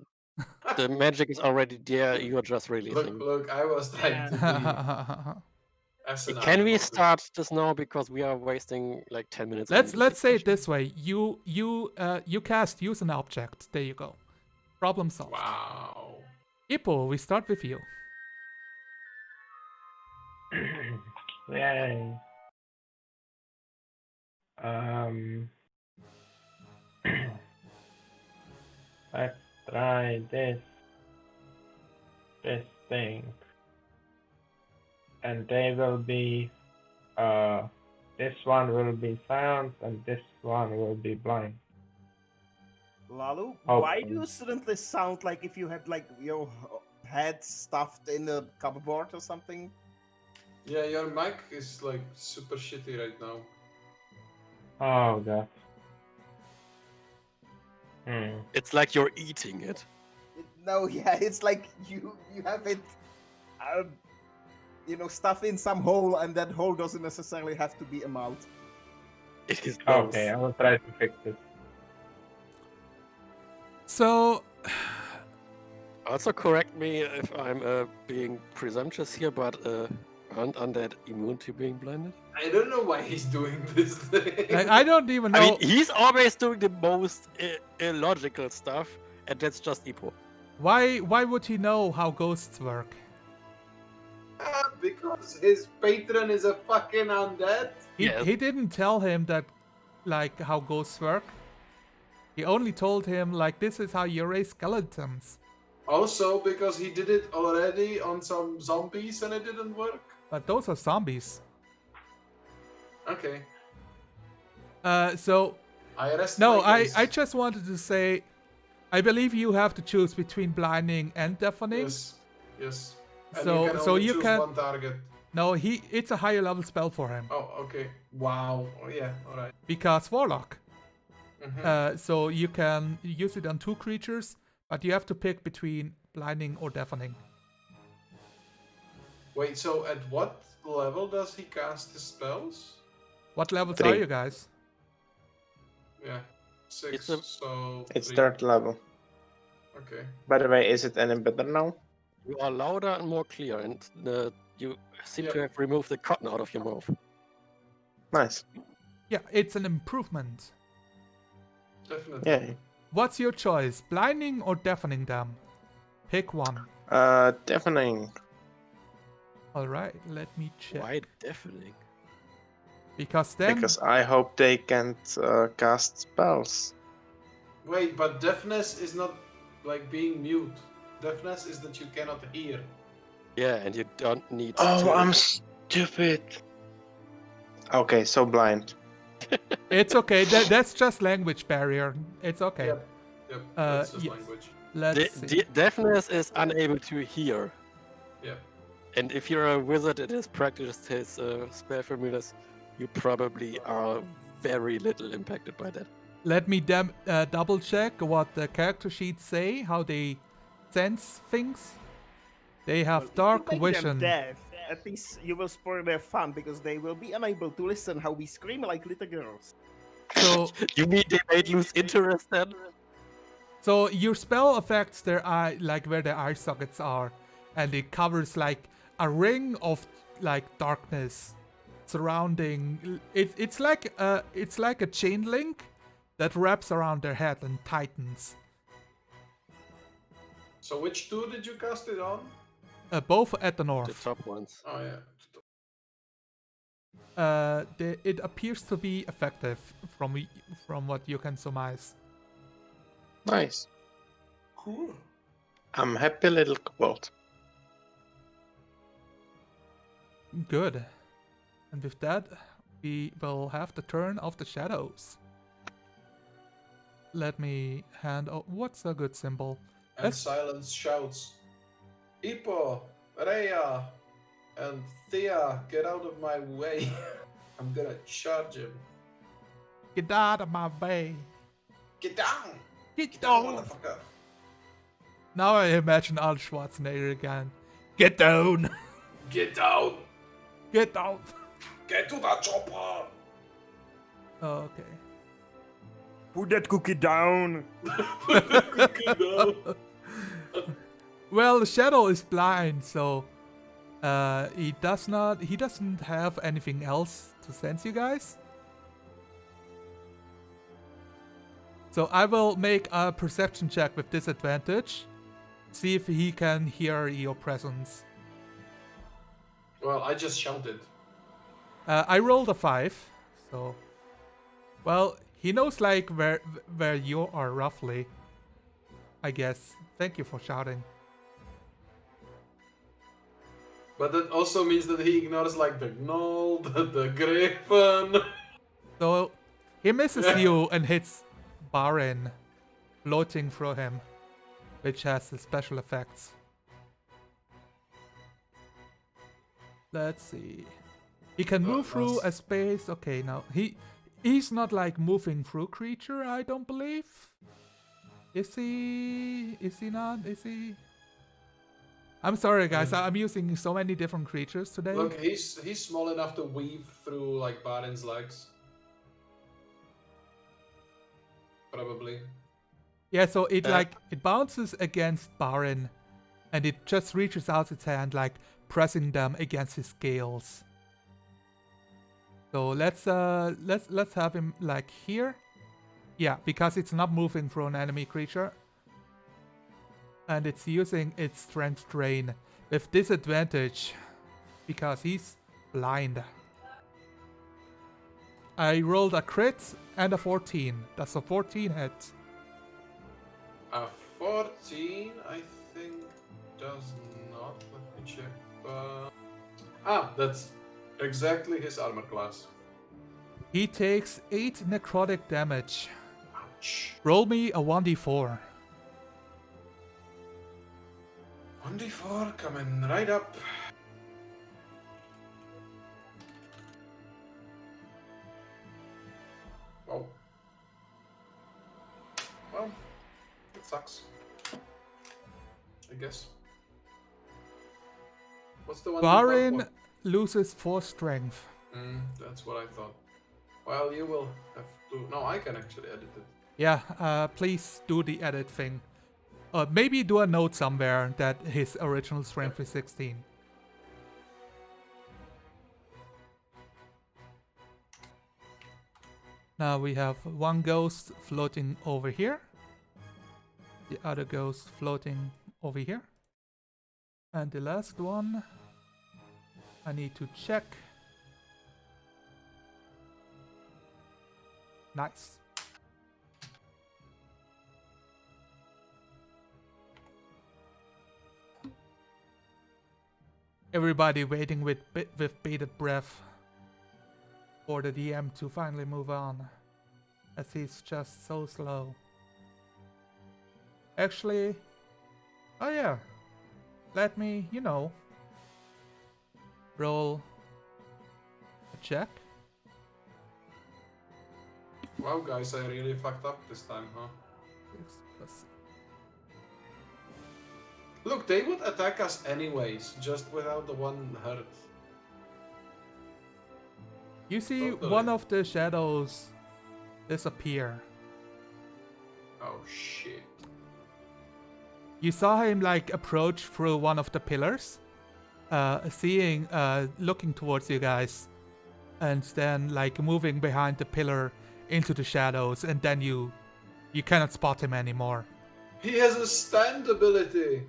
the magic is already there. You are just Look, releasing. look, I was trying to be asinine. Can we about it. start this now because we are wasting like 10 minutes? on let's this say it discussion. this way. You cast use an object. There you go. Problem solved. Wow. Hippo, we start with you. Yay. Let's try this thing. And they will be this one will be silent and this one will be blind. Lalu, Oh, why do you suddenly sound like if you had like your head stuffed in a cupboard or something? Yeah, your mic is like super shitty right now. Oh god. Hmm. It's like you're eating it. No, yeah, it's like you have it, stuff in some hole, and that hole doesn't necessarily have to be a mouth. It is both. Okay, I will try to fix it. So, Also correct me if I'm being presumptuous here, but aren't undead immune to being blinded? I don't know why he's doing this thing. I don't even know. I mean, he's always doing the most illogical stuff, and that's just Ipo. Why would he know how ghosts work? Because his patron is a fucking undead. Yes. He didn't tell him that, like, how ghosts work. He only told him, like, this is how you raise skeletons. Also, because he did it already on some zombies and it didn't work. But those are zombies. Okay. So, I rest no, my case. I just wanted to say, I believe you have to choose between blinding and deafening. Yes. And So- you can so only you choose can- one target. No, it's a higher level spell for him. Oh, okay. Wow. Oh, yeah. All right. Because Warlock. Mhm. So you can use it on 2 creatures, but you have to pick between blinding or deafening. Wait. So at what level does he cast his spells? What levels 3. are you guys? Yeah. 6. It's a- So. It's 3. 3rd level. Okay. By the way, is it any better now? You are louder and more clear, and you seem Yeah. to have removed the cotton out of your mouth. Nice. Yeah, it's an improvement. Definitely. Yeah. What's your choice? Blinding or deafening them? Pick one. Deafening. Alright, let me check. Why deafening? Because then Because I hope they can't cast spells. Wait, but deafness is not like being mute. Deafness is that you cannot hear. Yeah, and you don't need Oh, to. I'm stupid. Okay, so blind. it's okay. That's just language barrier. It's okay. Yep. That's just yes. language. Let's see. Deafness is unable to hear. Yeah. And if you're a wizard that has practiced his spell formulas, you probably are very little impacted by that. Let me double check what the character sheets say, how they sense things. They have dark If you make vision. them deaf, at least you will spoil their fun because they will be unable to listen how we scream like little girls. So You mean they might lose interest then? So your spell affects their eye, like where their eye sockets are, and it covers like a ring of like darkness surrounding. It's like a chain link that wraps around their head and tightens. So which 2 did you cast it on? Both at the The north. top ones. Oh yeah. It appears to be effective from what you can surmise. Nice. Cool. I'm happy little kobold. Good. And with that, we will have the turn of the shadows. Let me hand. Oh, what's a good symbol? And Let's- Silence shouts, Ipo, Rhea, and Thea, get out of my way. I'm gonna charge him. Get out of my way. Get down! Get Get down, down. motherfucker! Now I imagine Arnold Schwarzenegger again. Get down. Get down! Get down. Get to the chopper! Okay. Put that cookie down. Get down. Well, the shadow is blind, so he doesn't have anything else to sense you guys. So I will make a perception check with disadvantage. See if he can hear your presence. Well, I just shouted. I rolled a 5, so well, he knows like where you are roughly. I guess. Thank you for shouting. But that also means that he ignores like the gnoll, the griffin. So he misses you and hits Barin. floating through him, which has the special effects. Let's see. He can move through a space. Okay, now he's not like moving through creature, I don't believe. Is he? Is he not? Is he? I'm sorry, guys. I'm using so many different creatures today. Look, he's small enough to weave through like Barin's legs. Probably. Yeah, so it it bounces against Barin, and it just reaches out its hand, like pressing them against his scales. So let's have him like here. Yeah, because it's not moving through an enemy creature. And it's using its strength drain with disadvantage because he's blind. I rolled a crit and a 14. That's a 14 hit. A 14, I think, does not. Let me check. That's exactly his armor class. He takes 8 necrotic damage. Ouch. Roll me a 1d4. 1d4 coming right up. Oh. Well, it sucks. I guess. What's the one? Barin loses 4 strength. That's what I thought. Well, you will have to. No, I can actually edit it. Yeah, please do the edit thing. Maybe do a note somewhere that his original strength is 16. Now we have one ghost floating over here. The other ghost floating over here. And the last one, I need to check. Nice. Everybody waiting with bated breath for the DM to finally move on, as he's just so slow. Actually, oh yeah, let me, roll a check. Wow, guys, I really fucked up this time, huh? Look, they would attack us anyways, just without the one hurt. You see Totally. one of the shadows disappear. Oh shit. You saw him like approach through one of the pillars, looking towards you guys, and then like moving behind the pillar into the shadows, and then you cannot spot him anymore. He has a stand ability!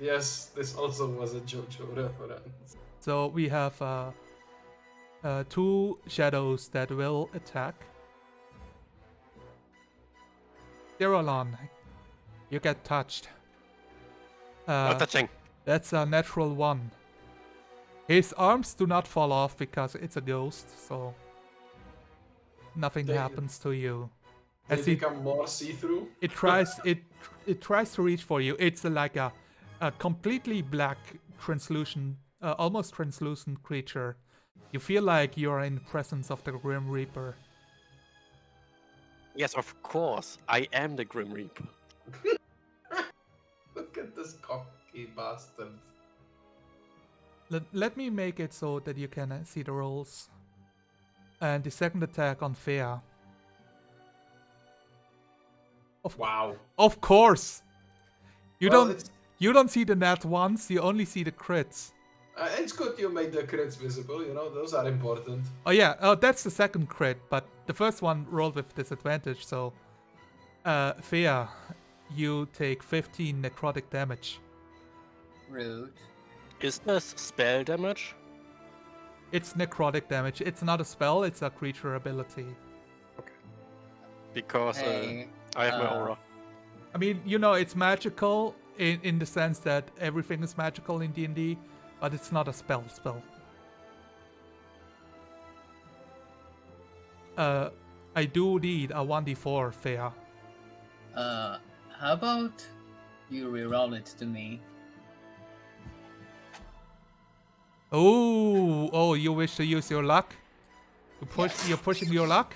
Yes, this also was a JoJo reference. So we have 2 shadows that will attack. Zerolon, you get touched. No touching. That's a natural 1. His arms do not fall off because it's a ghost, so nothing happens to you. They become more see-through? It tries to reach for you. It's like a completely black, translucent, almost translucent creature. You feel like you're in the presence of the Grim Reaper. Yes, of course. I am the Grim Reaper. Look at this cocky bastard. Let me make it so that you can see the rolls. And the second attack on Fea. Wow. Of course. You Well, don't see the nat ones, you only see the crits. It's good you made the crits visible, those are important. Oh yeah, that's the second crit, but the first one rolled with disadvantage, so Fea, you take 15 necrotic damage. Rude. Is this spell damage? It's necrotic damage. It's not a spell, it's a creature ability. Because Hey, I have my aura. I mean, it's magical in the sense that everything is magical in D&D, but it's not a spell. I do need a 1d4, Thea. How about you reroll it to me? Oh, you wish to use your luck? You're pushing your luck?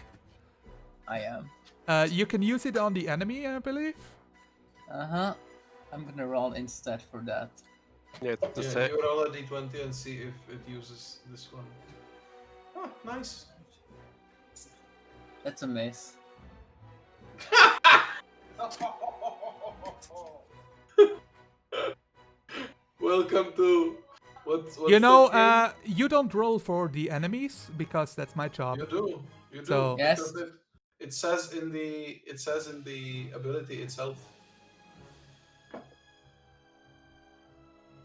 I am. You can use it on the enemy, I believe. Uh-huh. I'm gonna roll instead for that. Yeah, it's the Yeah, same. you roll a d20 and see if it uses this one. Oh, nice. That's a miss. Welcome to what's You know, that you don't roll for the enemies because that's my job. game? You do. So- Yes. Because it says in the ability itself.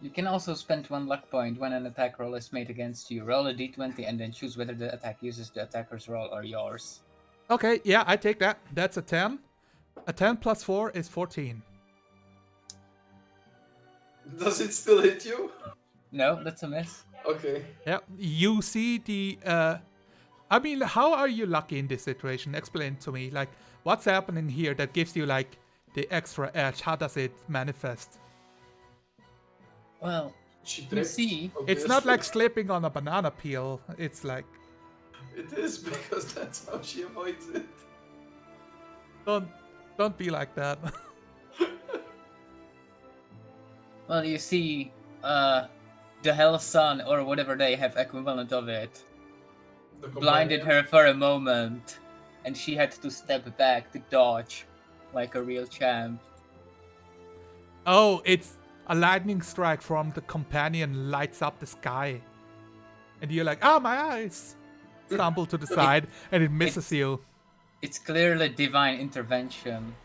You can also spend 1 luck point when an attack roll is made against you. Roll a d20 and then choose whether the attack uses the attacker's roll or yours. Okay, yeah, I take that. That's a 10. A 10 plus 4 is 14. Does it still hit you? No, that's a miss. Okay. Yeah, you see the... I mean, how are you lucky in this situation? Explain to me. Like, what's happening here that gives you, like, the extra edge? How does it manifest? Well, She you tripped. see, It's not obviously. like slipping on a banana peel. It's like... It is because that's how she avoids it. Don't be like that. well, you see, the Hell Sun or whatever they have equivalent of it The blinded companion. her for a moment, and she had to step back to dodge, like a real champ. Oh, it's a lightning strike from the companion lights up the sky. And you're like, ah, my eyes! Stumble to the side, and it misses you. It's clearly divine intervention.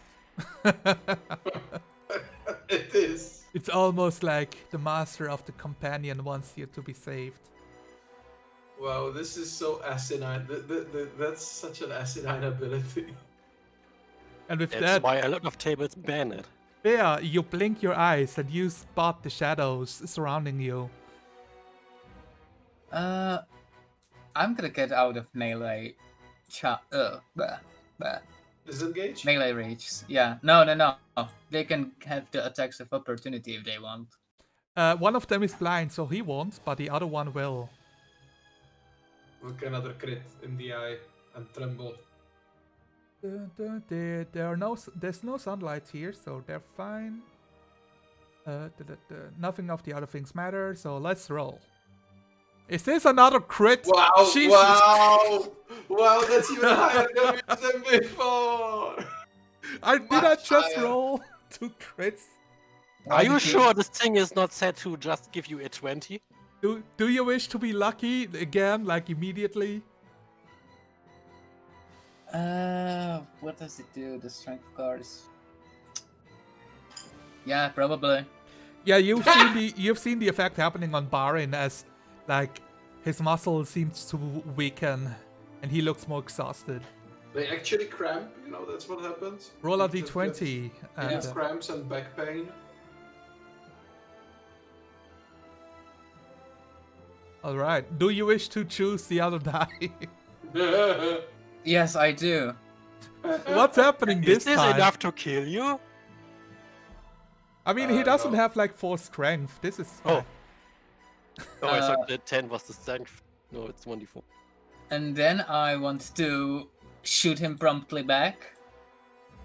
It is. It's almost like the master of the companion wants you to be saved. Wow, this is so asinine. That's such an asinine ability. And with That's that, why a lot of tables ban it. yeah, you blink your eyes and you spot the shadows surrounding you. I'm gonna get out of melee. Disengage? Melee reach. Yeah, no. They can have the attacks of opportunity if they want. One of them is blind, so he won't, but the other one will. Look, another crit in the eye and tremble. There's no sunlight here, so they're fine. Nothing of the other things matter, so let's roll. Is this another crit? Wow! Jesus. Wow! That's even higher than before. Did I Much just higher. roll 2 crits? Are you sure this thing is not set to just give you a 20? Do you wish to be lucky again, like immediately? What does it do? The strength card is. Yeah, probably. Yeah, you've seen the effect happening on Barin as, like, his muscle seems to weaken, and he looks more exhausted. They actually cramp, you know, that's what happens. Roll a He just d20. He And, gets cramps and back pain. all right. Do you wish to choose the other die? Yes, I do. What's happening Is this this time? enough to kill you? I mean, he doesn't no. have like 4 strength. This is Oh. Oh, I Uh, thought the 10 was the strength. No, it's 1d4. And then I want to shoot him promptly back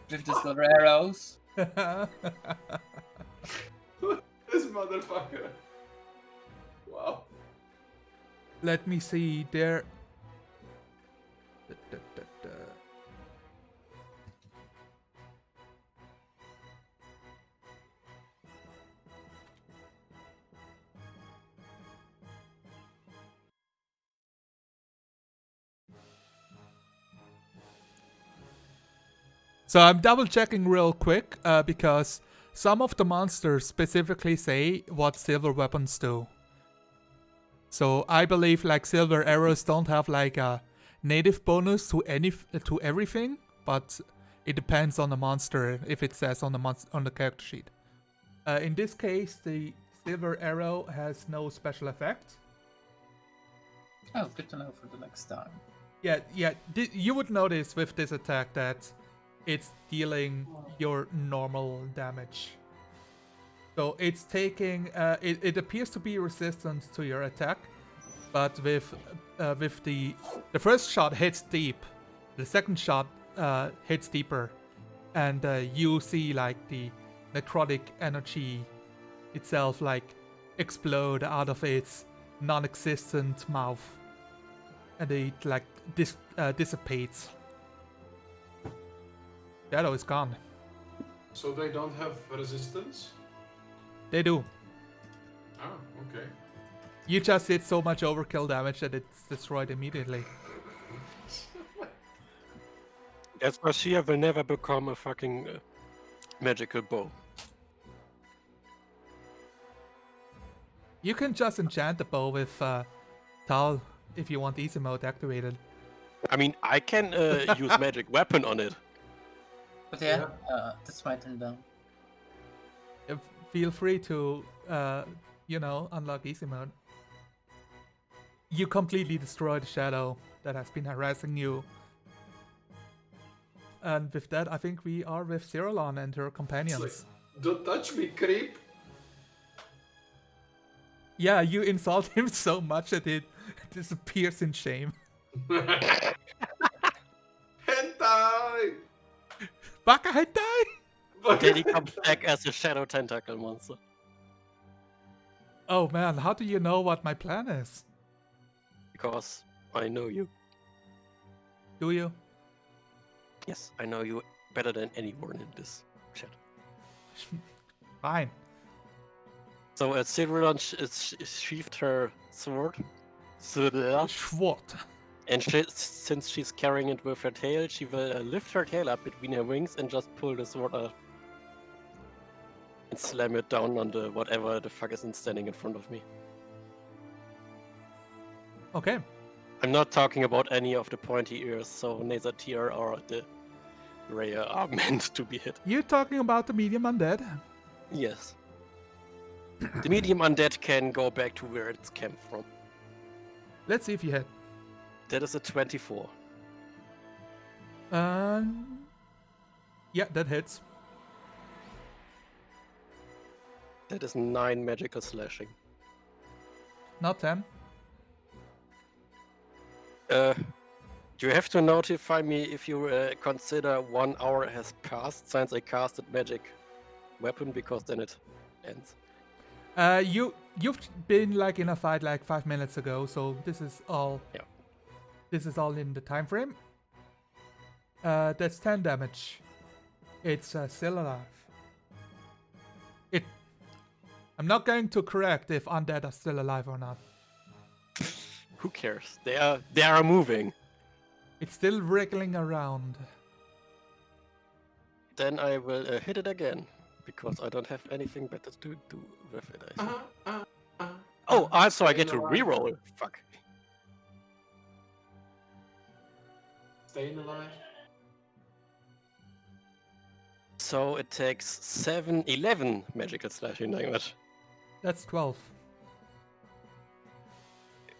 with the silver arrows. This motherfucker. Wow. Let me see. There. So I'm double checking real quick because some of the monsters specifically say what silver weapons do. So I believe like silver arrows don't have like a native bonus to everything, but it depends on the monster if it says on the character sheet. In this case, the silver arrow has no special effect. Oh, good to know for the next time. Yeah. You would notice with this attack that it's dealing your normal damage. So it's taking. It appears to be resistant to your attack, but with the first shot hits deep, the second shot hits deeper, and you see like the necrotic energy itself like explode out of its non-existent mouth, and it like dissipates. Shadow is gone. So they don't have resistance? They do. Ah, okay. You just did so much overkill damage that it's destroyed immediately. That's why Shia will never become a fucking magical bow. You can just enchant the bow with Tal if you want easy mode activated. I mean, I can use magic weapon on it. But yeah, that's my turn down. Feel free to, unlock easy mode. You completely destroy the shadow that has been harassing you. And with that, I think we are with Cyrillon and her companions. It's like, don't touch me, creep. Yeah, you insult him so much that it disappears in shame. Hentai! Baka hentai! Then he comes back as a shadow tentacle monster. Oh man, how do you know what my plan is? Because I know you. Do you? Yes, I know you better than anyone in this chat. Fine. So Cyrillon sheathed her sword. Schwort. And since she's carrying it with her tail, she will lift her tail up between her wings and just pull the sword out. And slam it down on the whatever the fuck is standing in front of me. Okay. I'm not talking about any of the pointy ears, so neither tier or the rare are meant to be hit. You're talking about the medium undead? Yes. The medium undead can go back to where it came from. Let's see if you hit. That is a 24. Yeah, that hits. That is 9 magical slashing. Not 10. Do you have to notify me if you consider 1 hour has passed since I casted magic weapon, because then it ends. You've been like in a fight like 5 minutes ago, so this is all. Yeah. This is all in the time frame. That's 10 damage. It's still alive. I'm not going to correct if undead are still alive or not. Who cares? They are moving. It's still wriggling around. Then I will hit it again, because I don't have anything better to do with it. I think. Oh, also I get to reroll. Fuck. Staying alive. So it takes 11 magical slashing damage. That's 12.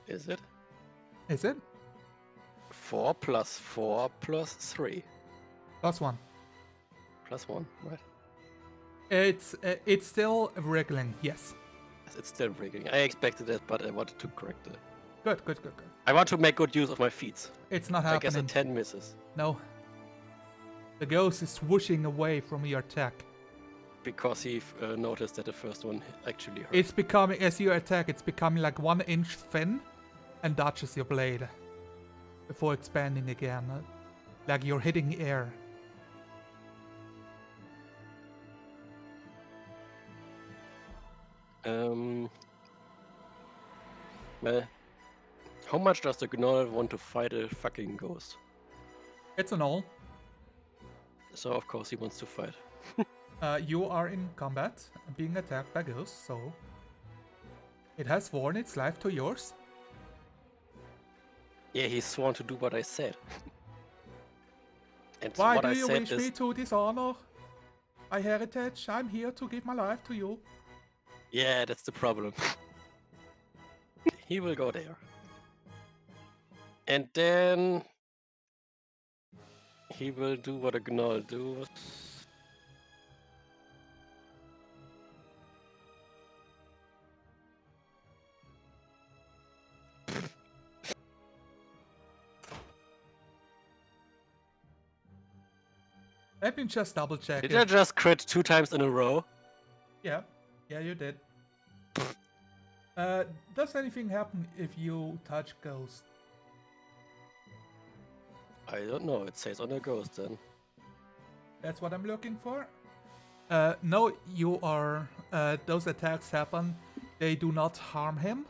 Is it? Is it? 4 plus 4 plus 3. Plus 1. Plus 1, right? It's still wriggling, yes. It's still rigging. I expected it, but I wanted to correct it. Good. I want to make good use of my feats. It's not I guess a happening. 10 misses. No. The ghost is whooshing away from your attack. Because he noticed that the first one actually hurt. It's becoming, as you attack, it's becoming like 1 inch thin and dodges your blade before expanding again. Like you're hitting air. Well, how much does the gnoll want to fight a fucking ghost? It's an all. So of course he wants to fight. You are in combat, being attacked by ghosts, so it has sworn its life to yours. Yeah, he's sworn to do what I said. And Why what do I you said wish is, me to dishonor my heritage? I'm here to give my life to you. yeah, that's the problem. He will go there. And then he will do what a gnoll do. Let me just double check. Did I just crit 2 times in a row? Yeah, you did. Does anything happen if you touch ghost? I don't know. It says on a ghost then. That's what I'm looking for. No, you are. Those attacks happen. They do not harm him.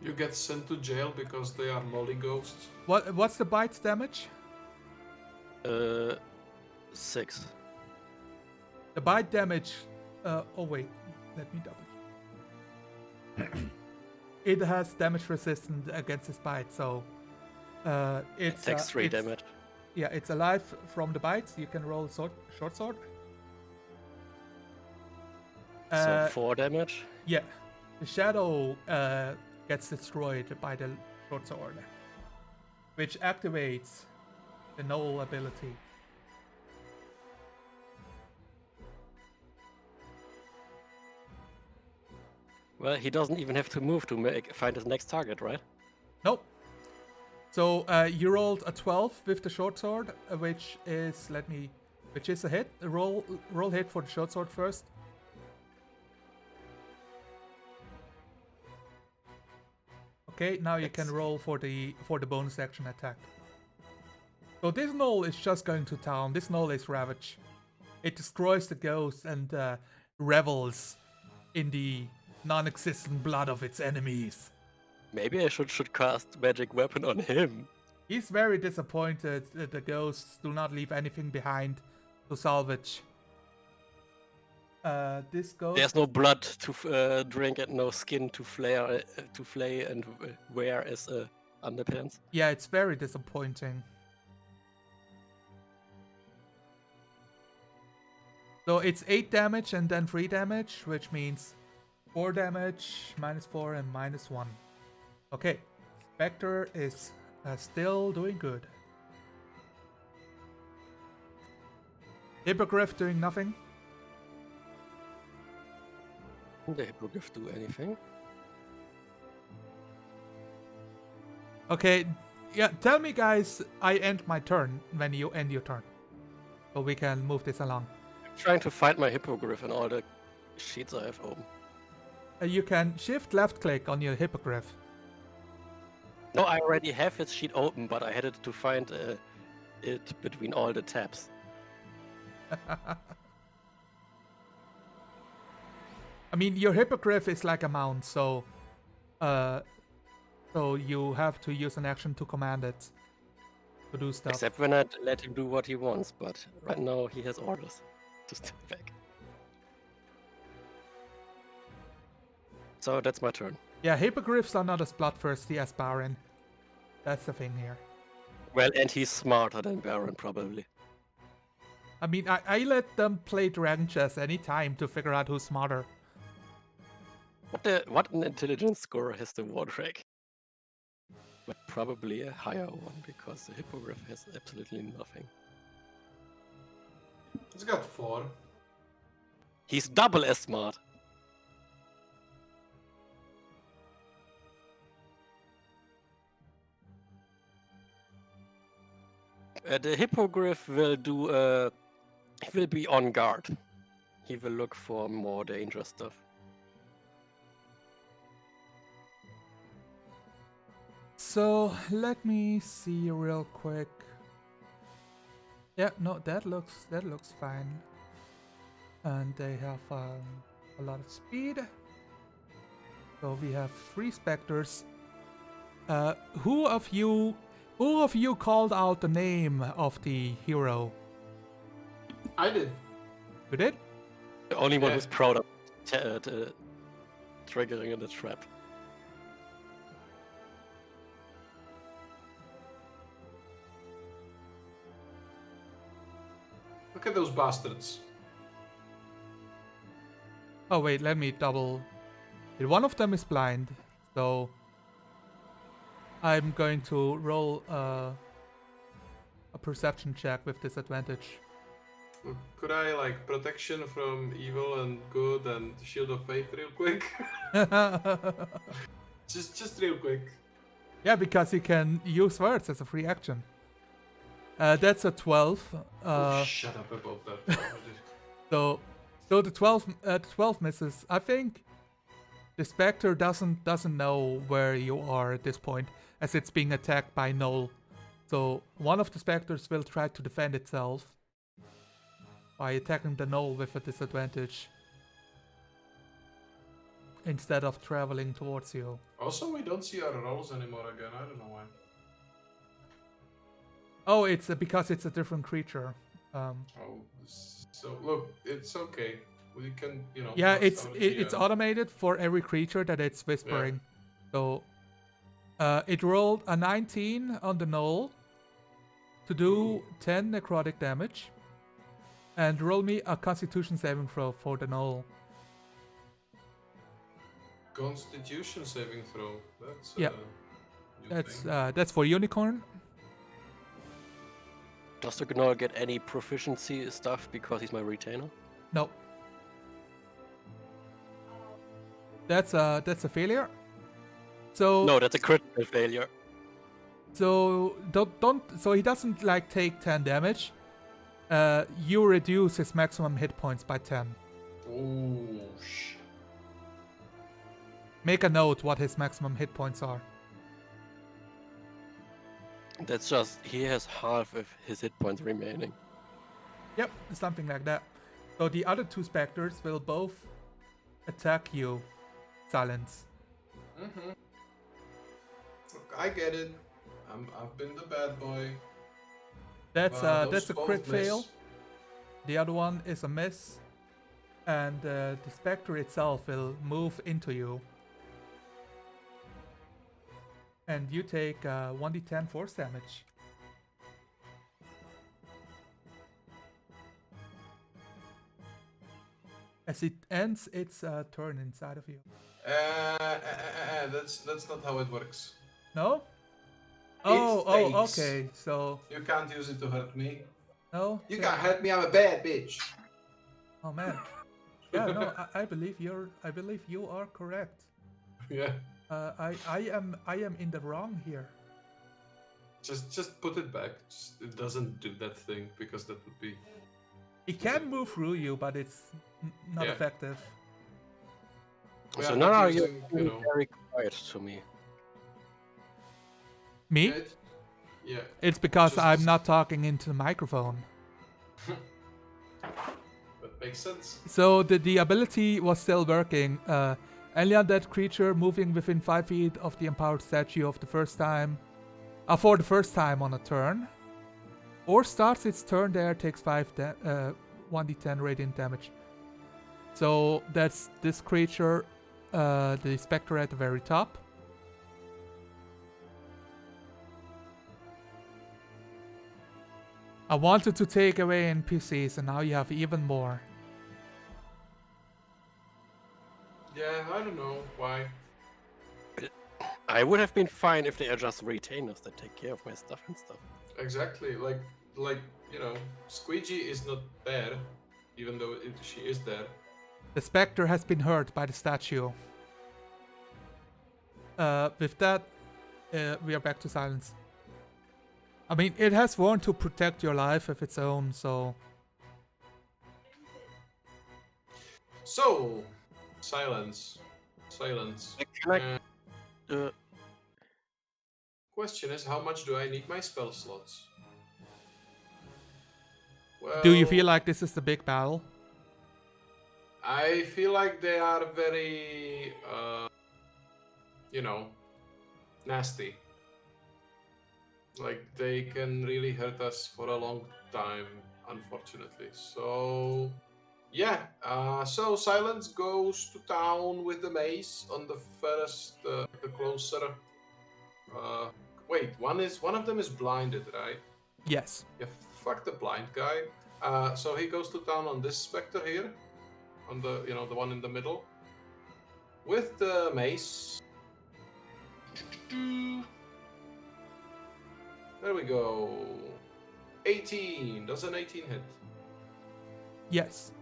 You get sent to jail because they are lolly ghosts. What's the bite damage? 6. The bite damage. Oh wait, let me double. It has damage resistance against his bite, so It takes 3 damage. Yeah, it's alive from the bites. You can roll short sword. So 4 damage. Yeah, the shadow gets destroyed by the short sword, which activates the null ability. Well, he doesn't even have to move to find his next target, right? Nope. So you rolled a 12 with the short sword, which is a hit. Roll hit for the short sword first. Okay, now you can roll for the bonus action attack. So this null is just going to town. This null is Ravage. It destroys the ghost and revels in the non-existent blood of its enemies. Maybe I should cast magic weapon on him. He's very disappointed that the ghosts do not leave anything behind to salvage. This ghost... There's no blood to drink and no skin to flay and wear as underpants. Yeah, it's very disappointing. So it's 8 damage and then 3 damage, which means 4 damage, -4 and -1. Okay, Spectre is still doing good. Hippogriff doing nothing. Can the hippogriff do anything? Okay, yeah, tell me guys, I end my turn when you end your turn. So we can move this along. I'm trying to find my hippogriff in all the sheets I have open. You can shift left click on your hippogriff. No, I already have his sheet open, but I had to find it between all the tabs. I mean, your hippogriff is like a mount, so you have to use an action to command it to do stuff. Except when I let him do what he wants, but right now he has orders to step back. So that's my turn. Yeah, hippogriffs are not as bloodthirsty as Baron. That's the thing here. Well, and he's smarter than Baron, probably. I mean, I let them play Dragon Chess any time to figure out who's smarter. What an intelligence score has the Wardrake? But probably a higher one, because the hippogriff has absolutely nothing. He's got 4. He's double as smart. The hippogriff will do he will be on guard. He will look for more dangerous stuff. So let me see real quick. Yeah, no, that looks fine. And they have a lot of speed. So we have 3 specters. Who of you called out the name of the hero? I did. You did? The only one Yeah. who's proud of triggering in the trap. Look at those bastards. Oh wait, let me double. One of them is blind, so I'm going to roll a perception check with disadvantage. Look, could I like protection from evil and good and shield of faith real quick? just real quick. Yeah, because you can use words as a free action. That's a 12. Oh, shut up about that. So the 12 misses. I think the Spectre doesn't know where you are at this point, as it's being attacked by Null. So one of the Spectres will try to defend itself by attacking the Null with a disadvantage instead of traveling towards you. Also, we don't see our rolls anymore again. I don't know why. Oh, it's because it's a different creature. Oh, so look, it's okay. We can, you know. Yeah, trust our it's GM. automated for every creature that it's whispering. So it rolled a 19 on the Null to do 10 necrotic damage. And roll me a Constitution saving throw for the Null. Constitution saving throw. That's Yeah. new thing. That's for Unicorn. Does the Gnoll get any proficiency stuff because he's my retainer? No. That's a failure. So No, that's a critical failure. So don't so he doesn't like take 10 damage. You reduce his maximum hit points by 10. Oh shit. Make a note what his maximum hit points are. That's just, he has half of his hit points remaining. Yep, something like that. So the other two specters will both attack you. Silence. Mm-hmm. Look, I get it. I've been the bad boy. That's Those a both crit miss. fail. The other one is a miss. And the specter itself will move into you. And you take 1d10 force damage. As it ends its turn inside of you. That's not how it works. No? It takes. Okay. So You can't use it to hurt me. no. You so- can't hurt me. I'm a bad bitch. Oh man. Yeah, no. I believe you are correct. Yeah. I am in the wrong here. Just put it back. It doesn't do that thing because that would be. It can move through you, but it's not Yeah. effective. We So are now not you're using, being very quiet to me. Me? Yeah. It's because Just- I'm not talking into the microphone. That makes sense. So the ability was still working. Any undead creature moving within 5 feet of the empowered statue of the first time, for the first time on a turn, or starts its turn there, takes 1d10 radiant damage. So that's this creature, the spectre at the very top. I wanted to take away NPCs, and now you have even more. Yeah, I don't know why. I would have been fine if they are just retainers that take care of my stuff and stuff. Exactly. Like you know, Squeegee is not there, even though she is there. The spectre has been hurt by the statue. With that, we are back to silence. I mean, it has sworn to protect your life of its own, so... So, silence. Silence. Can I, Question is, how much do I need my spell slots? Well, Do you feel like this is the big battle? I feel like they are very, you know, nasty. Like, they can really hurt us for a long time, unfortunately. So, yeah. So, Silence goes to town with the mace on the first, the closer. Wait, one of them is blinded, right? Yes. Yeah, fuck the blind guy. So he goes to town on this specter here, on the the one in the middle, with the mace. There we go. 18. Does an 18 hit? Yes.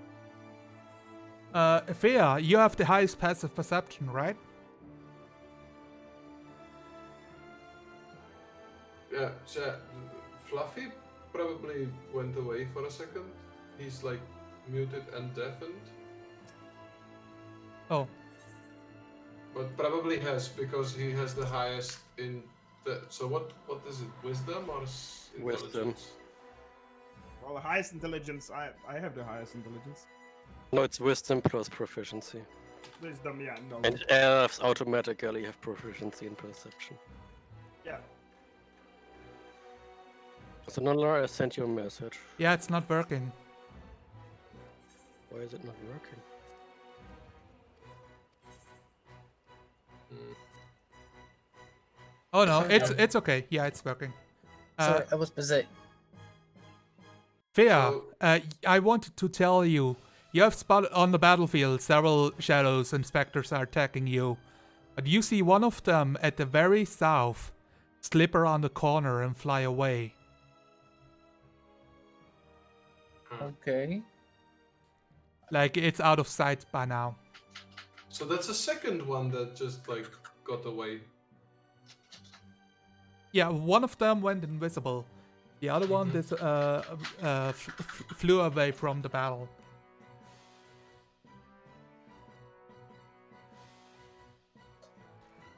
Thea, you have the highest passive perception, right? Yeah, so Fluffy probably went away for a second. He's like muted and deafened. Oh, But probably has because he has the highest in the. So what is it? Wisdom or Wisdom. intelligence? Well, the highest intelligence. I have the highest intelligence. No, it's wisdom plus proficiency. Wisdom, yeah, no. And elves automatically have proficiency in perception. Yeah. So Nolar, I sent you a message. yeah, it's not working. Why is it not working? Oh no, Sorry, it's okay. Yeah, it's working. Sorry, I was busy. Thea, So- I wanted to tell you, you have spotted on the battlefield several shadows and specters are attacking you. But you see one of them at the very south slip around the corner and fly away. Okay. Like it's out of sight by now. So that's a second one that just like got away. Yeah, one of them went invisible. The other one flew away from the battle.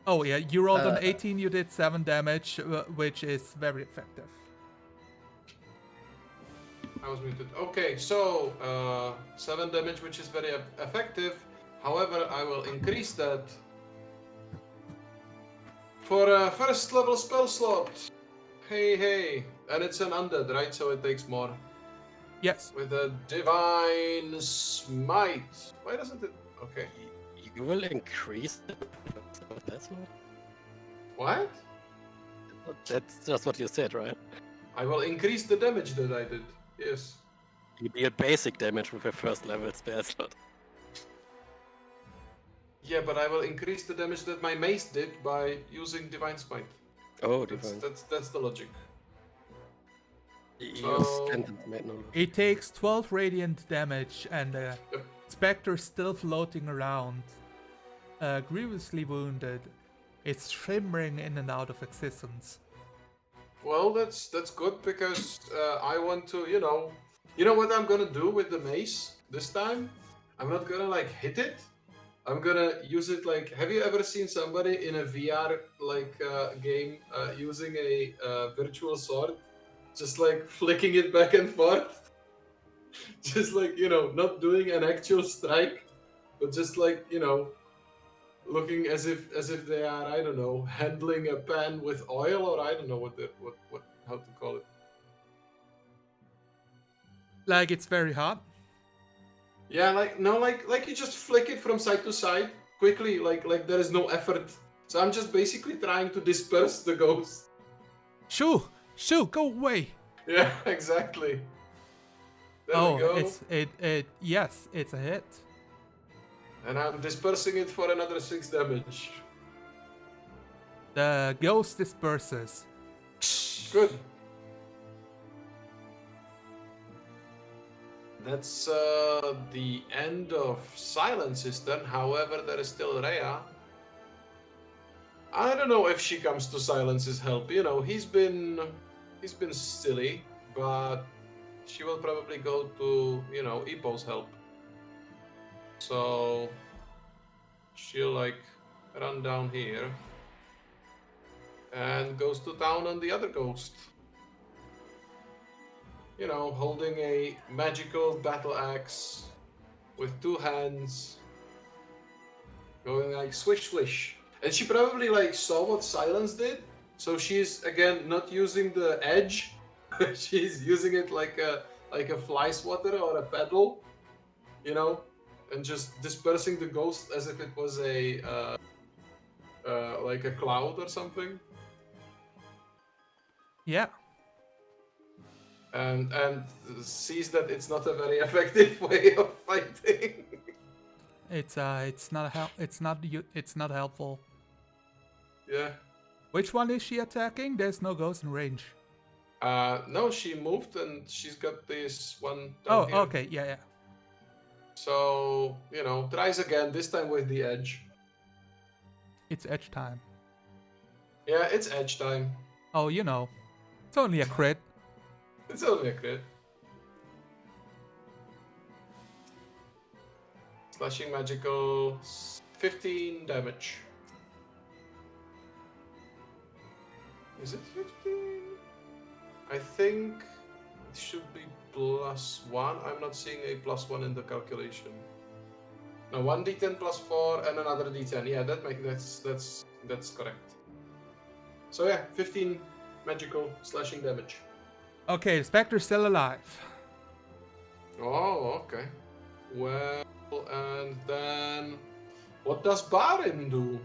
Oh yeah, you rolled an 18, you did 7 damage, which is very effective. I was muted. Okay, so 7 damage, which is very effective. However, I will increase that for a first level spell slot. Hey, and it's an undead, right? So it takes more. Yes. With a divine smite. Why doesn't it? Okay. You will increase it? That's not. What? That's just what you said, right? I will increase the damage that I did. Yes. You deal basic damage with a first level spell slot. Yeah, but I will increase the damage that my mace did by using divine smite. Oh, That's, divine. that's the logic. Your So- sentence made no logic. It takes 12 radiant damage and the Yep. spectre still floating around, grievously wounded. It's shimmering in and out of existence. Well, that's good because I want to, you know what I'm gonna do with the mace this time? I'm not gonna like hit it. I'm gonna use it like. Have you ever seen somebody in a VR like game using a virtual sword, just like flicking it back and forth, just like not doing an actual strike, but just like looking as if they are, I don't know, handling a pan with oil, or I don't know what how to call it. Like it's very hot. Yeah, like you just flick it from side to side quickly, like there is no effort. So I'm just basically trying to disperse the ghost. Shoo, go away. Yeah, exactly. There we go. Yes, it's a hit. And I'm dispersing it for another 6 damage. The ghost disperses. Good. That's the end of silences then. However, there is still Rhea. I don't know if she comes to Silence's help. He's been silly, but she will probably go to, Ipo's help. So she'll like run down here and goes to town on the other ghost. Holding a magical battle axe with 2 hands, going like swish swish. And she probably like saw what Silence did, so she's again not using the edge. She's using it like a fly swatter or a pedal, and just dispersing the ghost as if it was a like a cloud or something. Yeah. And sees that it's not a very effective way of fighting. It's not helpful. Yeah. Which one is she attacking? There's no ghost in range. No, she moved and she's got this one Oh, down here. okay, yeah. So, tries again, this time with the edge. It's edge time. Yeah, it's edge time. Oh, it's only a crit. It's only a crit. Slashing magical, 15 damage. Is it 15? I think it should be +1. I'm not seeing a +1 in the calculation. No, 1d10 +4 and another d10. Yeah, that's correct. So yeah, 15 magical slashing damage. Okay, the Spectre's still alive. Oh, okay. Well, and then what does Barin do?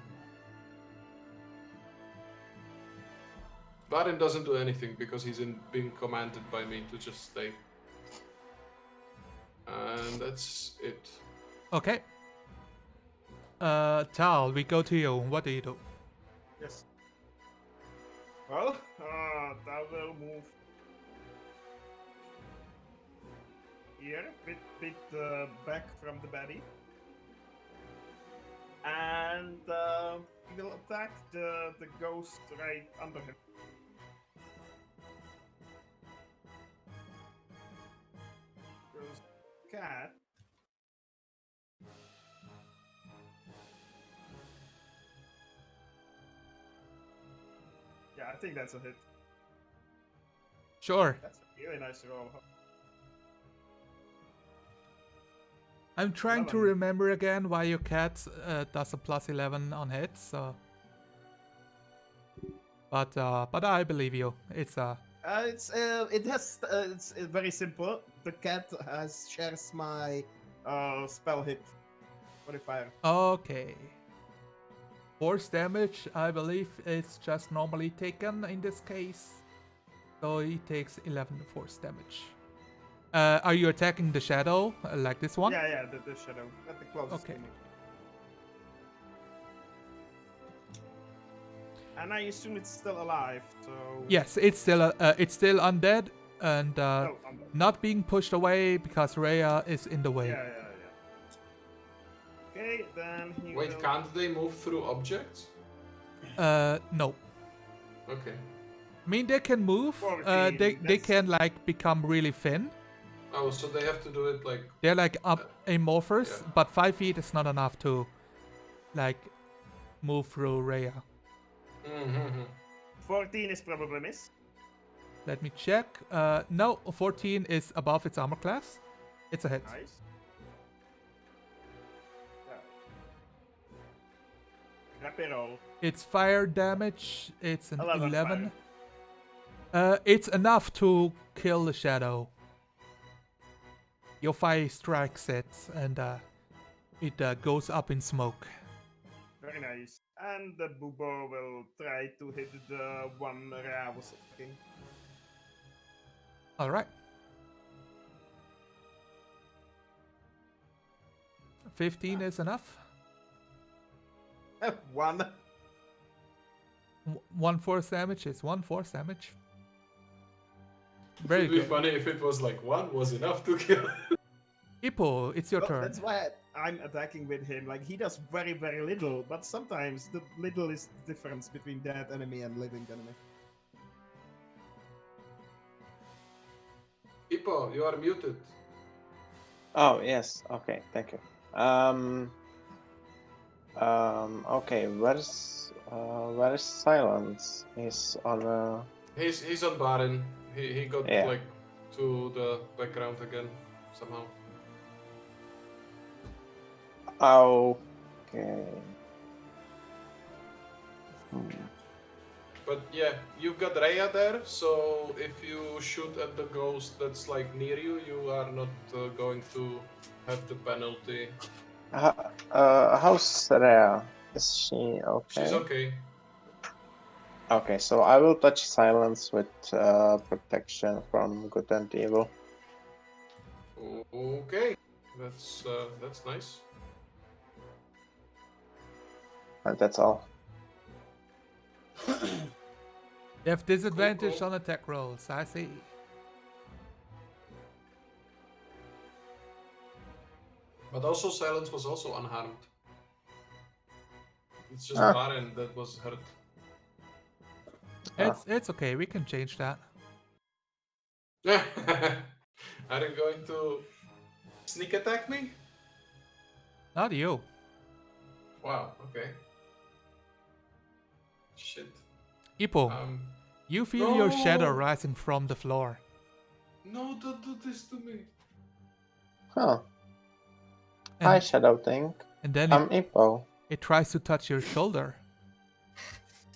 Barin doesn't do anything because he's being commanded by me to just stay. And that's it. Okay. Tal, we go to you. What do you do? Yes. Well, that will move here, bit back from the baddie. And he will attack the ghost right under him. Ghost cat. Yeah, I think that's a hit. Sure. That's a really nice roll. I'm trying to 11. remember again why your cat does a +11 on hits. So, but I believe you. It's It's very simple. The cat shares my spell hit modifier. okay. Force damage, I believe, is just normally taken in this case. So he takes 11 force damage. Are you attacking the shadow like this one? Yeah, the shadow at the closest. Okay. to me. And I assume it's still alive. So Yes, it's still undead and No, I'm not. not being pushed away because Rhea is in the way. Yeah. Okay, then he Wait, will... can't they move through objects? No. Okay. I mean, they can move. 14, They that's- can like become really thin. Oh, so they have to do it like... They're like amorphous, Yeah. but 5 feet is not enough to like move through Rhea. 14 is probably miss. Let me check. No, 14 is above its armor class. It's a hit. Nice. Yeah. Crappy roll. Its fire damage. It's an 11 11. It's enough to kill the shadow. Your fire strikes it, and it goes up in smoke. Very nice. And the Bubo will try to hit the one Ra was attacking. All right. 15 is enough. One. 1 force damage is 1 force damage. Very It'd be good. funny if it was like 1 was enough to kill. Hippo, it's your Well, turn. that's why I'm attacking with him. Like, he does very, very little, but sometimes the little is the difference between dead enemy and living enemy. Hippo, you are muted. Oh yes. Okay. Thank you. Okay. Where's Silence? He's on. He's on Barin. He got Yeah. like to the background again somehow. Okay. But yeah, you've got Rhea there, so if you shoot at the ghost that's like near you, you are not going to have the penalty. How's Rhea? Is she okay? She's okay. Okay, so I will touch Silence with protection from good and evil. Okay, that's nice. And that's all. You have disadvantage cool. on attack rolls, I see. But also Silence was also unharmed. It's just Ah. Baron that was hurt. It's okay, we can change that. Are you going to sneak attack me? Not you. Wow, okay. Shit. Ippo, you feel your shadow No. rising from the floor. No, don't do this to me. Huh. Hi, And, Shadow Thing. and then I'm Ippo. it tries to touch your shoulder.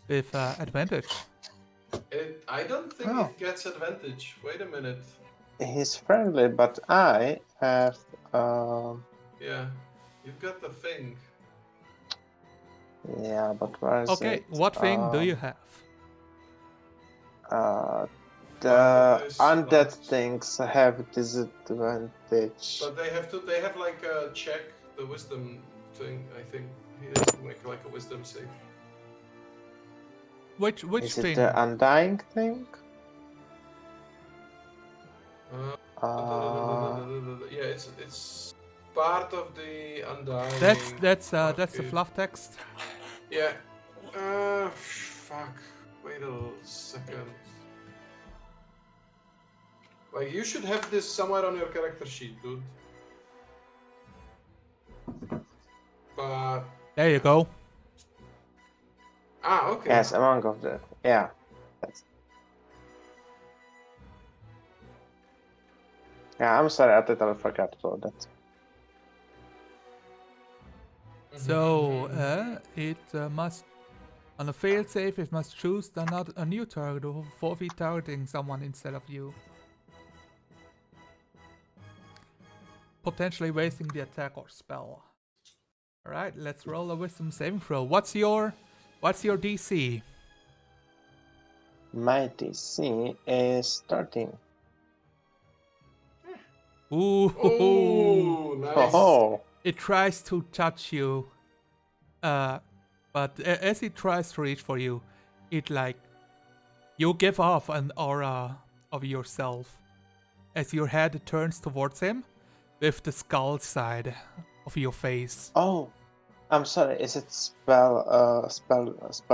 With advantage. I don't think Oh. it gets advantage. Wait a minute. He's friendly, but I have Yeah, you've got the thing. yeah, but where is Okay, it? what thing do you have? The Paradise undead Lost. things have disadvantage. But they have like a check, the wisdom thing, I think. He has to make like a wisdom save. Which Is it thing? the undying thing? Yeah, it's part of the undying. That's the Okay. fluff text. Yeah. Fuck. Wait a second. Like, you should have this somewhere on your character sheet, dude. But... There you go. Ah, okay. Yes, among of the yeah. That's... Yeah, I'm sorry, I totally forgot about that. So it must, on a failed save, it must choose a new target or forfeit targeting someone instead of you, potentially wasting the attack or spell. All right, let's roll a wisdom saving throw. What's your DC? My DC is 13. Ooh, Oh, nice. Oh, it tries to touch you, but as it tries to reach for you, it you give off an aura of yourself as your head turns towards him with the skull side of your face. oh, I'm sorry. Is it spell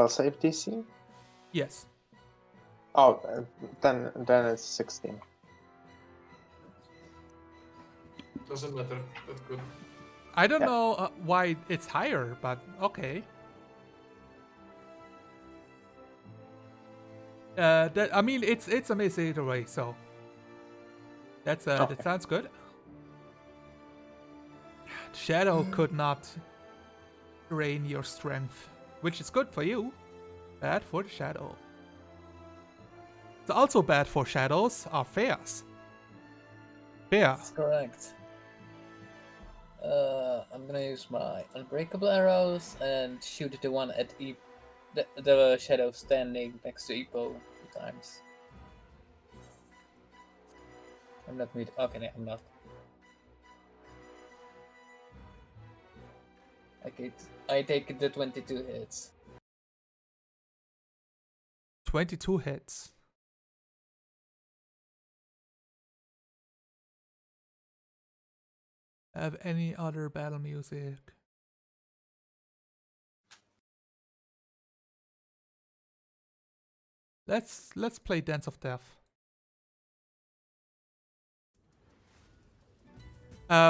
save DC? Yes. Oh, then it's 16. Doesn't matter. That's good. I don't Yeah. know why it's higher, but okay. I mean, it's a miss either way, so that sounds good. Shadow could not drain your strength, which is good for you. Bad for the shadow. It's also bad for shadows are fairs. Fair. That's correct. I'm gonna use my unbreakable arrows and shoot the one at the shadow standing next to Ippo 2 times. I'm not mute. Okay, no, I'm not. I take the 22 hits. 22 hits. Have any other battle music? Let's play Dance of Death.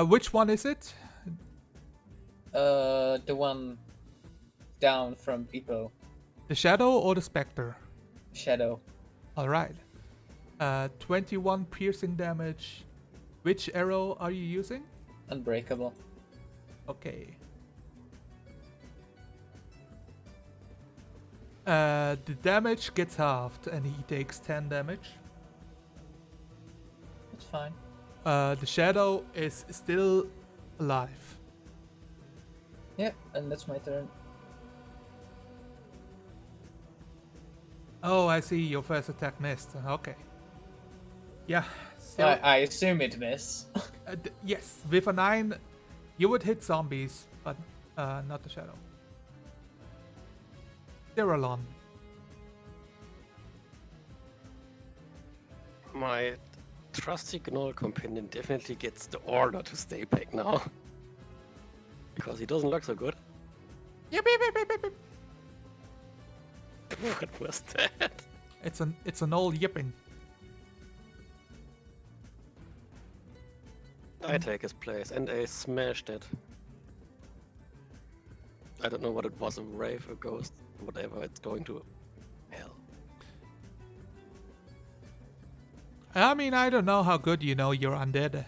Which one is it? The one down from Ippo. The Shadow or the Spectre? Shadow. Alright. 21 piercing damage. Which arrow are you using? Unbreakable. Okay. The damage gets halved and he takes 10 damage. That's fine. The Shadow is still alive. Yeah, and that's my turn. Oh, I see. Your first attack missed. Okay. Yeah. So, I assume it miss. yes, with a 9, you would hit zombies, but not the Shadow. Diralon. My trusty Gnoll companion definitely gets the order to stay back now. Because he doesn't look so good. Yip, yip, yip, yip, yip. What was that? It's an old yipping. I take his place and I smashed it. I don't know what it was, a wraith, a ghost, whatever, it's going to hell. I mean, I don't know how good you know you're undead.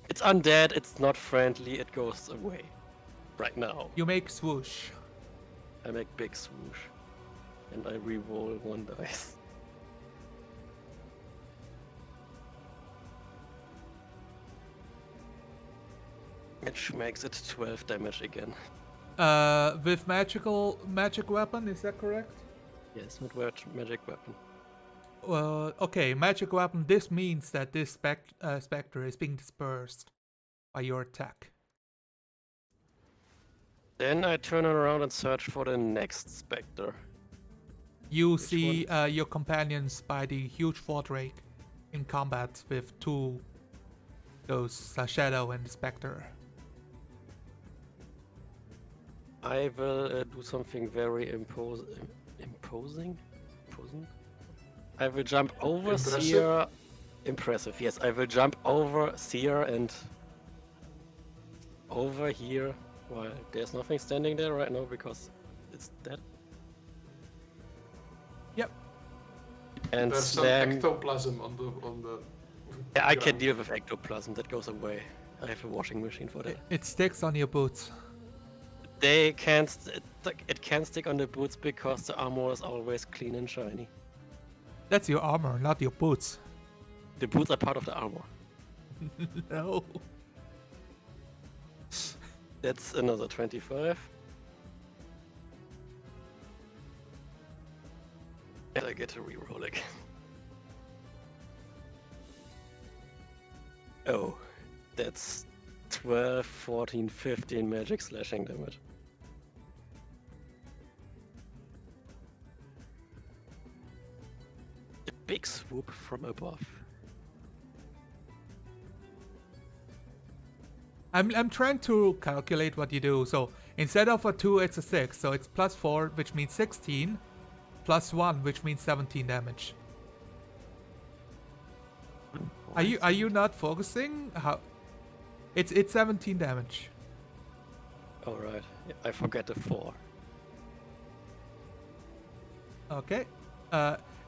It's undead, it's not friendly, it goes away. Right now. You make swoosh. I make big swoosh. And I re-roll 1 dice. Which makes it 12 damage again. With magic weapon, is that correct? Yes, with magic weapon. Okay, magic weapon. This means that this specter is being dispersed by your attack. Then I turn around and search for the next specter. You see your companions by the huge Vordrake in combat with two ghosts, Shadow and Spectre. I will do something very imposing. I will jump over Impressive? Seer. Impressive, yes. I will jump over Seer and over here. Well, there's nothing standing there right now because it's dead. Yep. And There's some slam. ectoplasm on the. Yeah, I can ground. deal with ectoplasm. That goes away. I have a washing machine for that. It sticks on your boots. They can't. It can't stick on the boots because the armor is always clean and shiny. That's your armor, not your boots. The boots are part of the armor. No. That's another 25. And I get to reroll again. Oh, that's 12, 14, 15 magic slashing damage. A big swoop from above. I'm trying to calculate what you do. So instead of a 2, it's a 6. So it's plus 4, which means 16. Plus 1, which means 17 damage. Are you not focusing? How? It's 17 damage. Alright, I forget the 4. Okay.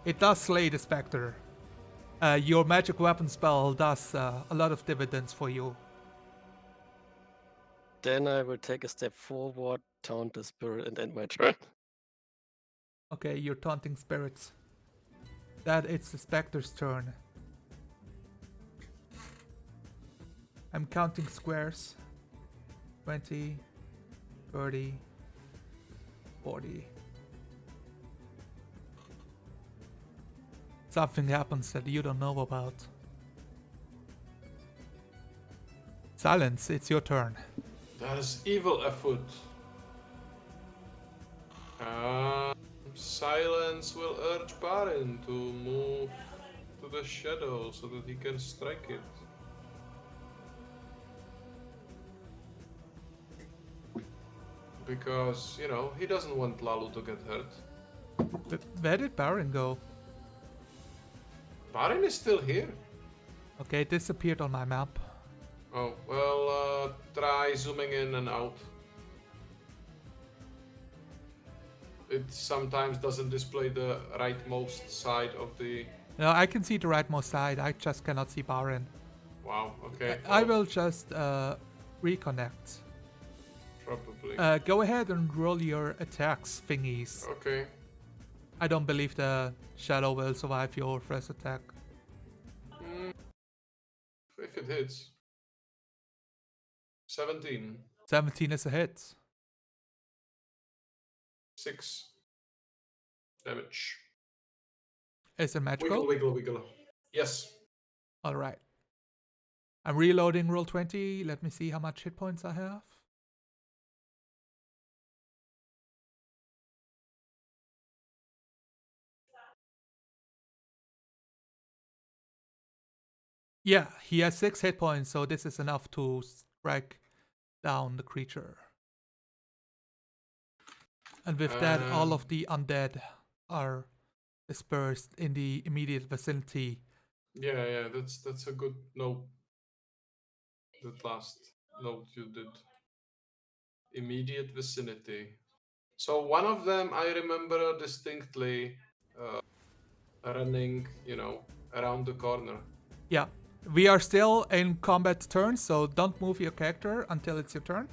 It does slay the specter. Your magic weapon spell does a lot of dividends for you. Then I will take a step forward, taunt the spirit, and end my turn. Okay, you're taunting spirits. That it's the specter's turn. I'm counting squares. 20, 30, 40. Something happens that you don't know about. Silence, it's your turn. There is evil afoot. Silence will urge Barin to move to the shadow so that he can strike it. Because, you know, he doesn't want Lalu to get hurt. Where did Baron go? Barin is still here. Okay, it disappeared on my map. Oh, well, try zooming in and out. It sometimes doesn't display the rightmost side of the... No, I can see the rightmost side, I just cannot see Baron. Wow, okay. I well, will just reconnect. Probably. Go ahead and roll your attacks thingies. Okay. I don't believe the shadow will survive your first attack. If it hits. 17. 17 is a hit. 6 damage. Is it magical? Wiggle, wiggle, wiggle. Yes. Alright. I'm reloading roll 20. Let me see how much hit points I have. Yeah, he has 6 hit points, so this is enough to strike down the creature. And with that, all of the undead are dispersed in the immediate vicinity. Yeah, that's a good note. That last note you did. Immediate vicinity. So one of them I remember distinctly running, around the corner. Yeah, we are still in combat turn, so don't move your character until it's your turn.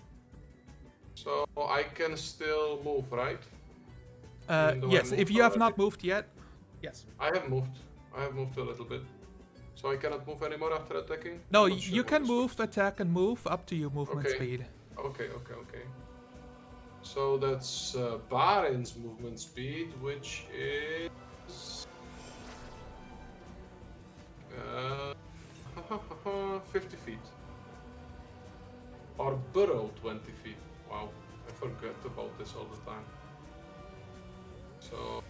So I can still move, right? Even though I Yes, if moved you have already. not moved yet, yes. I have moved. I have moved a little bit. So I cannot move anymore after attacking? No, I'm not sure you what can this move, attack, and move up to your movement Okay. speed. Okay. So that's Barin's movement speed, which is 50 feet. Or burrow 20 feet. Wow, I forget about this all the time. So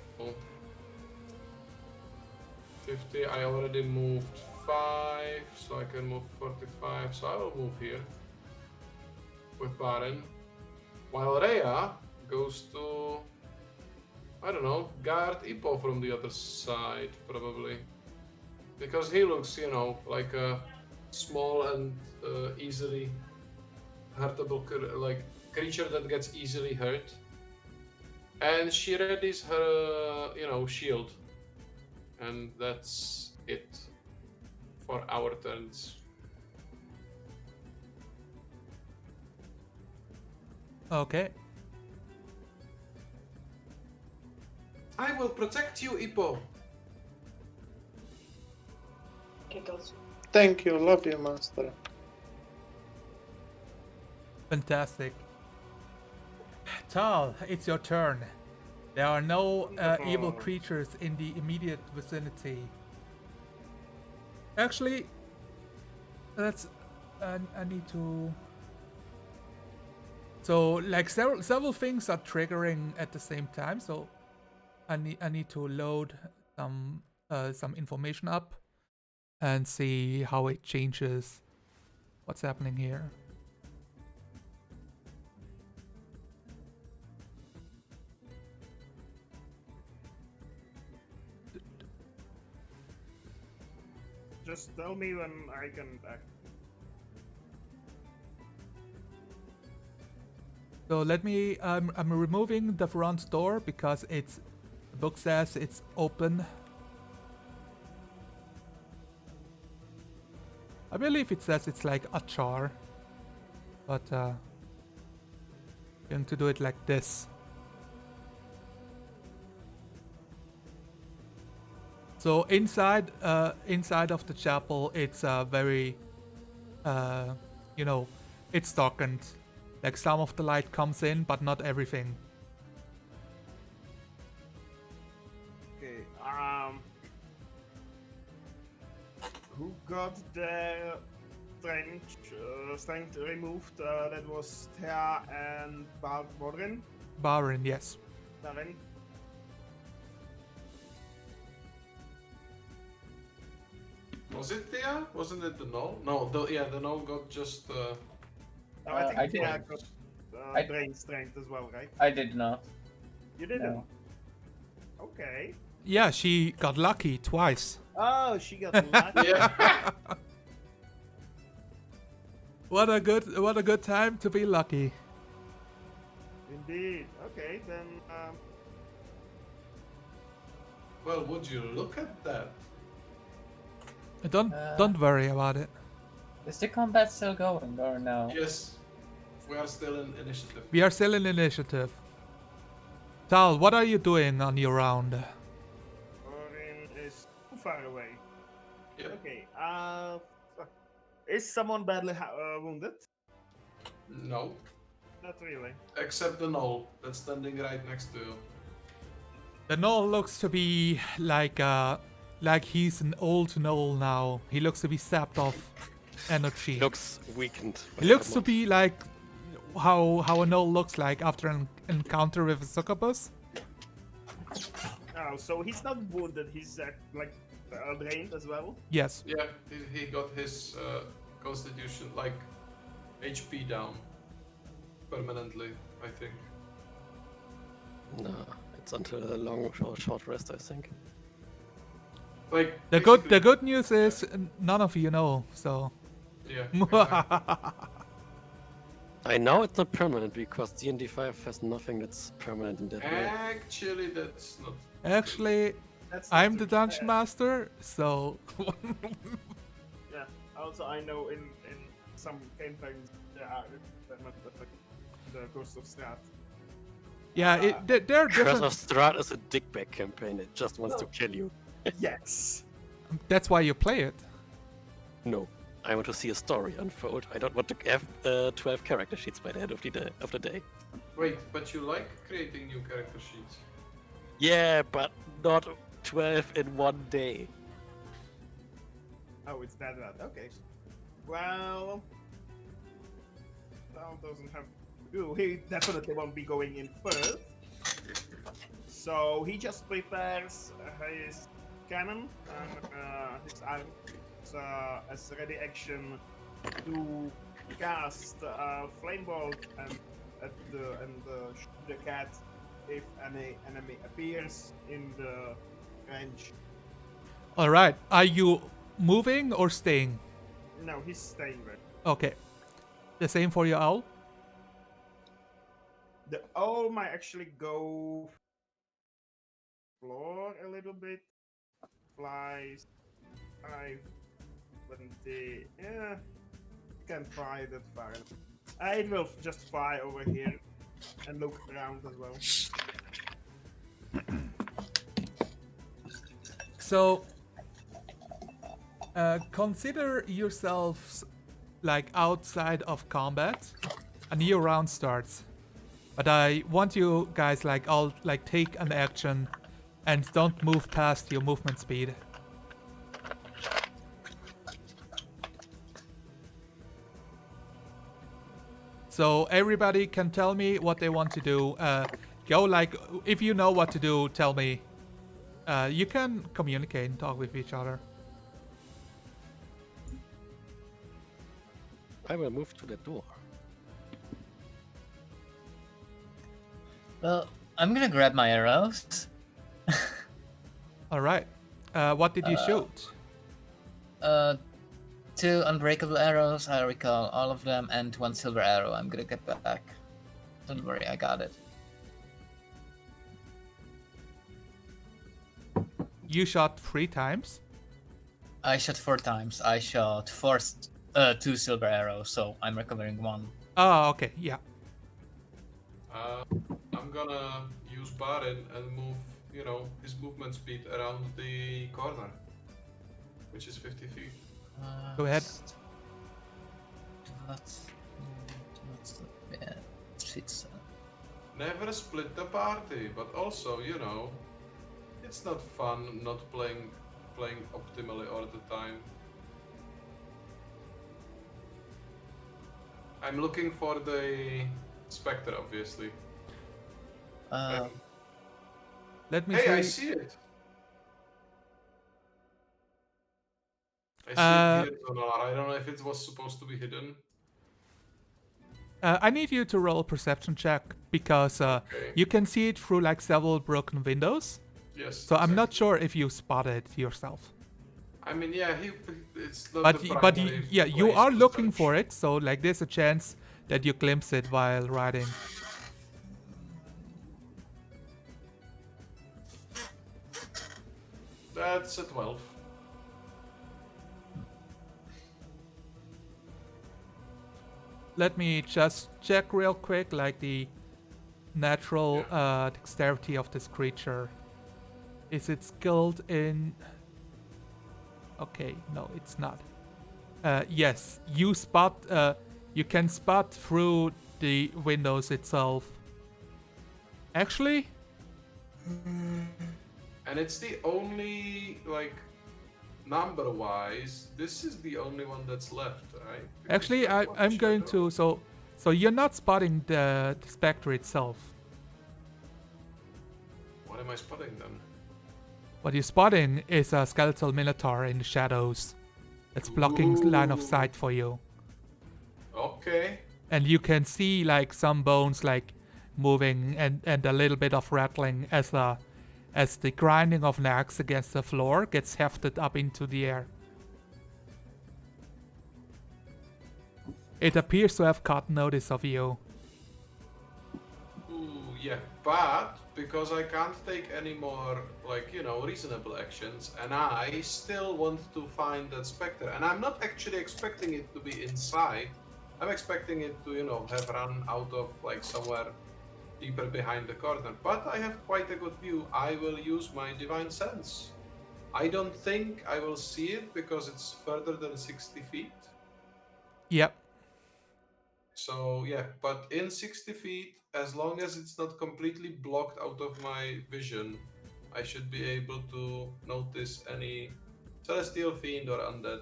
50, I already moved 5, so I can move 45, so I will move here with Barin. While Rhea goes to, I don't know, guard Ippo from the other side, probably. Because he looks, like a small and easily hurtable, creature that gets easily hurt. And she readies her, shield. And that's it for our turns. Okay. I will protect you, Ippo. Thank you, love you, master. Fantastic. Tal, it's your turn. There are no evil creatures in the immediate vicinity. Actually, that's I need to. So like several things are triggering at the same time. So I need to load some information up and see how it changes what's happening here. Just tell me when I can act. So let me. I'm removing the front door because the book says it's open. I believe it says it's like ajar, but going to do it like this. So inside of the chapel, it's very, it's darkened. Like some of the light comes in, but not everything. Okay. Who got their strength removed? That was Thea and Borin. Barin, yes. Barin. Was it Thea? Wasn't it the null? No, the null got just. I think I Thea did. got I- drain strength as well, right? I did not. You didn't? No. Okay. Yeah, she got lucky twice. Oh, she got lucky. Yeah. What a good time to be lucky. Indeed. Okay, then. Well, would you look at that? Don't worry about it. Is the combat still going or no? Yes. We are still in initiative. We are still in initiative. Tal, what are you doing on your round? Borin is too far away. Yeah. Okay. Is someone badly wounded? No. Not really. Except the null that's standing right next to you. The Knoll looks to be like he's an old Knoll now. He looks to be sapped of energy. Looks weakened. He looks to be like how a Knoll looks like after an encounter with a succubus. Oh, so he's not wounded. He's drained as well. Yes. Yeah, he got his constitution, like HP down permanently, I think. No, it's until a long or short rest, I think. Like The good news is none of you know. So. Yeah. Exactly. I know it's not permanent because D&D 5 has nothing that's permanent in that way. Actually, that's not. Actually, That's not I'm too the dungeon bad. master, so. Yeah. Also, I know in some campaigns there are permanent effect the Ghost of Strat. Yeah, there are Curse different. of Strahd is a dickbag campaign. It just wants to kill you. Yes. That's why you play it. No, I want to see a story unfold. I don't want to have 12 character sheets by the end of the day. Wait, but you like creating new character sheets? Yeah, but not 12 in one day. Oh, it's that bad. Okay. Well, Tom doesn't have. Ooh, he definitely won't be going in first. So he just prepares his cannon and his arm as ready action to cast flame bolt and shoot the cat if any enemy appears in the range. All right. Are you moving or staying? No, he's staying there. Okay. The same for your owl. The owl might actually go floor a little bit. Flies 5, 20. Yeah, can't fly that far. It will just fly over here and look around as well. So, consider yourselves like outside of combat. A new round starts, but I want you guys like all like take an action, and don't move past your movement speed. So everybody can tell me what they want to do. Go like if you know what to do, tell me. You can communicate and talk with each other. I will move to the door. Well, I'm gonna grab my arrows. All right. What did you shoot? 2 unbreakable arrows, I recall all of them, and 1 silver arrow. I'm gonna get back. Don't worry, I got it. You shot 3 times. I shot 4 times. I shot 2 silver arrows, so I'm recovering 1. Oh, okay. Yeah. I'm gonna use Barin and move, his movement speed around the corner, which is 50 feet. Go ahead. Never split the party, but also, it's not fun not playing optimally all the time. I'm looking for the Spectre, obviously. Let me Hey, see. I see it. I see it here, Sonar. I don't know if it was supposed to be hidden. I need you to roll a perception check because Okay. you can see it through like several broken windows. Yes. So I'm not exactly. sure if you spotted it yourself. I mean, yeah, it's not But the but primary yeah, you place are to looking touch. for it. So like there's a chance that you glimpse it while riding. That's a 12. Let me just check real quick, like the natural dexterity of this creature. Is it skilled in? Okay, no, it's not. Yes, you spot. You can spot through the windows itself. Actually, And it's the only, number-wise, this is the only one that's left, right? Because actually, that one I'm going shadow- to. So you're not spotting the spectre itself. What am I spotting then? What you're spotting is a skeletal minotaur in the shadows. That's blocking line of sight for you. Okay. And you can see like some bones like moving and a little bit of rattling as the grinding of an axe against the floor gets hefted up into the air. It appears to have caught notice of you. Ooh, yeah, but because I can't take any more, like, you know, reasonable actions, and I still want to find that specter, and I'm not actually expecting it to be inside. I'm expecting it to, you know, have run out of, like, somewhere deeper behind the corner. But I have quite a good view. I will use my divine sense. I don't think I will see it because it's further than 60 feet. Yep. So yeah, but in 60 feet, as long as it's not completely blocked out of my vision, I should be able to notice any celestial fiend or undead.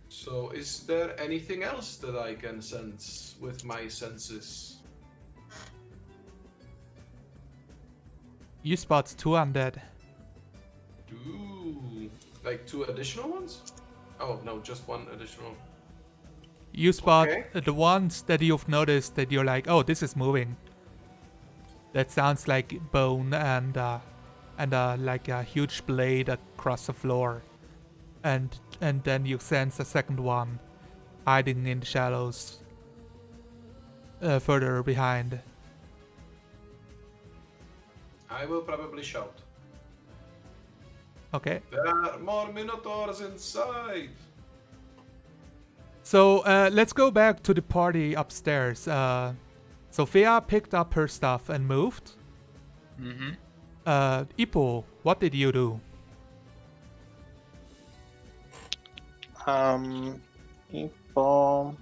So is there anything else that I can sense with my senses? You spot 2 undead. Ooh, like 2 additional ones? Oh no, just 1 additional. You spot Okay. the ones that you've noticed that you're like, oh, this is moving. That sounds like bone and like a huge blade across the floor. And then you sense a second one hiding in the shadows further behind. I will probably shout. Okay. There are more minotaurs inside! So let's go back to the party upstairs. Sophia picked up her stuff and moved. Mm-hmm. Ipo, what did you do? Info.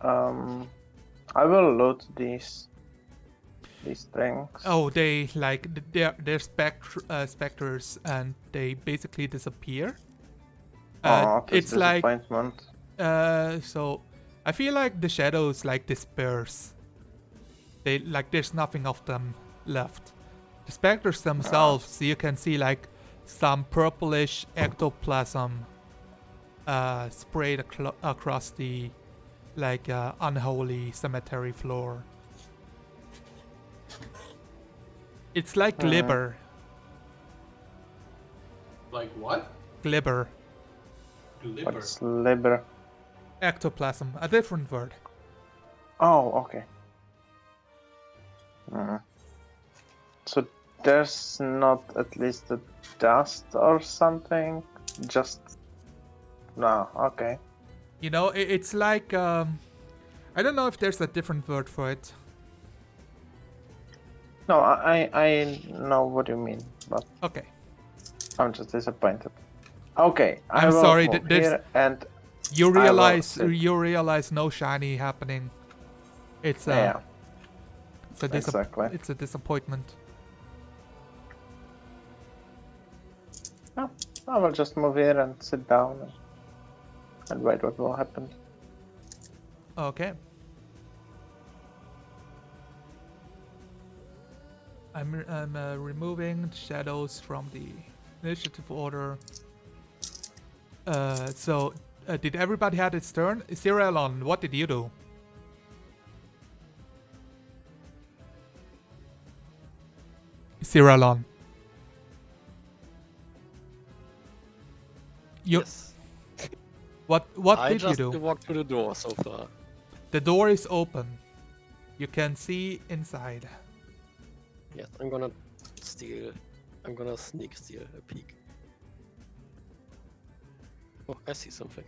I will loot these things. Oh, they like they're specters and they basically disappear. It's like disappointment. so I feel like the shadows like disperse. They like there's nothing of them left. The specters themselves, you can see like some purplish ectoplasm sprayed across the like unholy cemetery floor. It's like glibber. Like what? Glibber. Glibber. What's liber? Ectoplasm, a different word. Oh, okay. So there's not at least a dust or something? Just... No, okay. You know, it's like I don't know if there's a different word for it. No, I know what you mean, but Okay. I'm just disappointed. Okay, I I'm will sorry, move there's- here and You will realize sit. no shiny happening. It's yeah, it's a exactly. it's a disappointment. No, I will just move here and sit down and wait what will happen. Okay. I'm removing the shadows from the initiative order. So did everybody had its turn? Cyrillon, what did you do? Cyrillon. You, Yes. what I did you just do? walked through the door so far. The door is open. You can see inside. Yes, I'm gonna steal. I'm gonna sneak steal a peek. Oh, I see something.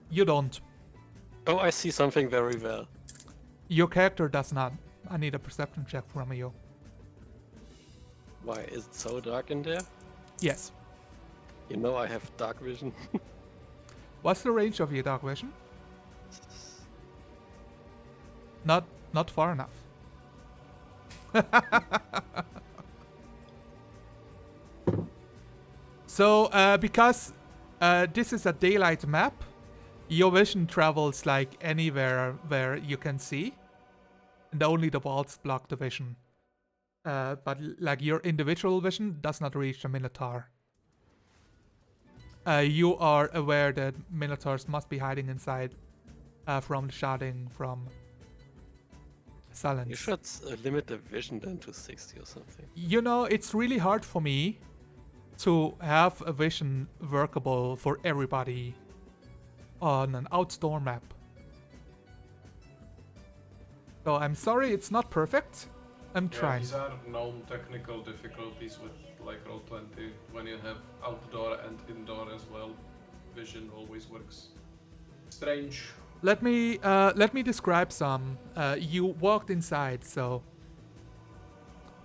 You don't. Oh, I see something very well. Your character does not. I need a perception check from you. Why is it so dark in there? Yes. You know I have dark vision. What's the range of your dark vision? Not far enough. So, because this is a daylight map, Your vision travels like anywhere where you can see, and only the walls block the vision. But like your individual vision does not reach the Minotaur. You are aware that Minotaurs must be hiding inside from the sharding from Silence. You should limit the vision then to 60 or something. You know, it's really hard for me to have a vision workable for everybody on an outdoor map. So I'm sorry it's not perfect. I'm trying. These are known technical difficulties with like Roll20 when you have outdoor and indoor as well. Vision always works strange. Let me describe some. You walked inside, so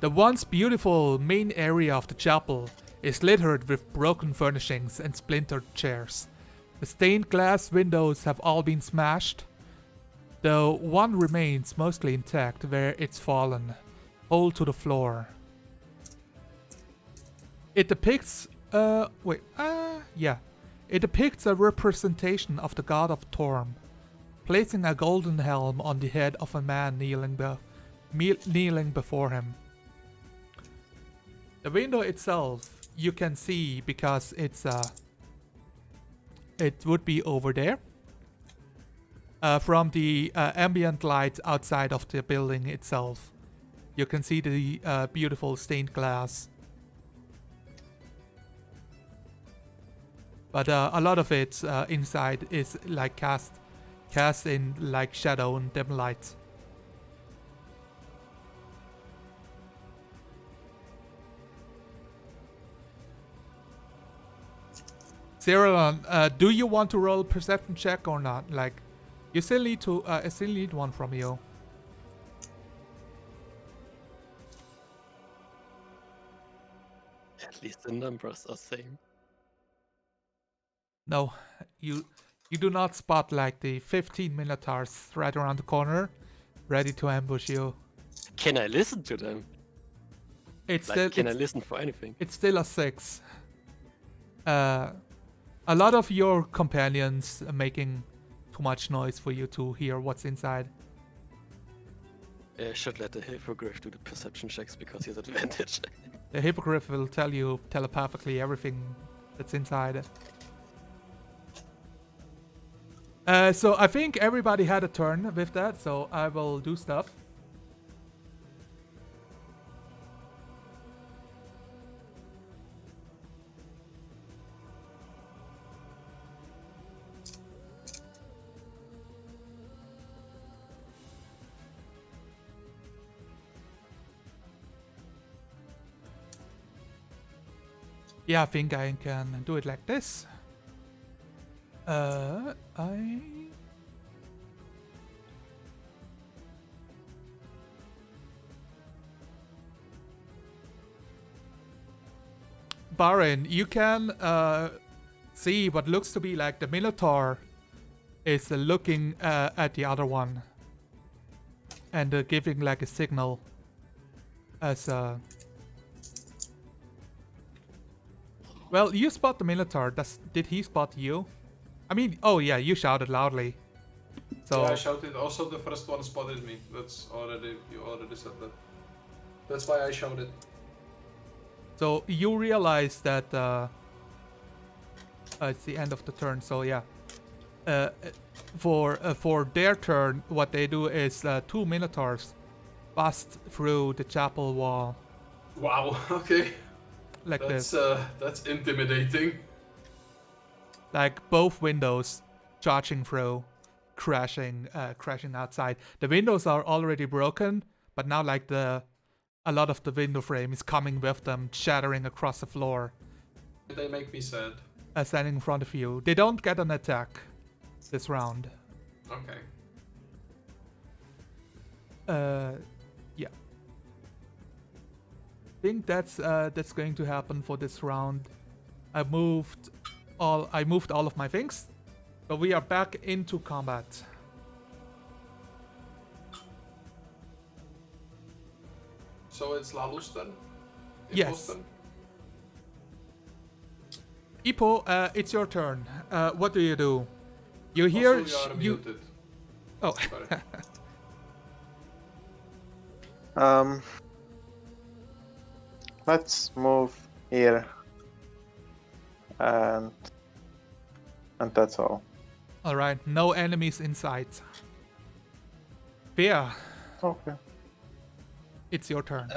the once beautiful main area of the chapel is littered with broken furnishings and splintered chairs. The stained glass windows have all been smashed, though one remains mostly intact where it's fallen, whole to the floor. It depicts It depicts a representation of the god of Torm, placing a golden helm on the head of a man kneeling before him. The window itself you can see because it would be over there. From the ambient light outside of the building itself, you can see the beautiful stained glass. But a lot of it inside is like cast in like shadow and dim light. Cyrillon, do you want to roll a perception check or not? Like, you still need to. I still need one from you. At least the numbers are same. No, you do not spot like the 15 Minotaurs right around the corner, ready to ambush you. Can I listen to them? It's Like, still can I listen for anything? It's still a 6. A lot of your companions are making too much noise for you to hear what's inside. I should let the hippogriff do the perception checks because he has advantage. The hippogriff will tell you telepathically everything that's inside. So I think everybody had a turn with that, so I will do stuff. Yeah, I think I can do it like this. Baron, you can see what looks to be like the Minotaur is looking at the other one and giving like a signal as Well, you spot the Minotaur. Did he spot you? I mean, oh yeah, you shouted loudly. So yeah, I shouted. Also, the first one spotted me. You already said that. That's why I shouted. So you realize that it's the end of the turn. So yeah, for their turn, what they do is 2 Minotaurs bust through the chapel wall. Wow. Okay. Like that's this. That's intimidating. Like both windows charging through, crashing outside. The windows are already broken, but now like a lot of the window frame is coming with them, shattering across the floor. They make me sad. Standing in front of you. They don't get an attack this round. Okay. Yeah. I think that's going to happen for this round. I moved all of my things, so we are back into combat. So it's Lalus then? Yes. Then? Ipo, it's your turn. What do you do? You hear Also, you are you. muted. Oh, Sorry. Let's move here, and that's all. all right. No enemies in sight. Bear, Okay. it's your turn.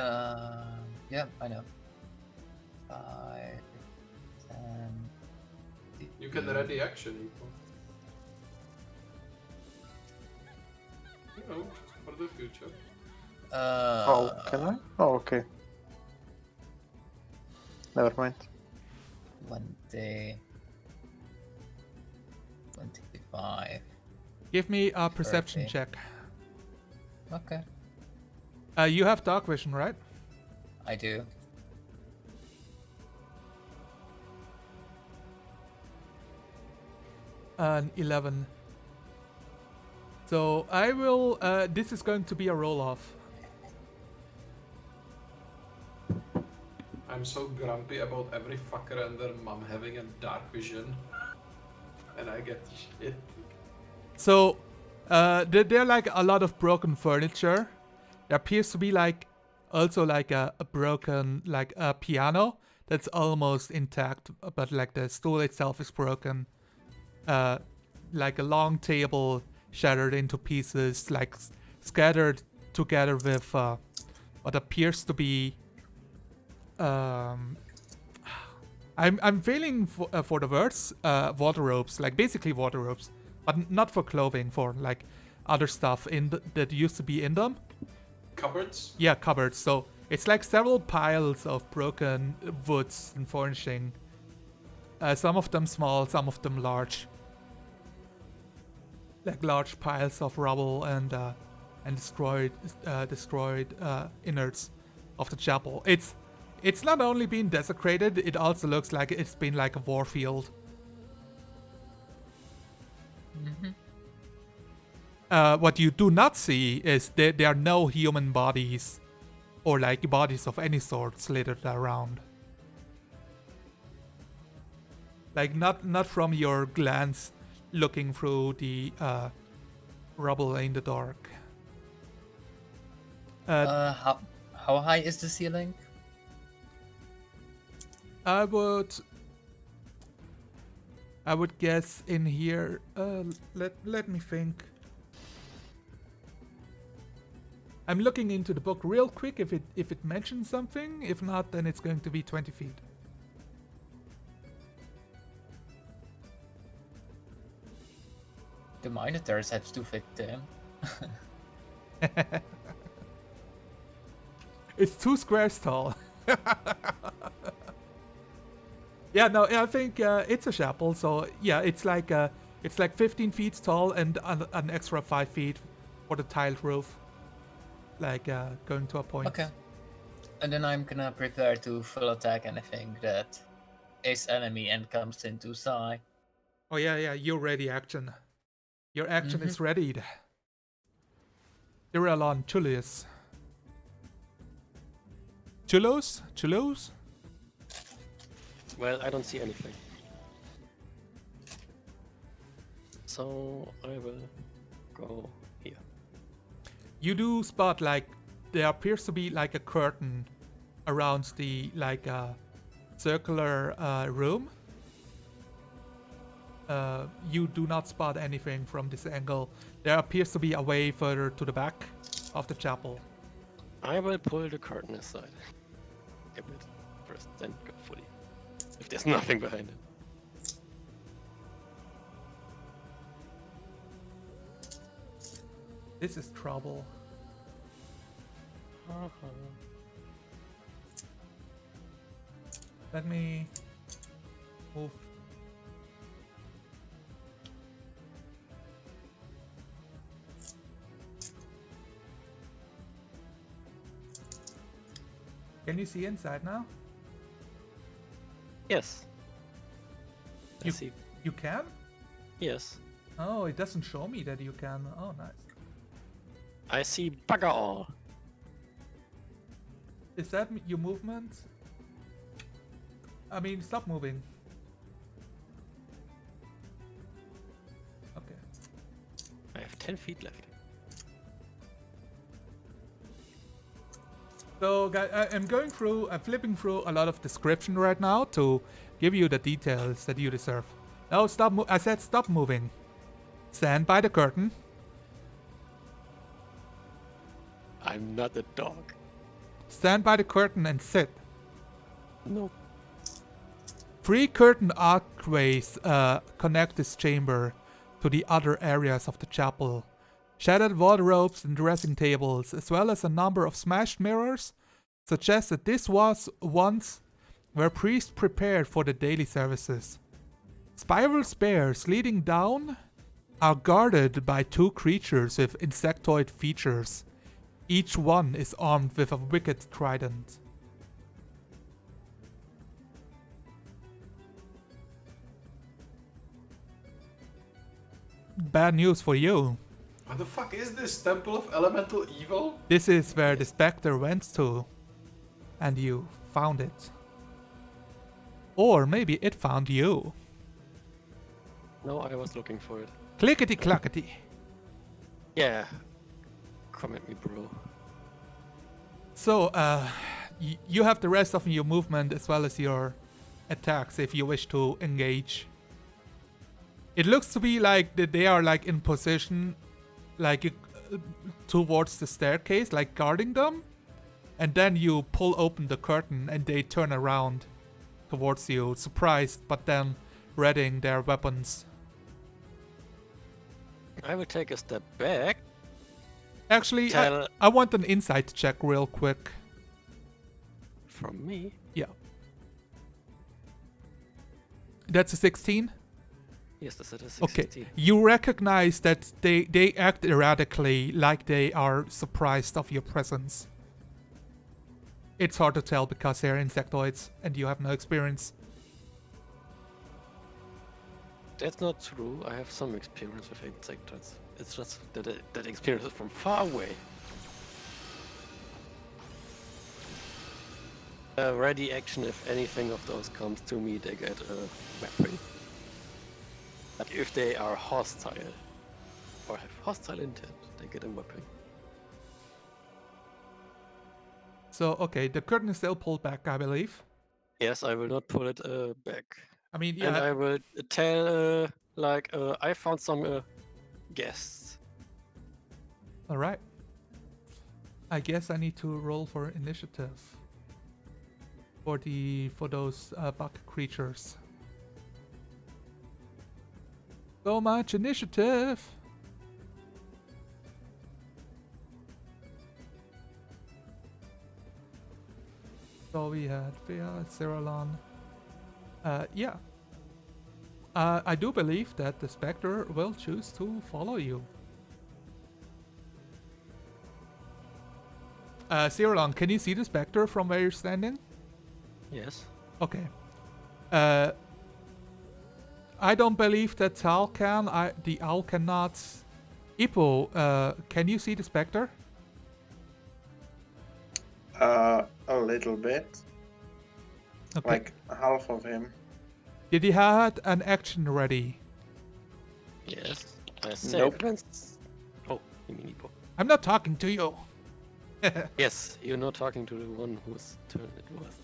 Yeah, I know. 5, 10. You can ready action, you know, just for the future. Oh, can I? Oh, okay. Never mind. 20, 25. Give me a perception 30. check. Okay, You have dark vision, right? I do. An 11. So I will. This is going to be a roll off. I'm so grumpy about every fucker and their mom having a dark vision. And I get shit. So, there are like a lot of broken furniture. There appears to be like also like a broken like a piano that's almost intact, but like the stool itself is broken. Like a long table shattered into pieces, like scattered together with what appears to be. I'm feeling for the words wardrobes, like basically wardrobes, but not for clothing, for like other stuff in that used to be in them. Cupboards? Yeah, cupboards. So it's like several piles of broken woods and furnishing. Some of them small, some of them large. Like large piles of rubble and destroyed innards of the chapel. It's not only been desecrated, it also looks like it's been like a war field. What you do not see is there are no human bodies or like bodies of any sort littered around. Like not from your glance looking through the rubble in the dark. How high is the ceiling? I would guess in here. Let me think. I'm looking into the book real quick if it mentions something. If not, then it's going to be 20 feet. The Minotaurs have to fit them. It's 2 squares tall. Yeah, no, I think it's a chapel. So yeah, it's like 15 feet tall and an extra 5 feet for the tiled roof. Like going to a point. Okay. And then I'm gonna prepare to full attack anything that is enemy and comes into sight. Oh yeah, you're ready action. Your action is readied. Irelon, Chulius. Chulos? Well, I don't see anything. So I will go here. You do spot like there appears to be like a curtain around the like circular room. You do not spot anything from this angle. There appears to be a way further to the back of the chapel. I will pull the curtain aside. A bit first, then go fully. If there's nothing behind it. This is trouble. Let me move. Can you see inside now? Yes. You- I see. You can? Yes. Oh, it doesn't show me that you can. Oh, nice. I see bugger all. Is that your movement? I mean, stop moving. Okay. 10 feet left. So I'm flipping through a lot of description right now to give you the details that you deserve. No, stop. I said stop moving. Stand by the curtain. I'm not a dog. Stand by the curtain and sit. No. 3 curtain archways connect this chamber to the other areas of the chapel. Shattered wardrobes and dressing tables, as well as a number of smashed mirrors, suggest that this was once where priests prepared for the daily services. Spiral stairs leading down are guarded by 2 creatures with insectoid features. Each one is armed with a wicked trident. Bad news for you. What the fuck is this Temple of Elemental Evil? This is where the specter went to, and you found it. Or maybe it found you. No, I was looking for it. Clickety clackety. Yeah. Come at me, bro. So, you have the rest of your movement as well as your attacks if you wish to engage. It looks to be like that they are like in position, like towards the staircase, like guarding them. And then you pull open the curtain and they turn around towards you, surprised, but then readying their weapons. I will take a step back. Actually, I want an insight check real quick. From me? Yeah. That's a 16? Yes, that's a 16. Okay. You recognize that they act erratically, like they are surprised of your presence. It's hard to tell because they're insectoids and you have no experience. That's not true. I have some experience with insectoids. It's just that experience is from far away. Ready action, if anything of those comes to me, they get a weapon. Like if they are hostile or have hostile intent, they get a weapon. So, okay, the curtain is still pulled back, I believe. Yes, I will not pull it back. I mean, And yeah. I will tell, I found some guests. Alright. I guess I need to roll for initiative. For those bug creatures. So much initiative! So we had Thea, Ceralon. Yeah. I do believe that the Spectre will choose to follow you. Ceralon, can you see the Spectre from where you're standing? Yes. Okay. I don't believe that Tal can. The owl cannot. Ippo, can you see the Spectre? A little bit. Okay. Like half of him. Did he have an action ready? Yes. I say Nope. Oh, you mean Ippo. I'm not talking to you. Yes, you're not talking to the one whose turn it was.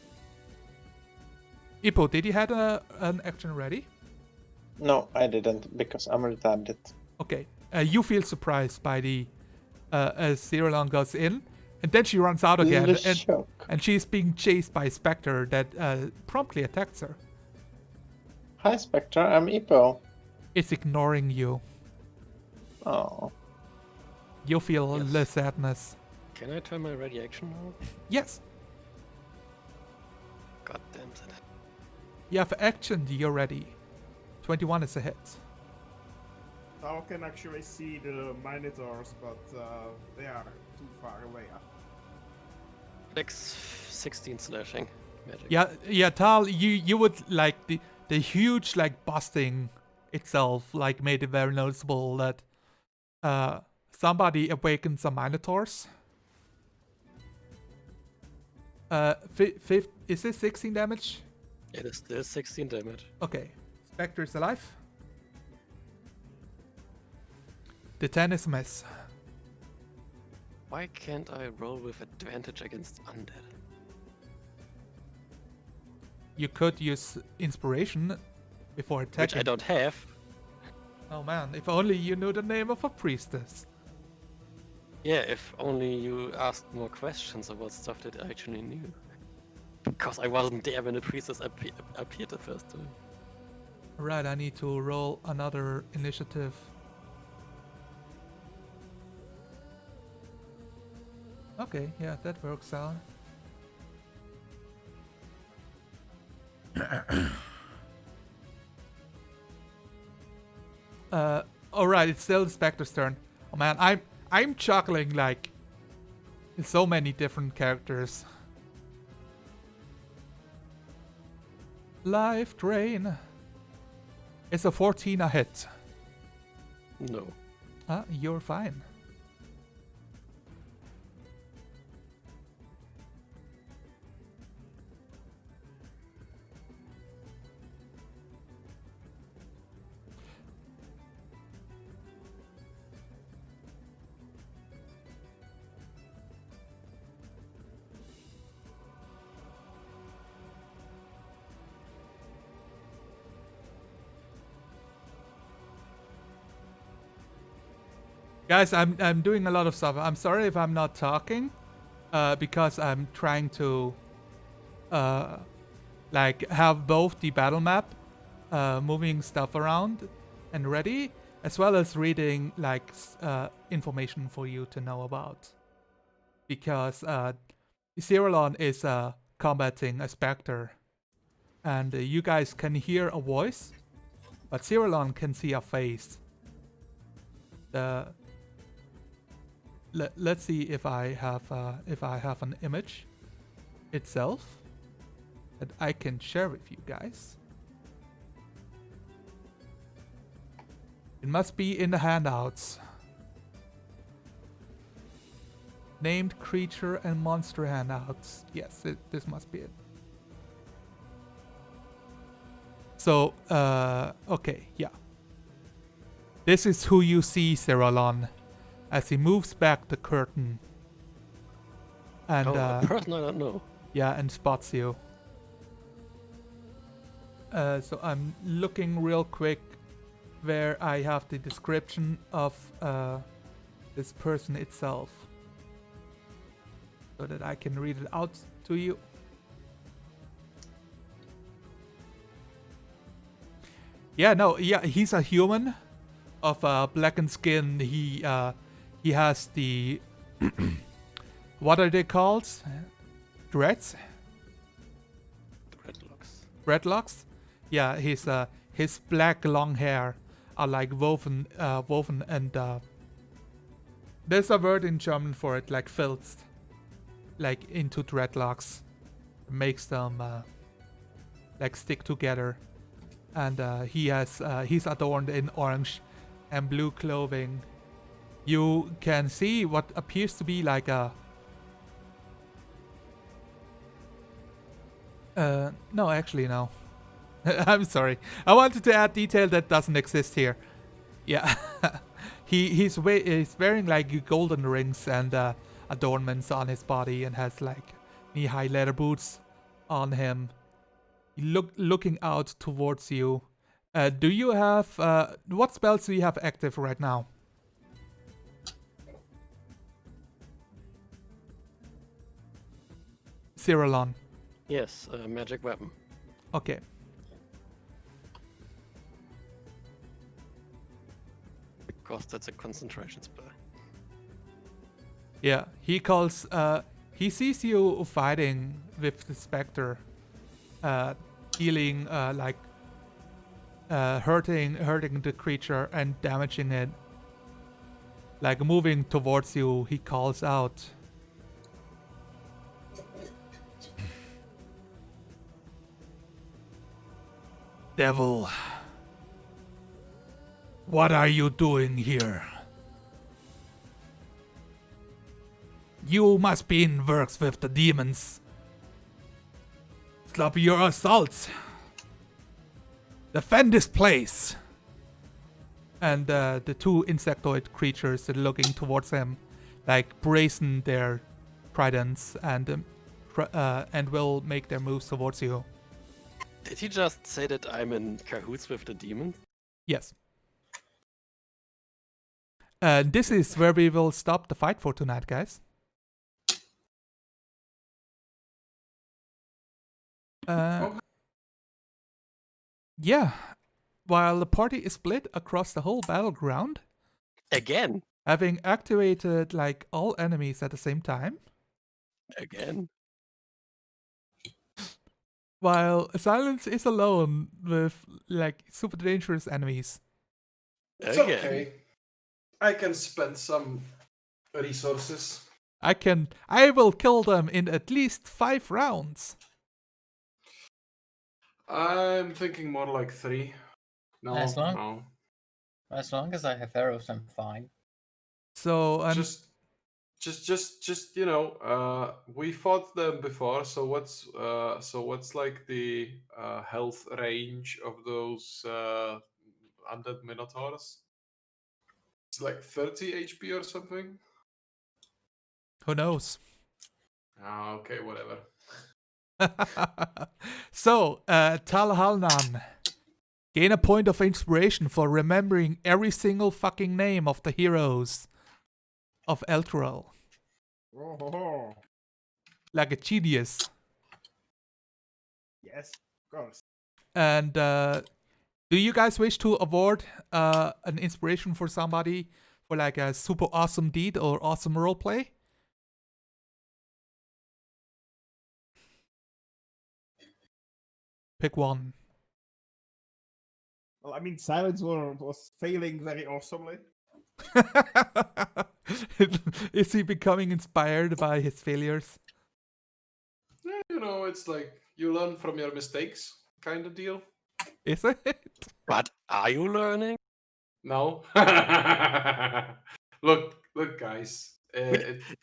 Ippo, did he have an action ready? No, I didn't because I'm retarded. Okay. You feel surprised by the as Ceralon goes in, and then she runs out again, The shock. and she's being chased by a Spectre that promptly attacks her. Hi, Spectre. I'm Ippo. It's ignoring you. Oh. You feel Yes. the sadness. Can I turn my ready action now? Yes. God damn it. You have action, you're ready. 21 is a hit. Thou can actually see the Minotaurs, but they are too far away. Like 16 slashing magic. Yeah, Tal, you would like the huge like busting itself like made it very noticeable that somebody awakened some Minotaurs. Is this 16 damage? It is still 16 damage. Okay. Spectre is alive. The 10 is miss. Why can't I roll with advantage against undead? You could use inspiration before attacking. Which I don't have. Oh man, if only you knew the name of a priestess. Yeah, if only you asked more questions about stuff that I actually knew. Because I wasn't there when the priestess appeared the first time. Right, I need to roll another initiative. Okay, yeah, that works out. Alright, it's still the Spectre's turn. Oh man, I'm chuckling like so many different characters. Life Drain. It's a 14 a hit. No. You're fine. Guys, I'm doing a lot of stuff. I'm sorry if I'm not talking, because I'm trying to, like have both the battle map, moving stuff around, and ready, as well as reading like information for you to know about. Because Cyrillon is combating a specter, and you guys can hear a voice, but Cyrillon can see a face. Let's see if I have an image itself that I can share with you guys. It must be in the handouts. Named creature and monster handouts. Yes, this must be it. So, okay, yeah. This is who you see, Cyrillon, as he moves back the curtain. And, a person I don't know. Yeah, and spots you. So I'm looking real quick where I have the description of this person itself, so that I can read it out to you. Yeah, no, yeah, he's a human of blackened skin. He has the what are they called? Dreads? Dreadlocks? Yeah, his black long hair are like woven and there's a word in German for it, like filzed, like into dreadlocks, makes them like stick together. And he's adorned in orange and blue clothing. You can see what appears to be like a no, actually no. I'm sorry. I wanted to add detail that doesn't exist here. Yeah. he's wearing like golden rings and adornments on his body, and has like knee-high leather boots on him. Looking out towards you. Do you have what spells do you have active right now? Cyrillon. Yes, a magic weapon. Okay. Because that's a concentration spell. Yeah, he calls. He sees you fighting with the specter, dealing like hurting the creature and damaging it. Like moving towards you, he calls out. Devil, what are you doing here? You must be in works with the demons. Stop your assaults. Defend this place. And the two insectoid creatures are looking towards him, like brazen their tridents and will make their moves towards you. Did he just say that I'm in cahoots with the demons? Yes. This is where we will stop the fight for tonight, guys. Okay. Yeah. While the party is split across the whole battleground, Again? having activated like all enemies at the same time, Again? while Silence is alone with like super dangerous enemies. It's Again. okay. I can spend some resources. I will kill them in at least 5 rounds. I'm thinking more like 3. No, As long- no. As long as I have arrows, I'm fine. So Just we fought them before. So what's like the health range of those undead minotaurs? It's like 30 HP or something. who knows? Ah, okay, whatever. So, Tal Halnan, gain a point of inspiration for remembering every single fucking name of the heroes of Elturel. Oh, Like a genius. yes, of course. And do you guys wish to award an inspiration for somebody for like a super awesome deed or awesome roleplay? Pick one. Well, I mean, Silence was failing very awesomely. Is he becoming inspired by his failures? Yeah, it's like you learn from your mistakes, kind of deal. Is it? But are you learning? No. Look, guys.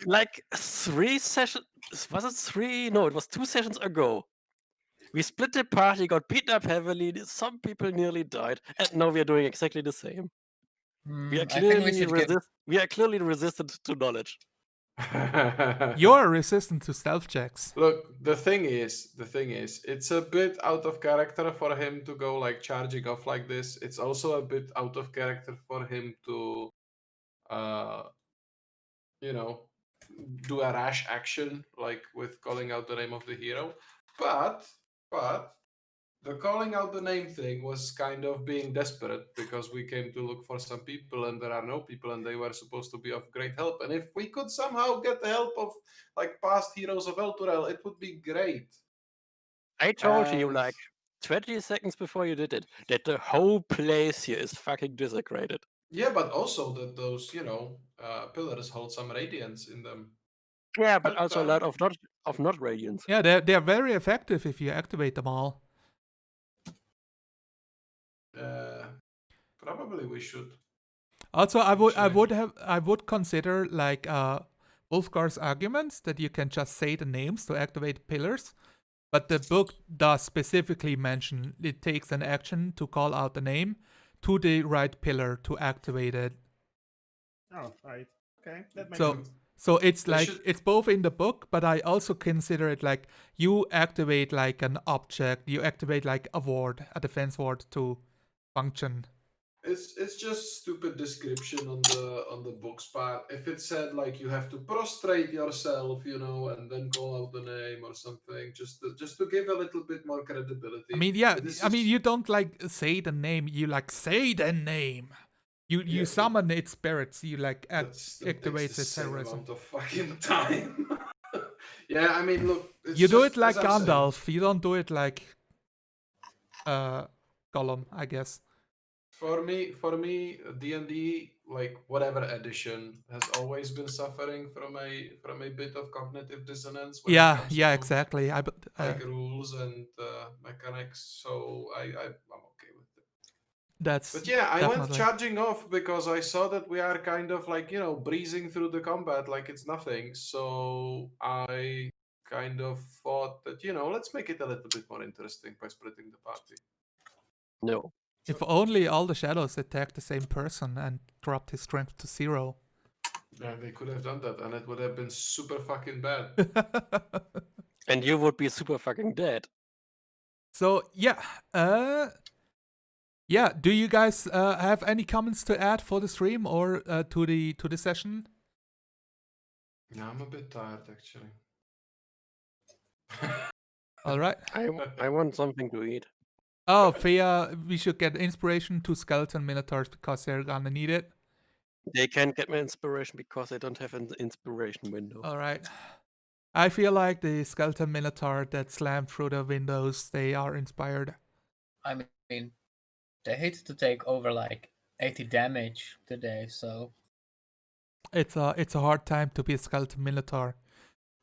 Like 3 sessions. Was it 3? No, it was 2 sessions ago. We split the party, got beaten up heavily, some people nearly died, and now we are doing exactly the same. We are I think we clearly should we are clearly resistant to knowledge. You're resistant to stealth checks. Look, the thing is, it's a bit out of character for him to go like charging off like this. It's also a bit out of character for him to, do a rash action like with calling out the name of the hero. But the calling out the name thing was kind of being desperate because we came to look for some people and there are no people and they were supposed to be of great help. And if we could somehow get the help of like past heroes of Elturel, it would be great. I told you And- like 20 seconds before you did it that the whole place here is fucking desecrated. Yeah, but also that those, pillars hold some radiance in them. Yeah, but also a lot of not radiance. Yeah, they're very effective if you activate them all. Probably we should. Also, I Actually. would consider like Wolfgar's arguments that you can just say the names to activate pillars, but the book does specifically mention it takes an action to call out the name to the right pillar to activate it. Oh, right. Okay, that makes So sense. so it's They like should- it's both in the book, but I also consider it like you activate like an object, you activate like a ward, a defense ward to function. It's just stupid description on the book's part. If it said like you have to prostrate yourself, and then call out the name or something, just to give a little bit more credibility. I mean, yeah, But this I mean is- you don't like say the name, you like say the name. You Yeah, summon its spirits, you like that takes activate the its same terrorism. amount of fucking time. Yeah, I mean, look, it's You do just, it like as I'm saying, Gandalf, you don't do it like Gollum, I guess. For me, DnD, like whatever edition, has always been suffering from a bit of cognitive dissonance when it Yeah, comes yeah, to exactly. like rules and mechanics. So I'm okay with it. That's But yeah, I went definitely. charging off because I saw that we are kind of like breezing through the combat like it's nothing. So I kind of thought that let's make it a little bit more interesting by splitting the party. No. If only all the shadows attacked the same person and dropped his strength to 0. Yeah, they could have done that, and it would have been super fucking bad. And you would be super fucking dead. So yeah, do you guys have any comments to add for the stream or to the session? Yeah, I'm a bit tired actually. All right. I want something to eat. Oh, Fia, we should get inspiration to skeleton minotaurs because they're gonna need it. They can't get my inspiration because I don't have an inspiration window. All right. I feel like the skeleton minotaur that slammed through the windows, they are inspired. I mean, they hate to take over like 80 damage today, so It's a hard time to be a skeleton minotaur.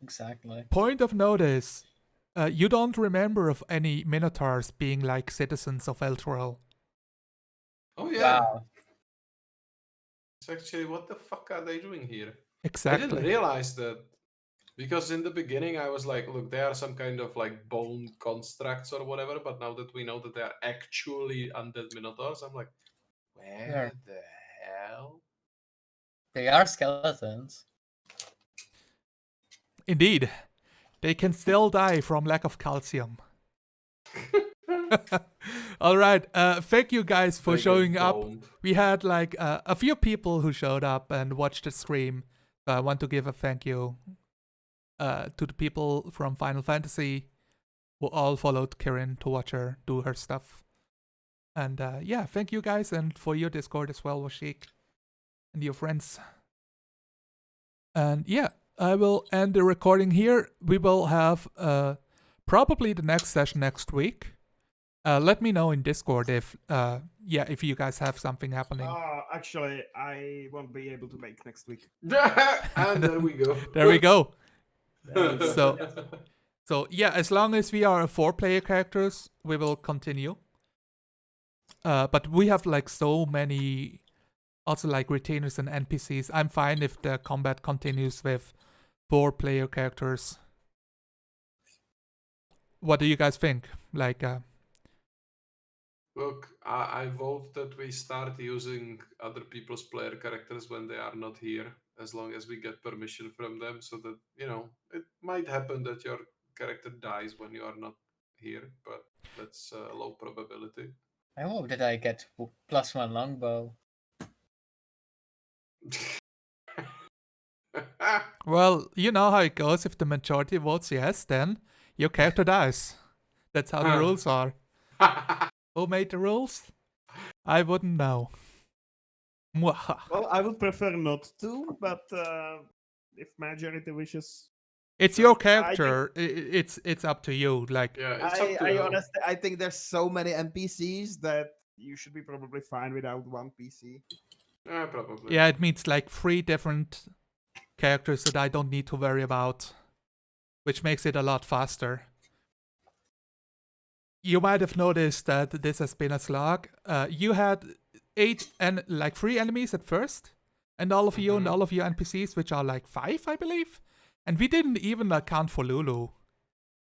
exactly. Point of notice, you don't remember of any minotaurs being like citizens of Elturel. Oh yeah. Wow. It's actually, what the fuck are they doing here? I Exactly. didn't realize that. Because in the beginning I was like, look, they are some kind of like bone constructs or whatever, but now that we know that they are actually undead minotaurs, I'm like, where the hell? They are skeletons. Indeed. They can still die from lack of calcium. All right. Thank you guys for They get showing up. boned. We had like a few people who showed up and watched the stream. I want to give a thank you to the people from Final Fantasy who all followed Kirin to watch her do her stuff. And yeah, thank you guys, and for your Discord as well, Washik, and your friends. And yeah, I will end the recording here. We will have probably the next session next week. Let me know in Discord if you guys have something happening. Actually, I won't be able to make next week. And there we go. There we go. So, So yeah, as long as we are 4-player characters, we will continue. But we have like so many, also like retainers and NPCs. I'm fine if the combat continues with 4-player characters. What do you guys think? Like, Look, I vote that we start using other people's player characters when they are not here, as long as we get permission from them, so that, you know, it might happen that your character dies when you are not here, but that's a low probability. I hope that I get +1 longbow. well, you know how it goes. If the majority votes yes, then your character dies. That's how the rules are. Who made the rules? I wouldn't know. Mwaha. well, I would prefer not to, but if majority wishes, It's your I think- character. It's up to you. Like, Yeah, it's up to I you. honestly, I think there's so many NPCs that you should be probably fine without one PC. Yeah, probably. yeah, it means like 3 different characters that I don't need to worry about, which makes it a lot faster. You might have noticed that this has been a slog. You had 8 and like 3 enemies at first, and all of you and all of your NPCs, which are like 5, I believe. And we didn't even account for Lulu.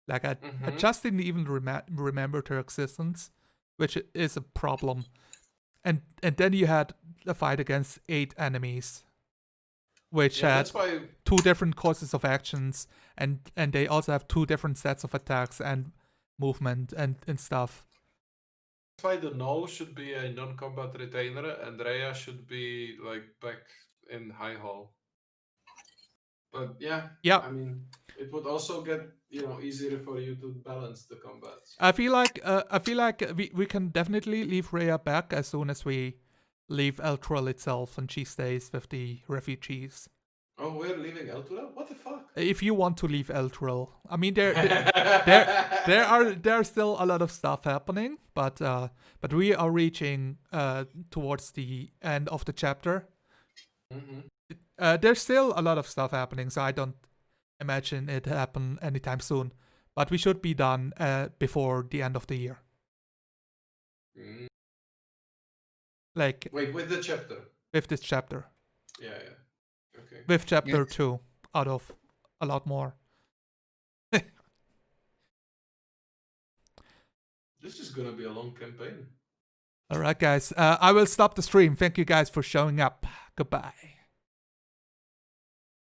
Like I just didn't even remember her existence, which is a problem. And then you had a fight against 8 enemies, which Yeah, had that's why 2 different courses of actions, and they also have 2 different sets of attacks and movement and stuff. That's why the Null should be a non-combat retainer and Rhea should be like back in High Hall. But yeah, I mean, it would also get, you know, easier for you to balance the combats. I feel like we can definitely leave Rhea back as soon as we leave Elturel itself and she stays with the refugees. Oh, we're leaving Elturel? What the fuck? If you want to leave Elturel, I mean there are still a lot of stuff happening, but we are reaching towards the end of the chapter. There's still a lot of stuff happening, so I don't imagine it happen anytime soon. But we should be done before the end of the year. Like wait, with the chapter. With this chapter. Yeah. Okay. With chapter 2 out of a lot more. This is gonna be a long campaign. All right, guys. I will stop the stream. Thank you guys for showing up. Goodbye.